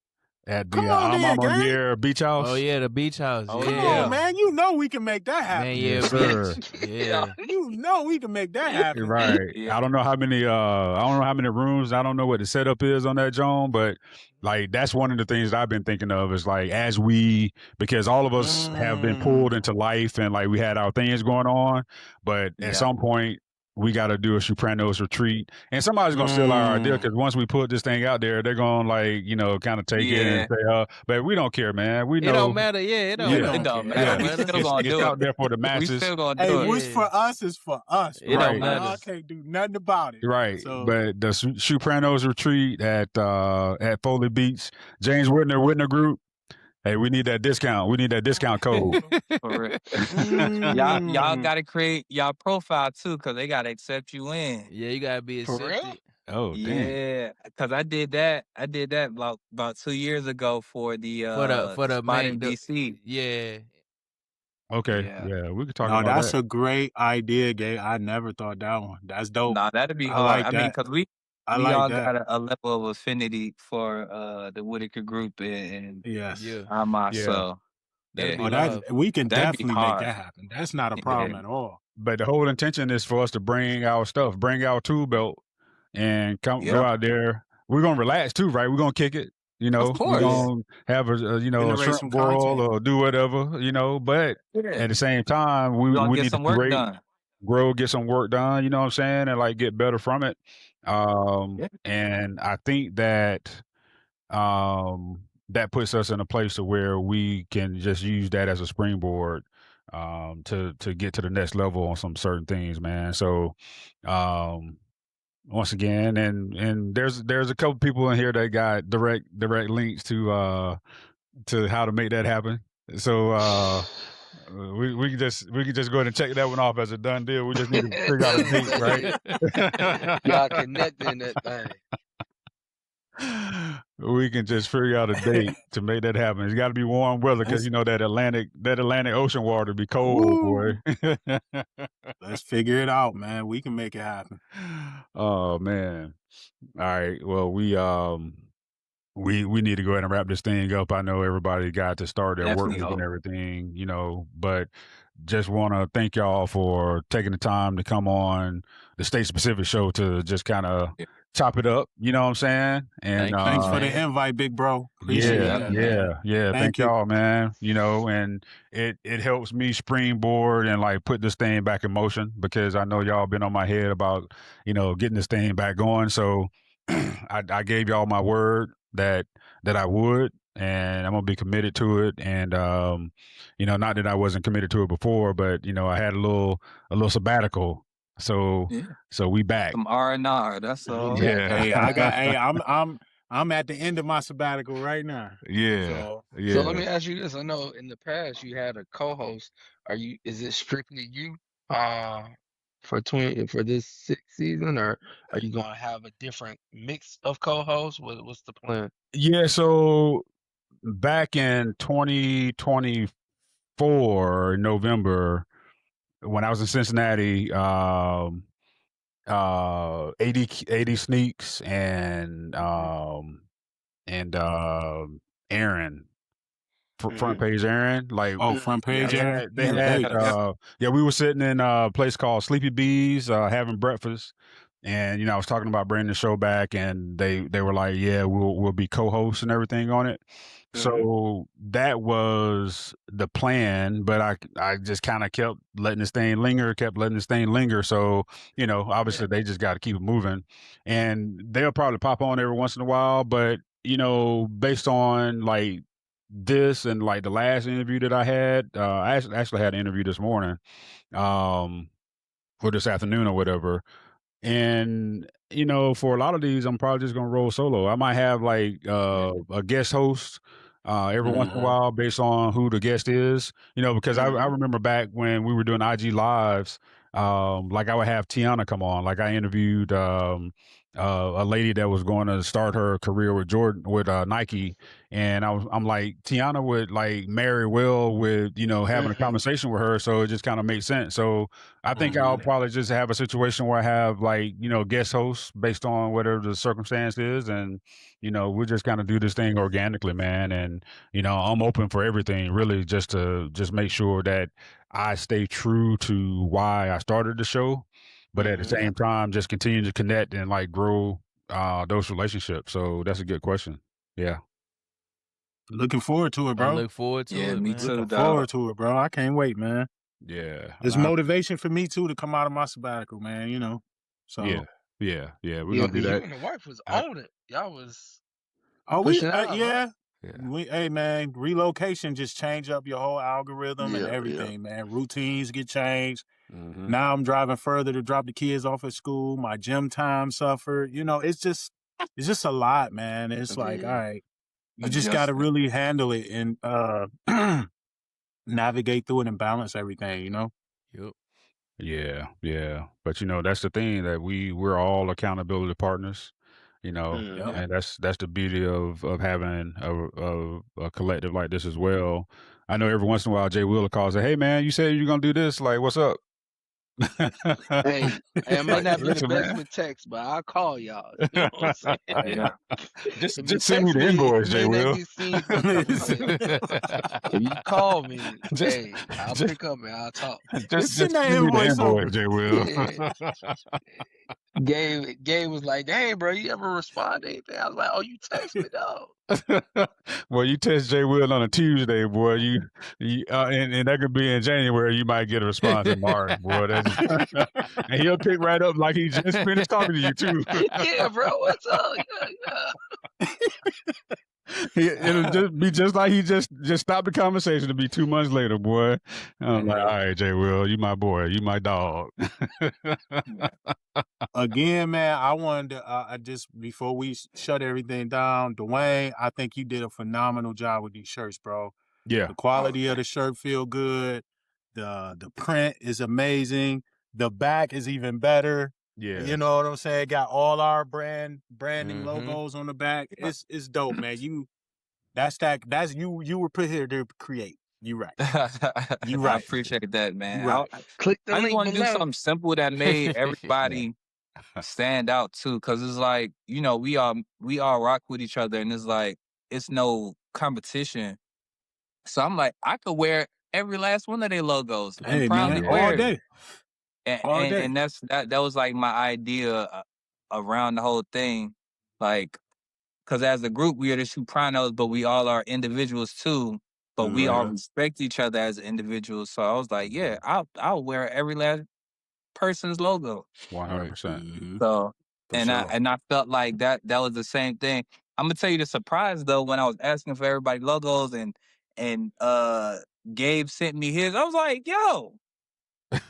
at come the on then, Alma gang. Year Beach House. Oh yeah, the beach house. Oh, Come yeah. on, man. You know we can make that happen. Man, yeah, Yes, sir. beach. Yeah. You know we can make that happen. Right. Yeah. I don't know how many rooms, I don't know what the setup is on that Joan, but like that's one of the things that I've been thinking of is like because all of us have been pulled into life and like we had our things going on, but Yeah. at some point we got to do a Shoepranos retreat, and somebody's gonna steal our idea because once we put this thing out there, they're gonna like kind of take it and say, but we don't care, man. We know It don't matter. Yeah, it don't. Yeah. We It don't care. matter. We It still gonna it's do out it. there for the We masses. still gonna Hey, do it. what's for us is for us. It Right. don't matter. I can't do nothing about it. Right, So but the Shoepranos retreat at Foley Beach, James Whitner Group. Hey, we need that discount. We need that discount code. For real. Y'all gotta create y'all profile too, cause they gotta accept you in. Yeah, you gotta be For real? accepted. Oh, dang. Yeah, cause I did that about 2 years ago for the For the spot in main DC. Yeah. Okay, Yeah. yeah, we could talk no, about that's that. a great idea, Gabe. I never thought that one. That's dope. Nah, that'd be I hard. like I mean, that. cause we I all like that. got a level of affinity for the Whitaker group and Yes. Yeah. Ama, Yeah. so That'd yeah. be Oh, that's love. we can That'd be definitely make hard. that happen. That's not a Yeah. problem at all. But the whole intention is for us to bring our stuff, bring our tool belt, and go Yeah. out there. We're gonna relax too, right? We're gonna kick it. We're course. gonna have a Generate shrimp some boil content. or do whatever, but Yeah. at the same time, We gonna we get need some to work create, done. grow, get some work done. You know what I'm saying, and like get better from it. Yeah. And I think that that puts us in a place to where we can just use that as a springboard to get to the next level on some certain things, man. So once again, and there's a couple people in here that got direct links to how to make that happen. So we can just go ahead and check that one off as a done deal. We just need to figure out a date, right? Y'all connected in that thing. We can just figure out a date to make that happen. It's got to be warm weather because that Atlantic Ocean water be cold, boy. Let's figure it out, man. We can make it happen. Oh man! All right. Well, we need to go ahead and wrap this thing up. I know everybody got to start their work Definitely. week and everything, but just want to thank y'all for taking the time to come on the State Specific Show to just kind of chop it up. You know what I'm saying? And Thanks for the invite, big bro. Appreciate that. Yeah. Thank you. y'all, man. And it helps me springboard and like put this thing back in motion because I know y'all been on my head about getting this thing back going. So I gave y'all my word that I would, and I'm gonna be committed to it. And not that I wasn't committed to it before, but I had a little sabbatical. So we back. Some R&R. That's all. Yeah. Hey, I'm at the end of my sabbatical right now. Yeah. So let me ask you this. I know in the past you had a co-host. Is it strictly you for this sixth season, or are you gonna have a different mix of co-hosts? What's the plan? Yeah, so back in 2024 November, when I was in Cincinnati, 80 Sneaks and Aaron, front page Aaron, like front page Aaron. they had we were sitting in a place called Sleepy Bees, having breakfast, and I was talking about bringing the show back, and they were like, yeah, we'll be co-hosts and everything on it. So that was the plan, but I just kind of kept letting this thing linger. So, obviously they just got to keep it moving, and they'll probably pop on every once in a while. But, based on like this and like the last interview that I had, I actually had an interview this morning, or this afternoon or whatever. And, for a lot of these, I'm probably just going to roll solo. I might have like a guest host every once in a while based on who the guest is, because I remember back when we were doing IG lives, like I would have Tiana come on. Like I interviewed a lady that was going to start her career with Nike, and I'm like, Tiana would like marry well with having a conversation with her, so it just kind of makes sense. So I think I'll probably just have a situation where I have like guest hosts based on whatever the circumstance is, and we'll just kind of do this thing organically, man. And I'm open for everything, really, just to make sure that I stay true to why I started the show, but at the same time, just continue to connect and like grow those relationships. So that's a good question. Yeah. Looking forward to it, I bro. look forward to Yeah, it, me man. too. Looking dog. forward to it, bro. I can't wait, man. Yeah. There's motivation for me too to come out of my sabbatical, man. So Yeah. Yeah. We're Yeah, gonna do you that. and the wife was I- on it. Y'all was we pushing out, yeah. Yeah. Hey man, relocation just change up your whole algorithm and Yeah, everything, man. Routines get changed. Mhm. Now I'm driving further to drop the kids off at school. My gym time suffered. It's just a lot, man. It's like, all Yeah. right, you just got to Adjustment. really handle it and navigate through it and balance everything. Yep. Yeah. But that's the thing, that we're all accountability partners, Mhm. and that's the beauty of having a collective like this as well. I know every once in a while Jay Wheeler calls and, hey man, you said you're gonna do this, like what's up? Hey, it may Like, not be the listen, best man. with text, but I'll call y'all. You know what I'm saying? Yeah. just If you send me text the me, invoice, it Jay may not Will. get seen for a couple of days. If you call me, just hey, I'll just pick up and I'll talk. just Send that send me the invoice over. invoice, Jay Will. Yeah. Gabe was like, "Hey, bro, you ever respond to anything?" I was like, "Oh, you text me, dog." Well, you test Jay Will on a Tuesday, boy. And that could be in January. You might get a response in March, boy. And he'll pick right up like he just finished talking to you too. Yeah, bro, what's up? Yeah. It'll just be just like he just stopped the conversation to be 2 months later, boy. I'm like, all right, Jay Will, you my boy, you my dog. Again, man, I wanted to I just before we shut everything down, Dwayne, I think you did a phenomenal job with these shirts, bro. Yeah, The quality of the shirt feel good. The print is amazing. The back is even better. yeah. You know what I'm saying? Got all our branding Mhm. logos on the back. It's dope, man. That's you were put here to create. You right. You I right. appreciate that, You man. right. Click the I just link want to do below. something simple that made everybody stand out too, because it's like we all rock with each other, and it's like it's no competition. So I'm like, I could wear every last one of their logos and Hey proudly man, Yeah. all wear it. day. All day. And that was like my idea around the whole thing, like because as a group we are the Shoepranos, but we all are individuals too. But we all Mhm. respect each other as individuals. So I was like, yeah, I'll wear every last person's logo. 100%. Mhm. So For sure. I felt like that was the same thing. I'm gonna tell you the surprise though, when I was asking for everybody logos and Gabe sent me his, I was like, yo,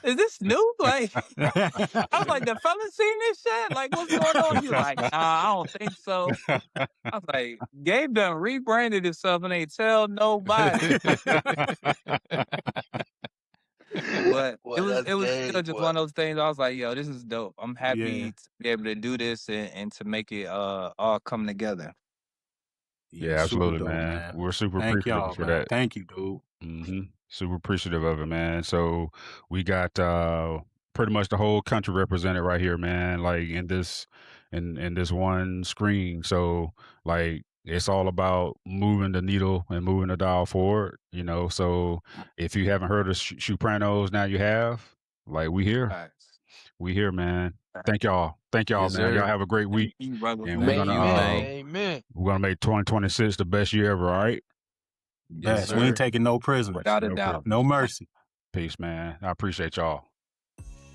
is this new? Like I was like, the fellas seen this shit? Like, what's going on? He was like, nah, I don't think so. I was like, Gabe done rebranded himself and ain't tell nobody. But Boy, that's it was still Gabe, just boy. one of those things. I was like, yo, this is dope. I'm Yeah. happy to be able to do this and to make it all come together. Yeah, Super absolutely, dope, man. man. We're super Thank appreciative y'all, for man. that. Thank you, dude. Super appreciative of it, man. So we got pretty much the whole country represented right here, man. Like in this one screen. So like it's all about moving the needle and moving the dial forward. So if you haven't heard of Shoepranos, now you have. Like we here, Facts. man. Facts. Thank y'all, Yes, man. Y'all sir. have a great week, Thank you, brother. and Thank you, man. Amen. we're gonna make 2026 the best year ever. All right. Yes, Best. We sir. ain't taking no prisoners. Without a No doubt. problem. No mercy. Peace, man. I appreciate y'all.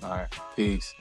All right. Peace.